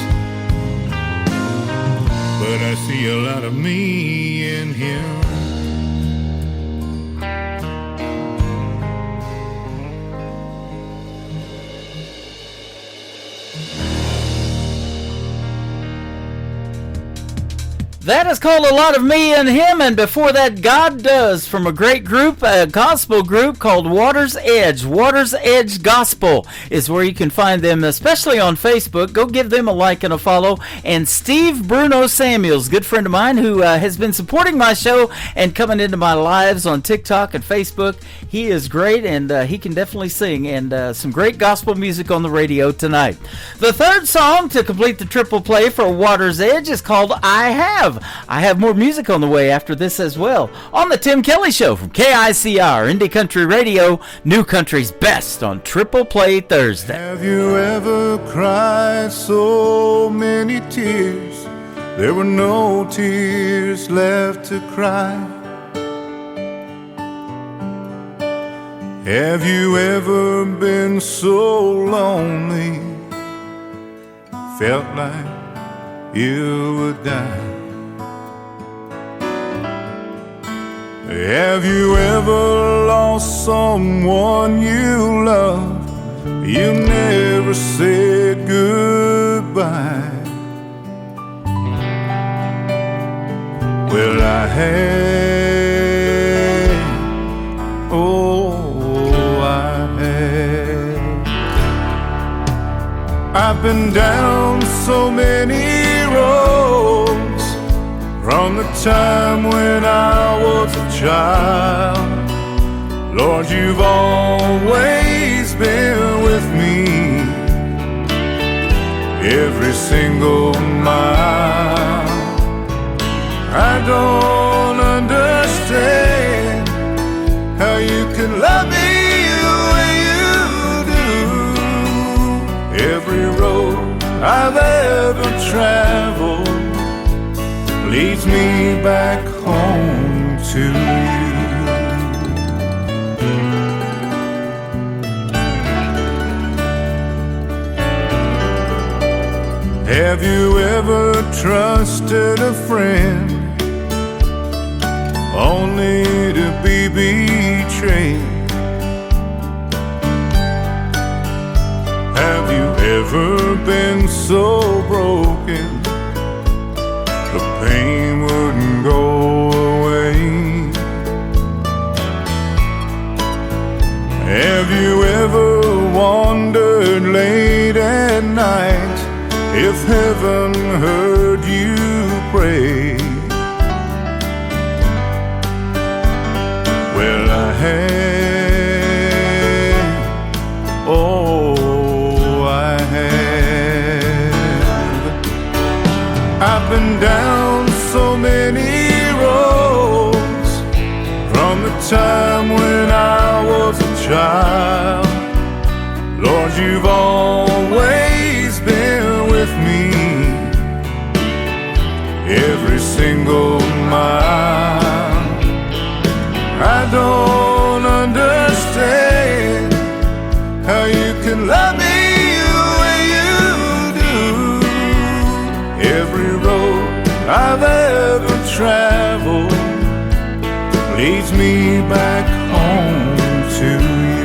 but I see a lot of me in him. That is called A Lot of Me and Him, and before that, God Does, from a great group, a gospel group called Water's Edge. Water's Edge Gospel is where you can find them, especially on Facebook. Go give them a like and a follow. And Steve Bruno Samuels, good friend of mine, who has been supporting my show and coming into my lives on TikTok and Facebook. He is great, and he can definitely sing, and some great gospel music on the radio tonight. The third song to complete the triple play for Water's Edge is called I Have more music on the way after this as well on the Tim Kelly Show from KICR, Indie Country Radio, New Country's best on Triple Play Thursday. Have you ever cried so many tears there were no tears left to cry? Have you ever been so lonely, felt like you would die? Have you ever lost someone you loved? You never said goodbye. Well, I had, oh, I had. I've been down so many roads from the time when I was a child. Lord, you've always been with me every single mile. I don't understand how you can love me the way you do. Every road I've ever traveled leads me back home to you. Have you ever trusted a friend only to be betrayed? Have you ever been so broken the pain wouldn't go away? Have you ever wandered late at night if heaven heard you pray? Well, I have, oh, I have. I've been down so many roads from the time when I was a child. Lord, you've always been with me every single mile. I don't understand how you can love me the way you do. Every road I've ever traveled leads me back home to you.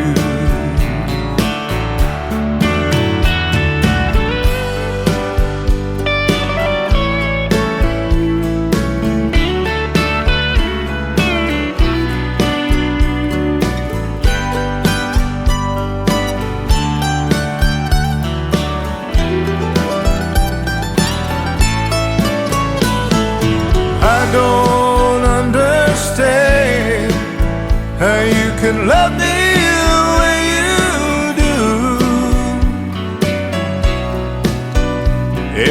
I don't understand how you can love me the way you do.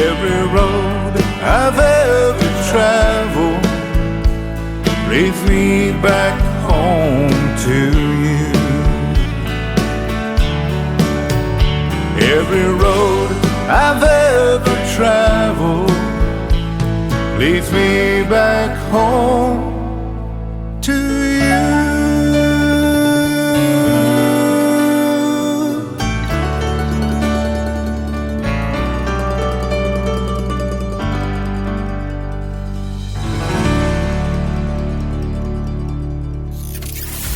Every road I've ever traveled leads me back home to you. every road I've ever traveled leads me back home to you.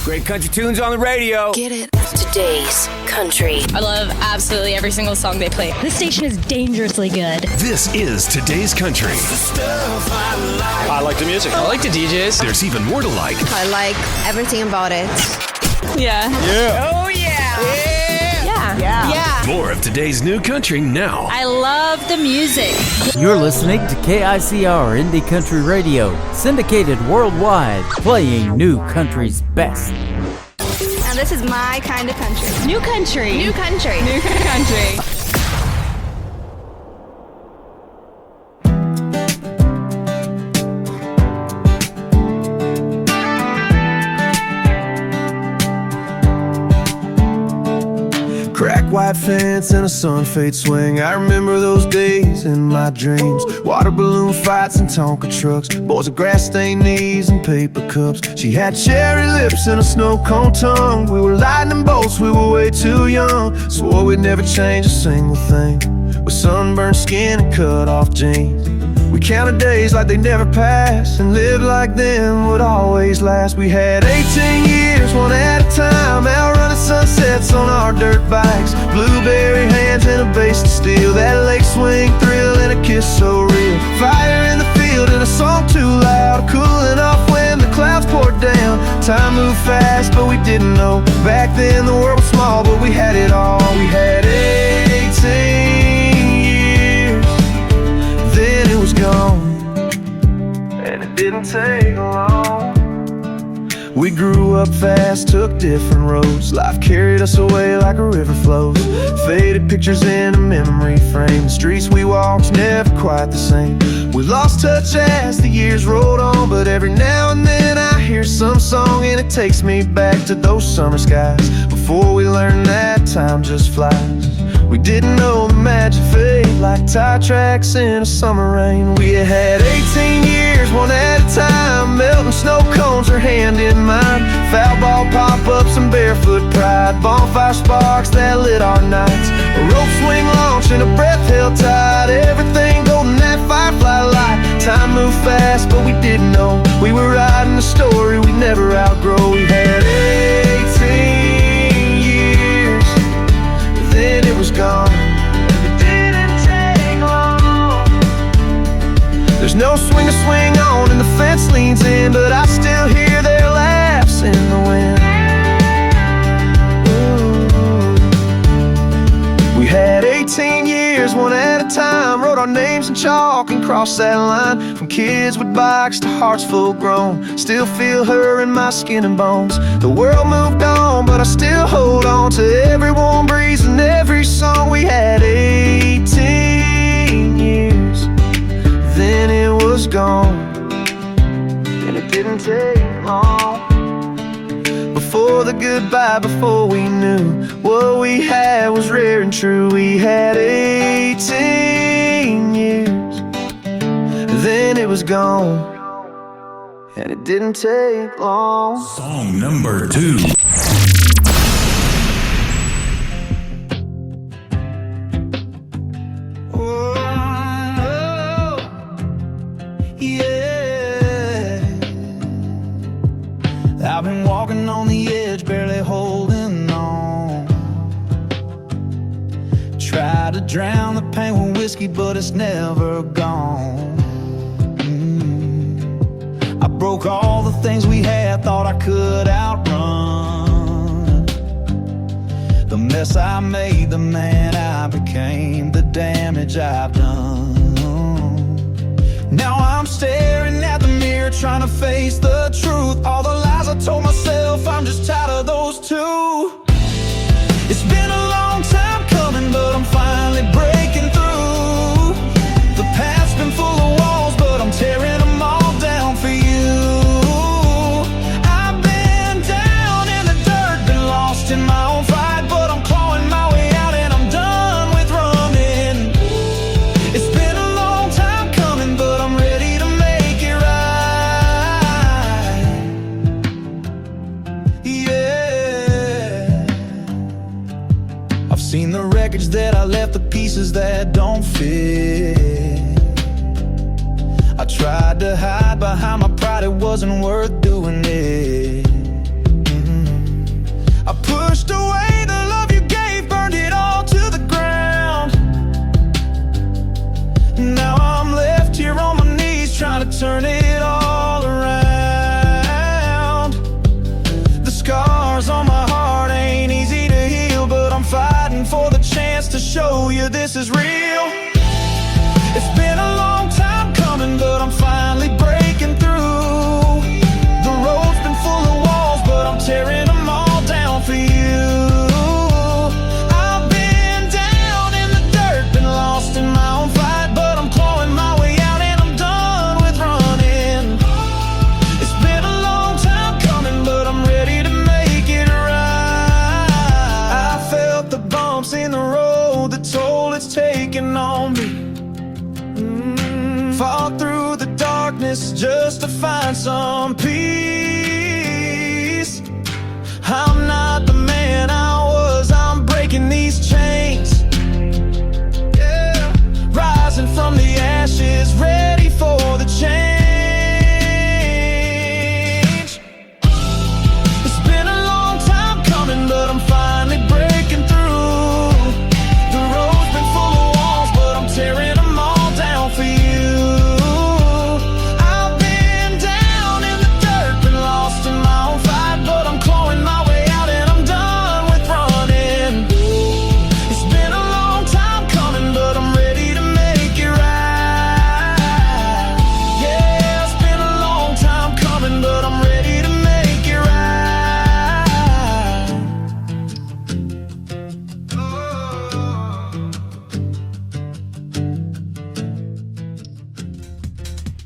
Great country tunes on the radio. Get it. Today's country. I love absolutely every single song they play. This station is dangerously good. This is Today's Country. I like the music. I like the DJs. There's even more to like. I like everything about it. Yeah. Yeah. Oh, yeah. Yeah. More of today's new country now. I love the music. You're listening to KICR Indie Country Radio, syndicated worldwide, playing new country's best. Now this is my kind of country. New country. New country. New country. Cracked white fence and a sun-fade swing. I remember those days in my dreams. Water balloon fights and Tonka trucks. Boys with grass-stained knees and paper cups. She had cherry lips and a snow-cone tongue. We were lightning bolts, we were way too young. Swore we'd never change a single thing. With sunburned skin and cut-off jeans. We counted days like they never passed, and lived like them would always last. We had 18 years, one at a time, outrunning sunsets on our dirt bikes. Blueberry hands and a bass to steel, that lake swing thrill and a kiss so real. Fire in the field and a song too loud, cooling off when the clouds poured down. Time moved fast, but we didn't know. Back then the world was small, but we had it all. We had 18 years, then it was gone, and it didn't take long. We grew up fast, took different roads. Life carried us away like a river flows. Faded pictures in a memory frame. The streets we walked, never quite the same. We lost touch as the years rolled on, but every now and then I hear some song and it takes me back to those summer skies. Before we learned that time just flies. We didn't know the magic fade like tire tracks in a summer rain. We had 18 years, one at a time, melting snow cones, her hand in mine. Foul ball pop-ups and barefoot pride, bonfire sparks that lit our nights. A rope swing launch and a breath held tight, everything golden, that firefly light. Time moved fast, but we didn't know. We were riding a story we'd never outgrow. We had 18 years, then it was gone. It didn't take long. There's no swing to swing on and the fence leans in, but I still hear their laughs in the wind. Ooh. We had 18 years, one at a time, wrote our names in chalk and crossed that line. From kids with bikes to hearts full grown, still feel her in my skin and bones. The world moved on, but I still hold on to every warm breeze and every song. We had 18 years, then it was gone, and it didn't take long. Before the goodbye, before we knew what we had was rare and true. We had 18 years, then it was gone, and it didn't take long. Song number 2. I've been walking on the edge, barely holding on. Try to drown the pain with whiskey, but it's never gone. I broke all the things we had, thought I could outrun. The mess I made, the man I became, the damage I've done. Now I'm staring at the mirror, trying to face the truth. All the lies I told myself, I'm just tired of those too. It's been a long time coming, but I'm finally breaking through. The past's been full of walls, but I'm tearing them all down for you. I've been down in the dirt, been lost in my own fight, but I'm clawing my way out and I'm done with I've seen the wreckage that I left, the pieces that don't fit. I tried to hide behind my pride, it wasn't worth doing it. I pushed away the love you gave, burned it all to the ground. Now I'm left here on my knees, trying to turn it all around. The scars on my heart ain't easy to heal, but I'm fighting for the chance to show you this is real. It's been a long time coming, but I'm finally breaking through. The road's been full of walls, but I'm tearing them all down for you. I've been down in the dirt, been lost in my own fight, but I'm clawing my way out and I'm done with running. It's been a long time coming, but I'm ready to make it right. I felt the bumps in the road, the toll it's taken on me. Fought through the darkness just to find some peace. I'm not the man I was, I'm breaking these chains. Yeah. Rising from the ashes, ready for the change. It's been a long time coming, but I'm finally breaking through. The road's been full of walls, but I'm tearing them all down for you.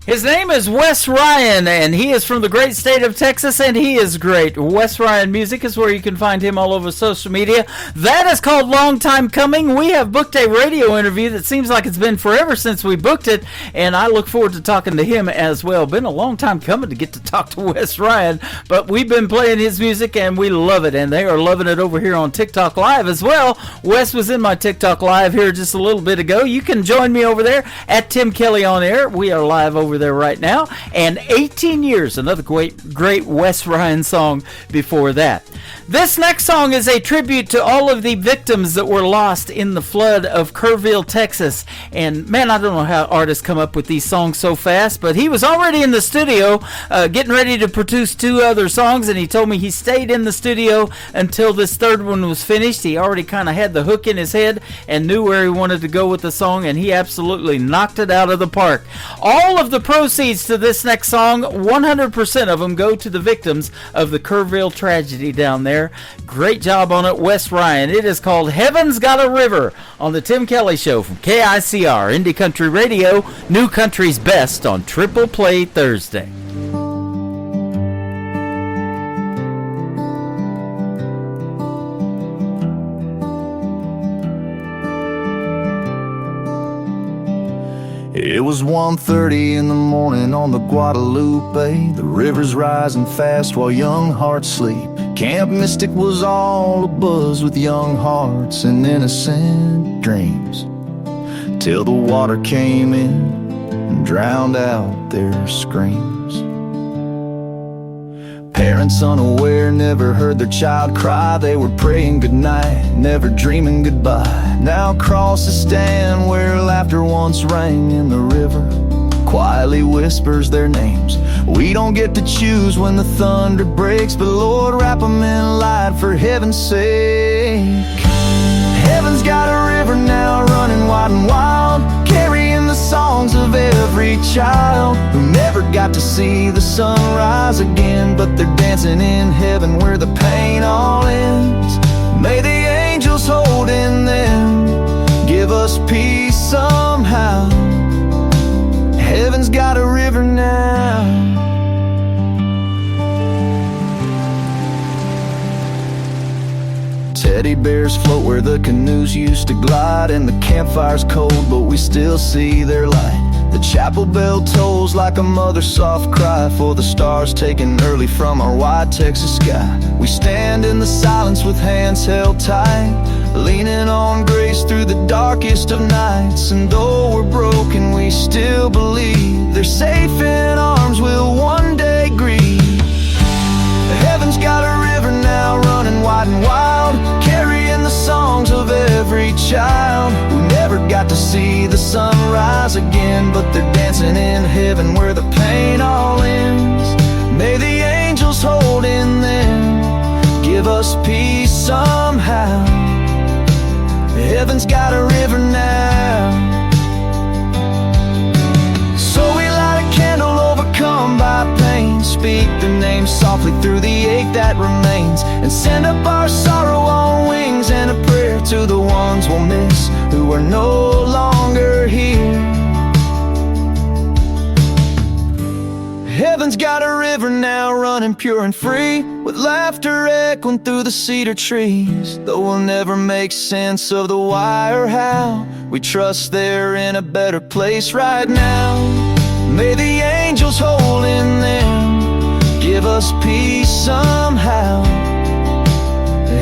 His name is Wes Ryan, and he is from the great state of Texas, and he is great. Wes Ryan Music is where you can find him all over social media. That is called Long Time Coming. We have booked a radio interview that seems like it's been forever since we booked it, and I look forward to talking to him as well. Been a long time coming to get to talk to Wes Ryan, but we've been playing his music, and we love it, and they are loving it over here on TikTok Live as well. Wes was in my TikTok Live here just a little bit ago. You can join me over there at Tim Kelly on Air. We are live over there right now, and 18 years, another great Wes Ryan song before that. This next song is a tribute to all of the victims that were lost in the flood of Kerrville, Texas. And man, I don't know how artists come up with these songs so fast, but he was already in the studio getting ready to produce 2 other songs, and he told me he stayed in the studio until this third one was finished. He already kind of had the hook in his head and knew where he wanted to go with the song, and he absolutely knocked it out of the park. All of the proceeds to this next song, 100% of them go to the victims of the Kerrville tragedy down there. Great job on it, Wes Ryan. It is called Heaven's Got a River on the Tim Kelly Show from KICR, Indie Country Radio, New Country's Best on Triple Play Thursday. It was 1:30 in the morning on the Guadalupe. The river's rising fast while young hearts sleep. Camp Mystic was all abuzz with young hearts and innocent dreams, till the water came in and drowned out their screams. Parents unaware never heard their child cry. They were praying goodnight, never dreaming goodbye. Now crosses stand where laughter once rang, in the river quietly whispers their names. We don't get to choose when the thunder breaks, but Lord, wrap them in light for heaven's sake. Heaven's got a river now running wide and wild, carrying the songs of every child who never got to see the sun rise again, but they're dancing in heaven where the pain all ends. May the angels holding them give us peace somehow. Heaven's got a river now. Teddy bears float where the canoes used to glide, and the campfire's cold, but we still see their light. The chapel bell tolls like a mother's soft cry for the stars taken early from our wide Texas sky. We stand in the silence with hands held tight, leaning on grace through the darkest of nights. And though we're broken, we still believe they're safe in arms we'll one day grieve. Heaven's got a river now running wide and wild, carrying the songs of every child who never got to see the sun rise again, but they're dancing in heaven where the pain all ends. May the angels hold in them, give us peace somehow. Heaven's got a river now. So we light a candle overcome by pain, speak their name softly through the ache that remains, and send up our sorrow on wings and a prayer to the ones we'll miss who are no longer here. Heaven's got a river now running pure and free, with laughter echoing through the cedar trees. Though we'll never make sense of the why or how, we trust they're in a better place right now. May the angels hold in them, give us peace somehow.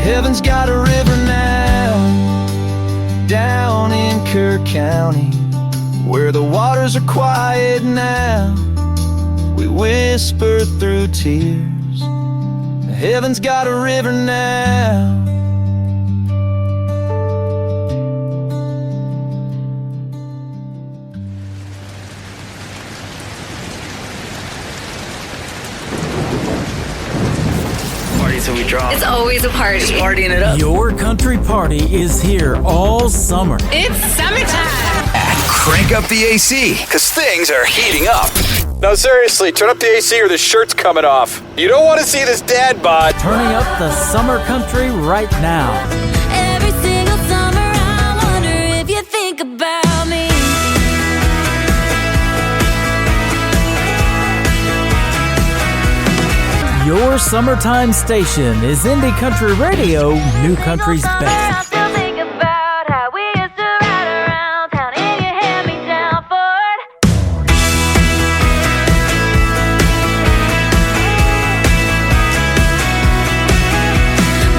Heaven's got a river now, down in Kerr County, where the waters are quiet now. We whisper through tears, heaven's got a river now. Party till we drop. It's always a party. Just partying it up. Your country party is here all summer. It's summertime. Crank up the AC, because things are heating up. No, seriously, turn up the AC or the shirt's coming off. You don't want to see this dad bod. Turning up the summer country right now. Every single summer I wonder if you think about me. Your summertime station is Indie Country Radio, New Country's best. I still think about how we used to ride around town in your hand-me-down Ford.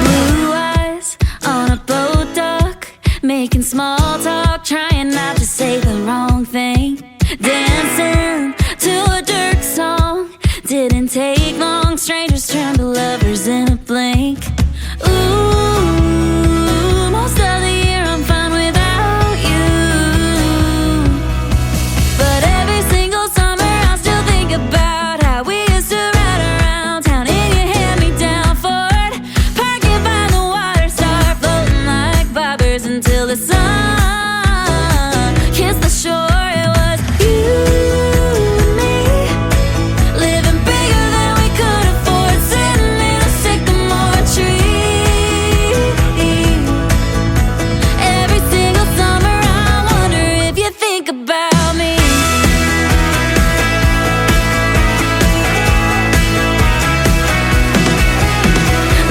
Blue eyes on a boat dock, making small talk, trying not to say the wrong thing. Dancing to a Dirk song, didn't take long. Strangers turn to lovers in a blink. Ooh, most of the year I'm fine without you, but every single summer I still think about how we used to ride around town in your hand-me-down Ford, parking by the water, start floating like bobbers until the sun kissed the shore. It was you and me, living bigger than we could afford, sitting in a sycamore tree. Every single summer I wonder if you think about me.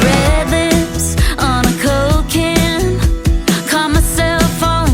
Red lips on a Coke can, caught myself falling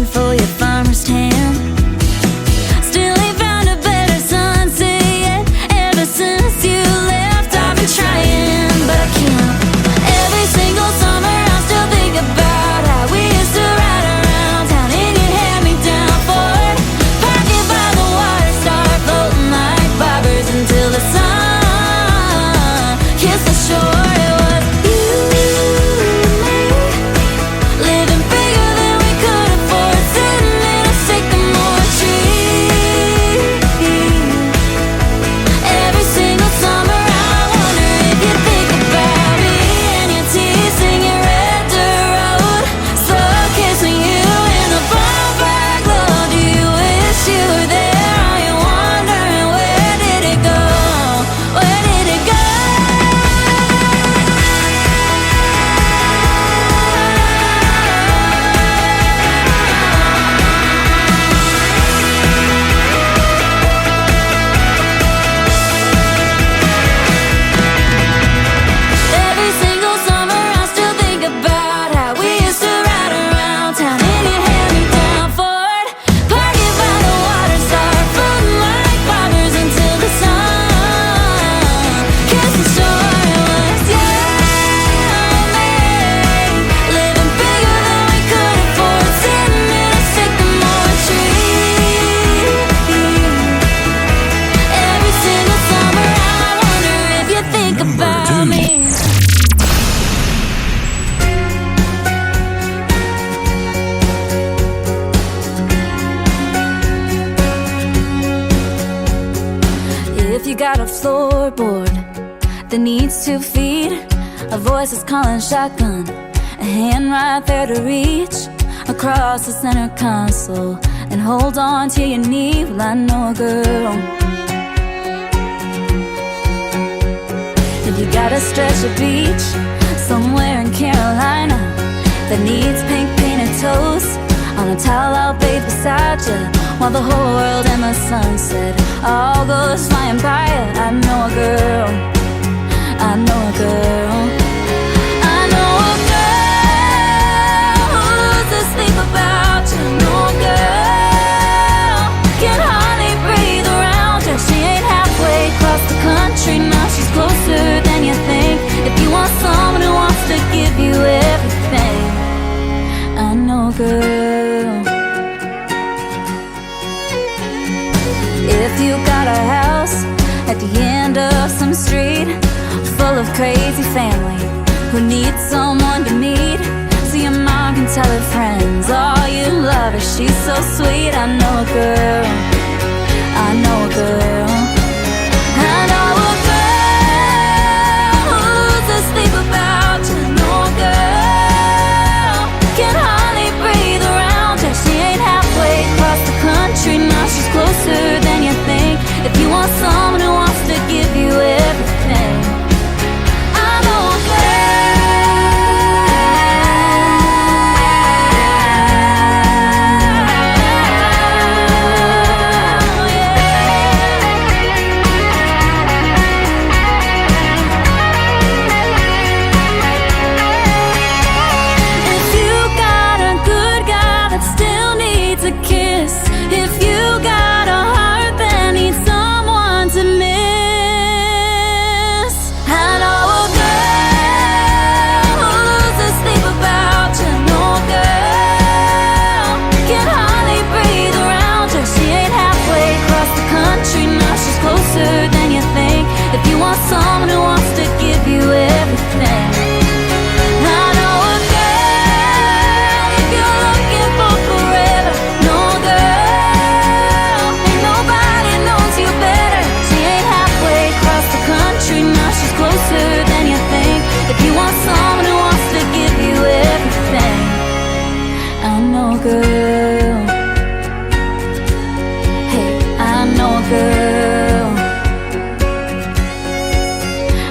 floorboard that needs to feed. A voice is calling shotgun, a hand right there to reach across the center console and hold on to your knee. Well, I know a girl. If you got a stretch of beach somewhere in Carolina that needs pink painted toes on a towel I'll bathe beside you while the whole world in the sunset all goes flying by you. I know a girl. I know a girl. I know a girl who's asleep about you. I know a girl can hardly breathe around you. She ain't halfway across the country, now she's closer than you think. If you want someone who wants to give you everything, I know a girl. If you got a house at the end of some street full of crazy family who need someone to meet, so your mom can tell her friends, oh, you love her, she's so sweet. I know a girl. I know a girl. I know a girl who's asleep about you. I know a girl can hardly breathe around you. She ain't halfway across the country, now she's closer than you think. If you want someone who wants to give you everything, I know a If you got a good guy that still needs a kiss, if you got a heart that needs someone to miss, I know a girl who's asleep about you. I know a girl can hardly breathe around you. She ain't halfway across the country, now she's closer than you think. If you want someone who wants to give you everything, I know a girl. If you're looking for forever, no girl, ain't nobody knows you better. She ain't halfway across the country, now she's closer than you think. If you want someone who wants to give you everything, I know a girl. Hey, I know a girl.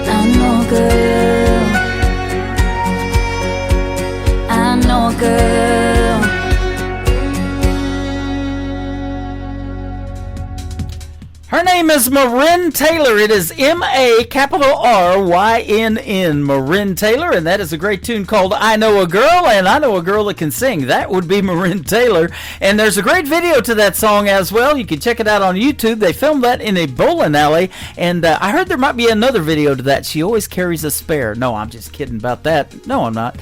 I know a girl. I know a girl. Her name is Marin Taylor. It is M-A-R-Y-N-N, Marin Taylor, and that is a great tune called I Know a Girl, and I know a girl that can sing. That would be Marin Taylor, and there's a great video to that song as well. You can check it out on YouTube. They filmed that in a bowling alley, and I heard there might be another video to that. She always carries a spare. No, I'm just kidding about that. No, I'm not.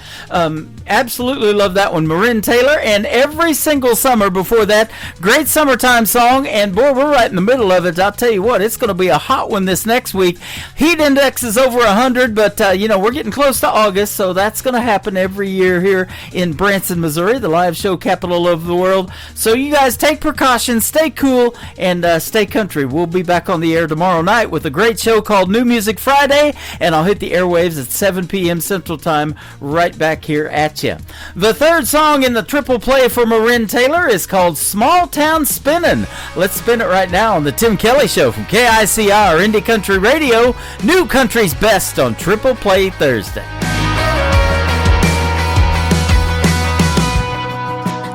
Absolutely love that one, Marin Taylor, and every single summer before that, great summertime song, and boy, we're right in the middle of it. I'll tell you what, it's going to be a hot one this next week. Heat index is over 100, but we're getting close to August, so that's going to happen every year here in Branson, Missouri, the live show capital of the world. So you guys take precautions, stay cool, and stay country. We'll be back on the air tomorrow night with a great show called New Music Friday, and I'll hit the airwaves at 7 p.m. Central Time right back here at you. The third song in the triple play for Marin Taylor is called Small Town Spinnin'. Let's spin it right now on the Tim Kelly Show from KICR Indie Country Radio, New Country's Best on Triple Play Thursday.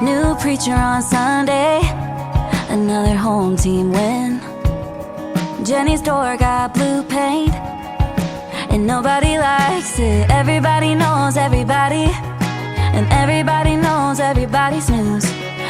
New preacher on Sunday, another home team win. Jenny's door got blue paint, and nobody likes it. Everybody knows everybody, and everybody knows everybody's news.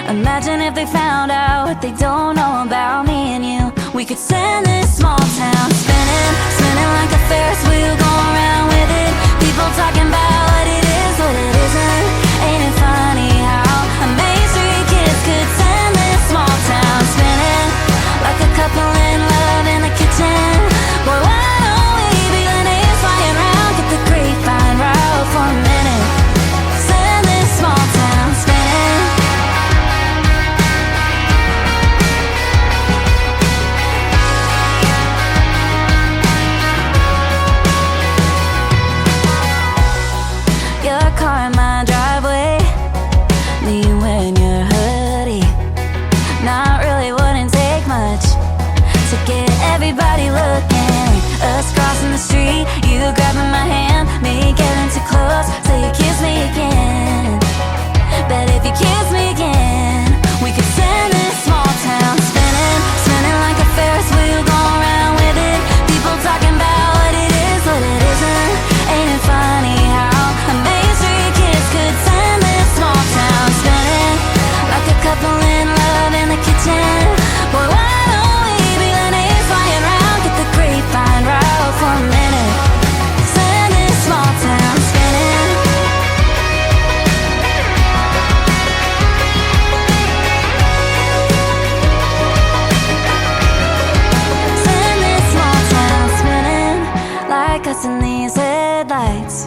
Imagine if they found out what they don't know about me and you. We could send this small town spinning, spinning like a Ferris wheel, going around with it. People talking about what it is, what it isn't. Ain't it funny how a Main Street kids could send this small town spinning, like a couple in love in the kitchen. Boy, why don't we be the names flying around, get the grapevine route for a minute. Send this small town spinning. the street, you grabbing my hand, me getting too close, so you kiss me again. But if you kiss me again, we could send this small town spinning, spinning like a Ferris wheel, going around with it. People talking about what it is, what it isn't. Ain't it funny how a Main Street kiss could send this small town spinning, like a couple in love in the kitchen. Boy, why don't we be Lenny's flying round, get the grapevine right for a minute, send this small town spinning. Send this small town spinning, like us in these headlights,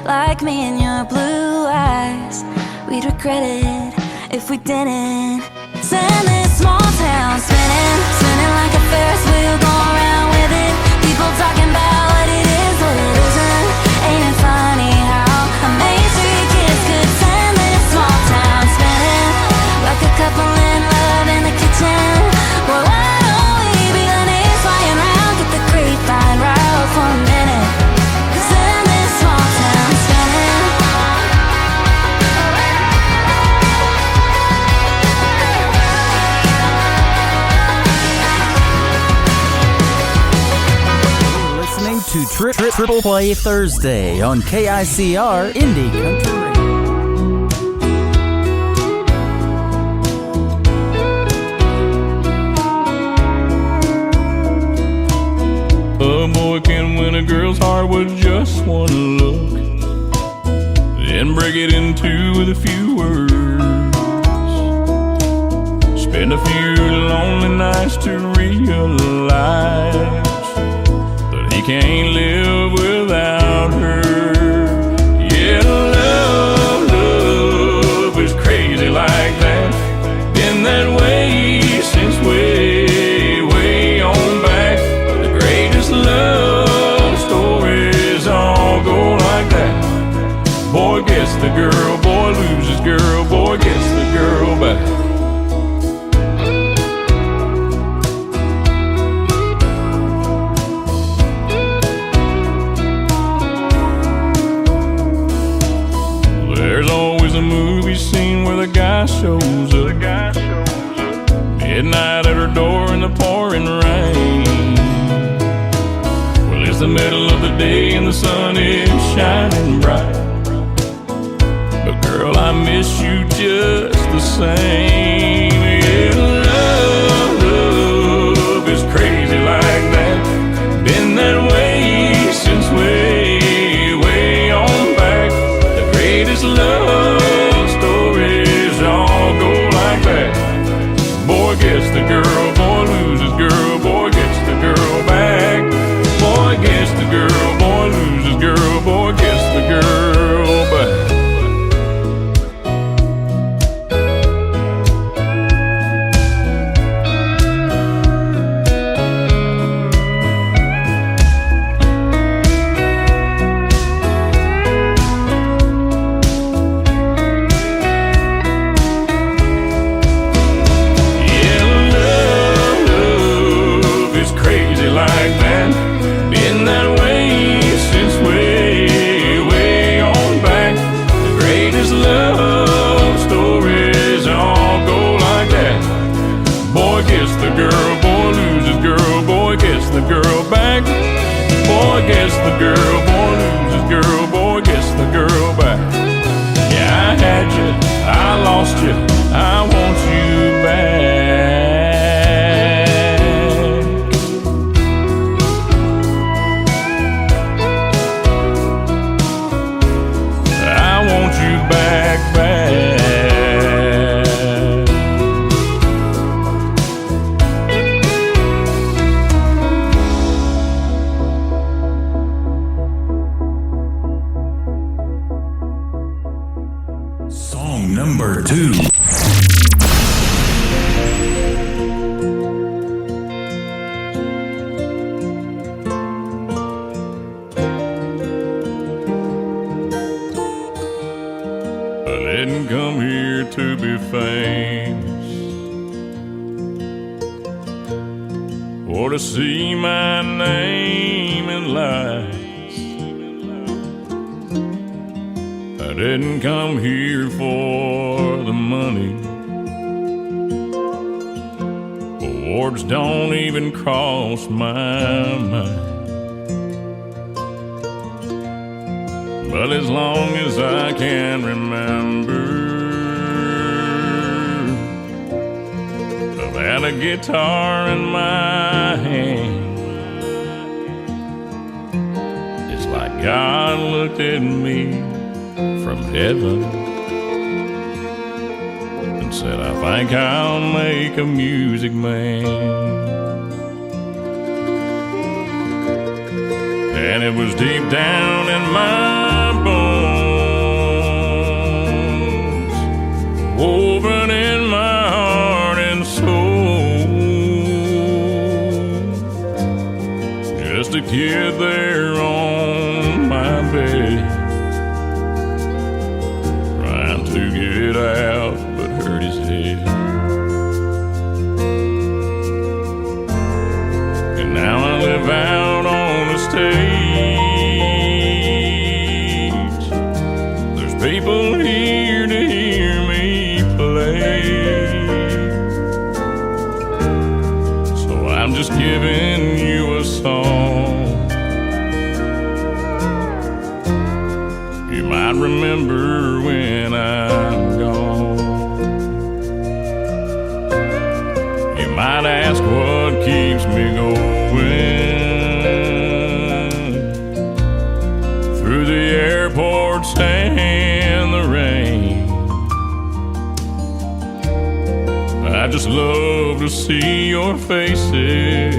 like me in your blue eyes. We'd regret it if we didn't. Send this small town spinning, spinning like a Ferris wheel, going around with it. People talking about what it is, what it isn't. Ain't it funny how a Main Street kiss could send this small town spinning, like a couple in love in the kitchen. Boy, why don't we be Lenny's flying round, get the grapevine right for a minute, send this small town spinning. Listening to Triple Play Thursday on KICR Indie Country Radio. A boy can win a girl's heart with just one look, then break it in two with a few words. Spend a few lonely nights to realize that he can't live without her. Yeah, love is crazy like that. Been that way since way on back. The greatest love stories all go like that. Boy gets the girl, boy loses girl, boy gets the girl back. There's always a movie scene where the guy shows up, midnight at her door in the pouring rain. Well, it's the middle of the day and the sun is shining bright, but girl, I miss you just the same. Yeah, love is crazy like that. Been that way since way on back. The greatest love stories all go like that. Boy gets the girl, boy loses girl, boy gets the girl back. Boy gets the girl, boy loses girl, boy gets the girl back. Gets the girl, boy loses girl, boy gets the girl back. Yeah, I had you, I lost you, I want you back. I want you back. Number 2. I didn't come here to be famous. or to see my name in lights. I didn't come here for the money. Awards don't even cross my mind. But as long as I can remember, I've had a guitar in my hand. It's like God looked at me from heaven and said, I think I'll make a music man. And it was deep down in my bones, woven in my heart and soul. Just a kid there on my bed, trying to get out but hurt his head. And now I live out on the stage. There's people here to hear me play, so I'm just giving you a song you might remember when I'm gone. You might ask what keeps me going through the airports and the rain. I just love to see your faces,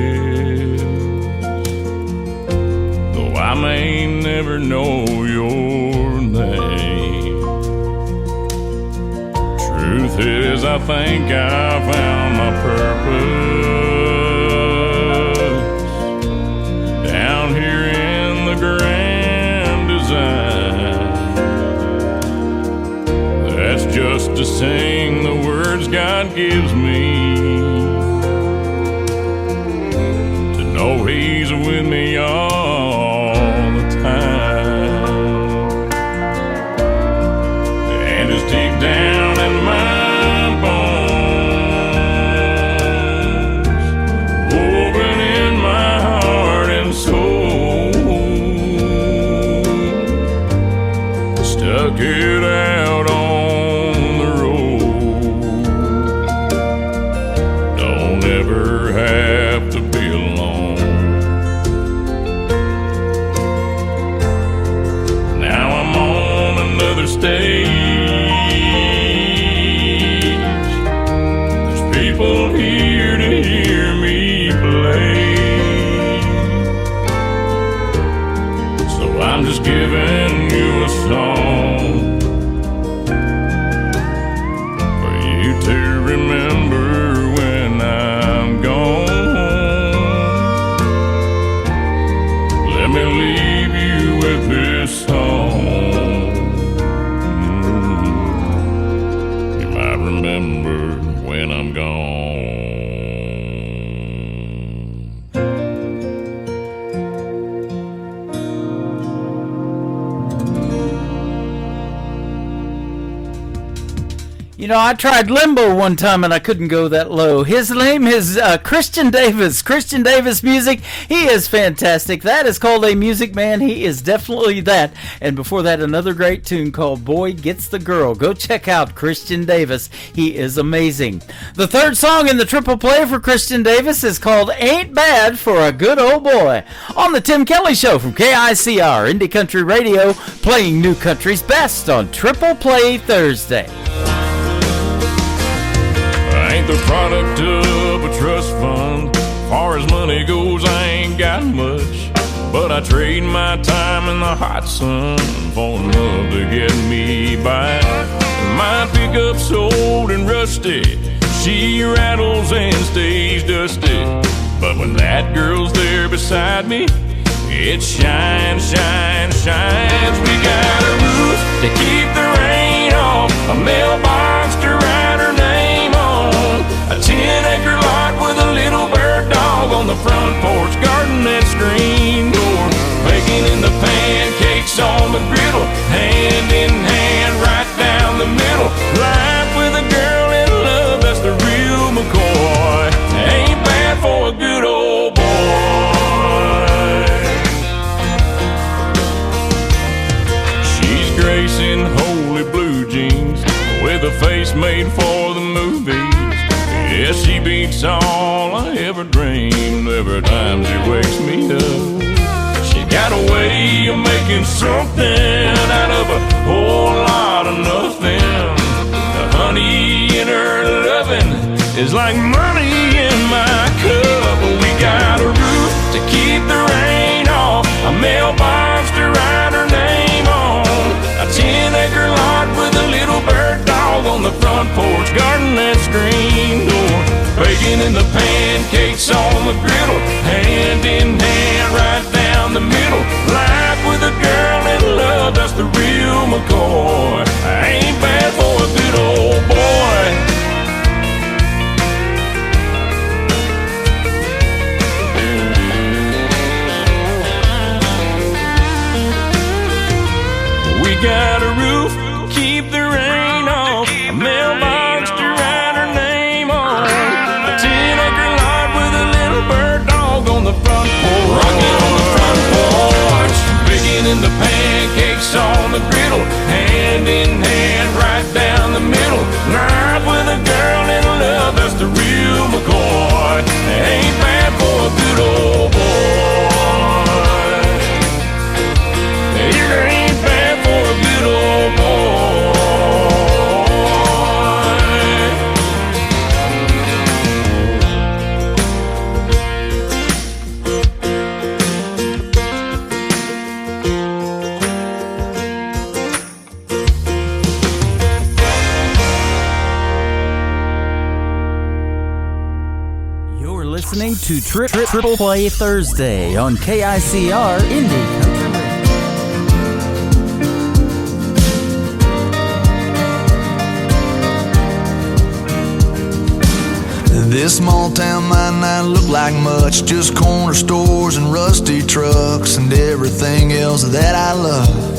though I may never know your name. Truth is, I think I found my purpose down here in the grand design. That's just to sing the words God gives me, to know He's with me all the time. And it's deep down in my bones, woven in my heart and soul. Stuck it out on the road. Don't ever have to be alone. Now I'm on another stage. There's people here to hear me play, so I'm just giving you a song for you to remember when I'm gone. Let me leave you with this song. You might remember when I'm gone. You know, I tried limbo one time and I couldn't go that low. His name is Christian Davis. Christian Davis music. He is fantastic. That is called a music man. He is definitely that. And before that, another great tune called Boy Gets the Girl. Go check out Christian Davis. He is amazing. The third song in the triple play for Christian Davis is called Ain't Bad for a Good Old Boy. On the Tim Kelly Show from KICR, Indie Country Radio, playing new country's best on Triple Play Thursday. I ain't the product of a trust fund. Far as money goes, I ain't got much, but I trade my time in the hot sun for love to get me by. My pickup's old and rusty, she rattles and stays dusty, but when that girl's there beside me, it shines, shines, shines. We got a roof to keep the rain off, a mailbox to write her name on, a 10-acre lot with a little bird dog on the front made for the movies. Yeah, she beats all I ever dreamed every time she wakes me up. She got a way of making something out of a whole lot of nothing. The honey in her loving is like money in my cup. We got a roof to keep the rain off, a mailbox to write her name on, a 10-acre lot with a little bird dog on the front porch, garden and screen door, bacon in the pancakes on the griddle, hand in hand right down the middle. Life with a girl in love, that's the real McCoy. I ain't bad for a good old boy. We got a roof, keep the rain off, a mailbox to write her name on, a 10-acre lot with a little bird dog on the front porch, rocking on the front porch, bacon in the pancakes on the griddle, hand in hand right down the middle. Life with a girl in love, that's the real McCoy. Ain't bad for a good old boy. It ain't bad for a good old boy. You're listening to Triple Play Thursday on KICR Indie Country Radio. This small town might not look like much, just corner stores and rusty trucks and everything else that I love.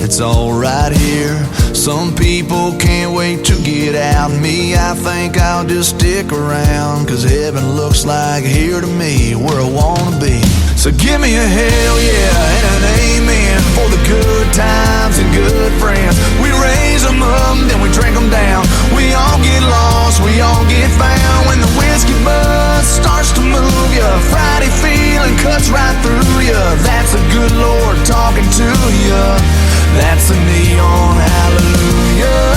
It's all right here. Some people can't wait to get out. Me, I think I'll just stick around, 'cause heaven looks like here to me, where I wanna be. So give me a hell yeah and an amen for the good times and good friends. We raise them up, then we drink them down. We all get lost, we all get found. When the whiskey buzz starts to move ya, Friday feeling cuts right through ya. That's a good Lord talking to ya. That's a neon hallelujah.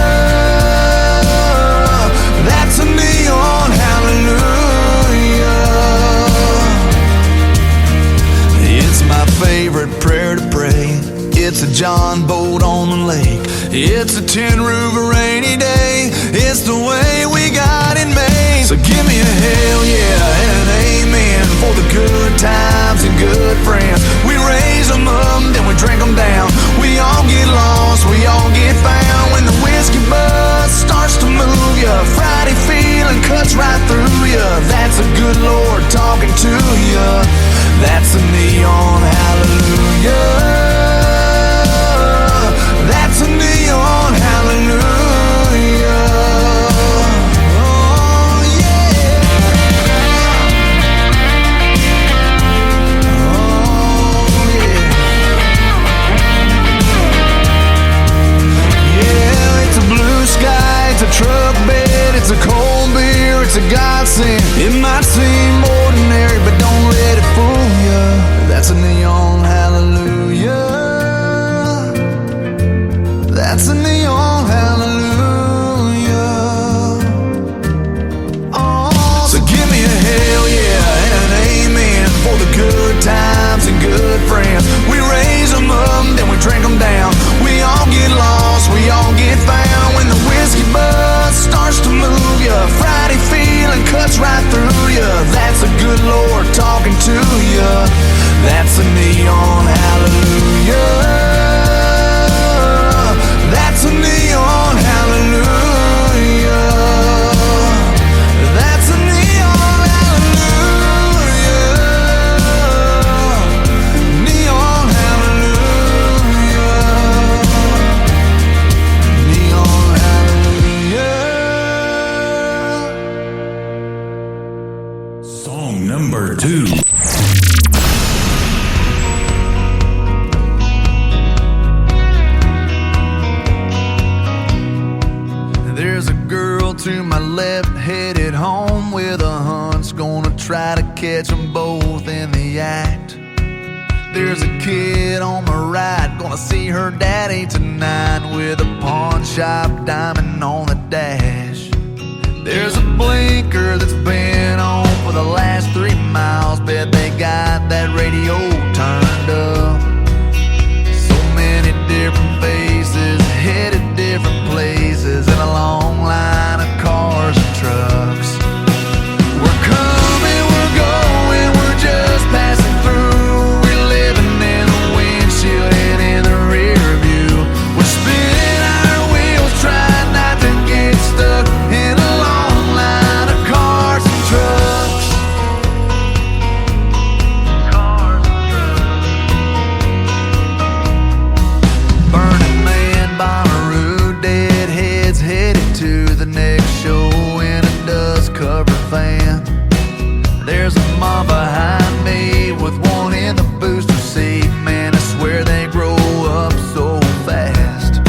That's a neon hallelujah. It's my favorite prayer to pray. It's a John boat on the lake. It's a tin roof a rainy day. It's the way we got it made. So give me a hell yeah and an amen for the good times and good friends. We raise them up, then we drink them down. We all get lost, we all get found. When the whiskey buzz starts to move ya, Friday feeling cuts right through ya. That's a good Lord talking to ya. That's a neon hallelujah. That's a neon hallelujah. Oh yeah. Oh yeah. Yeah, it's a blue sky, it's a truck bed, it's a cold beer, it's a godsend. It might seem ordinary, but don't let it fool ya. That's a neon hallelujah. That's a neon hallelujah. Oh, so give me a hell yeah and an amen for the good times and good friends. We raise them up, then we drink them down. We all get lost, we all get found. When the whiskey buzz starts to move ya, Friday feeling cuts right through ya. That's a good Lord talking to ya. That's a neon hallelujah. That's a neon hallelujah. That's a neon hallelujah. Neon hallelujah. Neon hallelujah. Song number 2. There's a girl to my left, headed home with a hunch. Gonna try to catch them both in the act. There's a kid on my right, gonna see her daddy tonight with a pawn shop diamond on the dash. There's a blinker that's been on for the last 3 miles. Bet they got that radio turned up. So many different faces, headed different places, and a long line of cars and trucks. We're coming, we're going, we're just passing through. We're living in the windshield and in the rear view. We're spinning our wheels, trying not to get stuck in a long line of cars and trucks. Burning Man, Bonnaroo, deadheads headed to the next show in a dust-covered van. There's a mom behind me with one in the booster seat. Man, I swear they grow up so fast.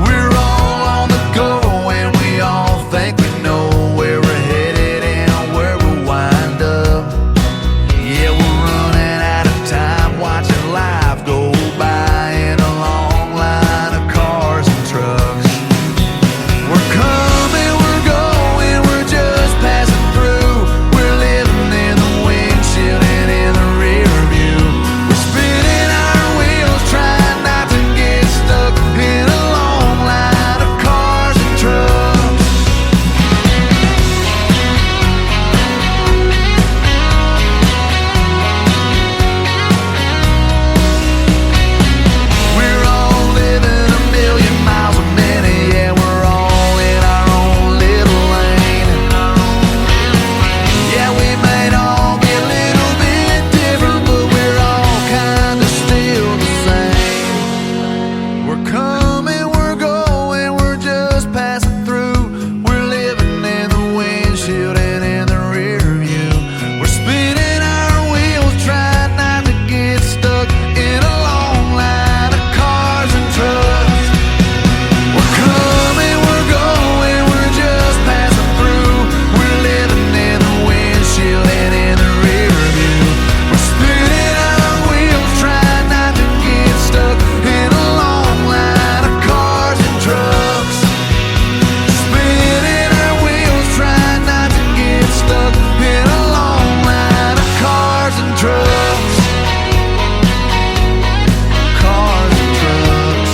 We're all on the go and we all think we know where we're headed and where we'll wind up. Yeah, we're running out of time watching life go by in a long line of cars and trucks. We're coming, we're going, we're just passing through. We're living in the windshield and in the rear view. We're spinning our wheels, trying not to get stuck in a long line of cars and trucks. We're all living a million miles a minute, yeah, we're all in our own little lane. Yeah, we may all be a little bit different, but we're all kinda still the same. We're coming, we're going, we're just passing through. We're living in the windshield and in the rear view. We're spinning our wheels, trying not to get stuck in a long line of cars and trucks. We're coming, we're going, we're just passing through. We're living in the windshield and in the rear view. We're spinning our wheels, trying not to get stuck in a long line of cars and trucks. Spinning our wheels, trying not to get stuck in a long line of cars and trucks. Cars and trucks.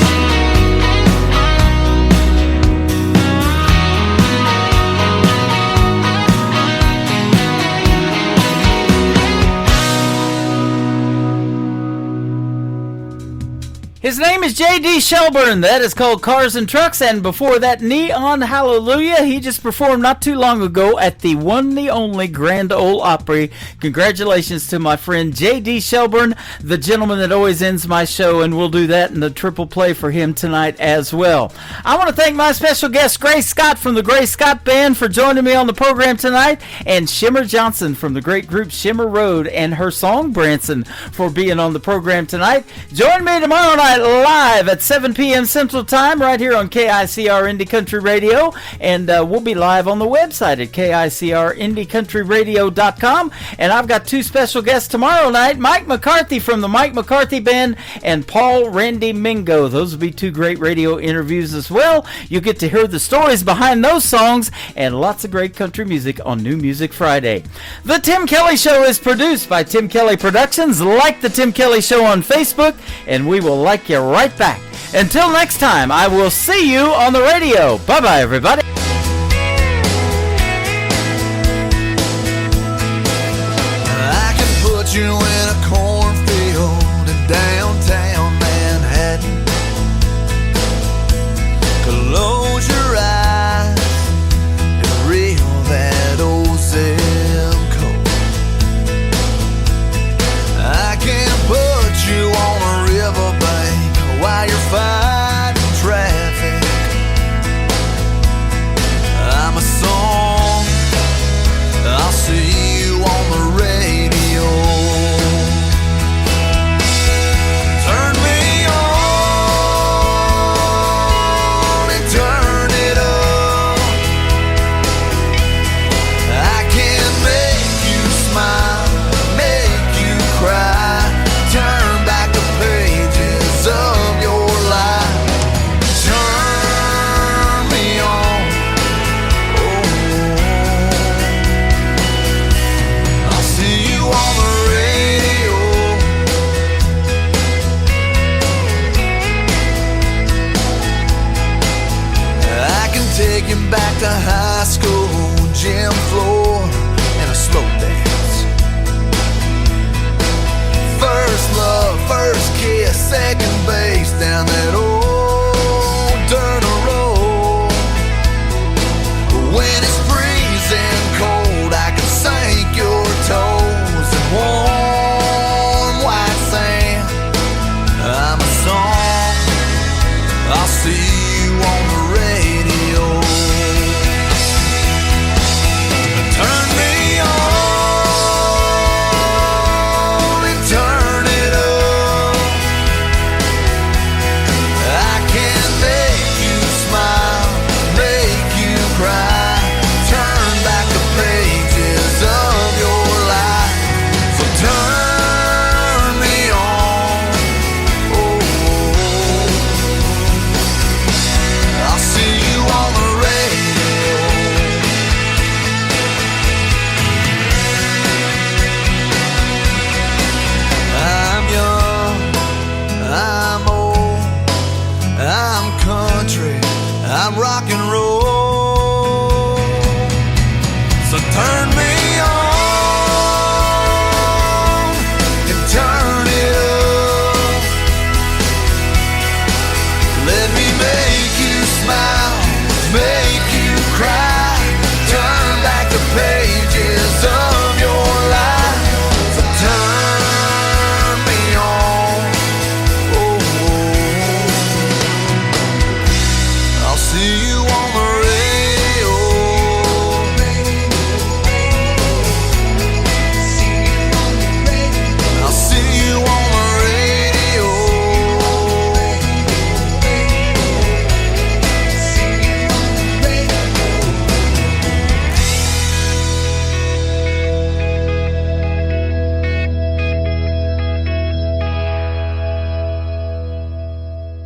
His name is J.D. Shelburne. That is called Cars and Trucks. And before that, Neon Hallelujah. He just performed not too long ago at the one, the only Grand Ole Opry. Congratulations to my friend J.D. Shelburne, the gentleman that always ends my show. And we'll do that in the triple play for him tonight as well. I want to thank my special guest, Grace Scott from the Grace Scott Band, for joining me on the program tonight. And Shimmer Johnson from the great group Shimmer Road and her song Branson for being on the program tonight. Join me tomorrow night live at 7 p.m. Central Time right here on KICR Indie Country Radio, and we'll be live on the website at KICRIndieCountryRadio.com. And I've got two special guests tomorrow night, Mike McCarthy from the Mike McCarthy Band and Paul Randy Mingo. Those will be two great radio interviews as well. You get to hear the stories behind those songs and lots of great country music on New Music Friday. The Tim Kelly Show is produced by Tim Kelly Productions. Like the Tim Kelly Show on Facebook, and we will like you right back. Until next time, I will see you on the radio. Bye-bye, everybody. I can put you in a cornfield in downtown Manhattan. Close your eyes and reel that old zip code. I can put you on a riverbank while you're fighting traffic. like a high school gym floor and a slow dance. First love, first kiss, second base down that old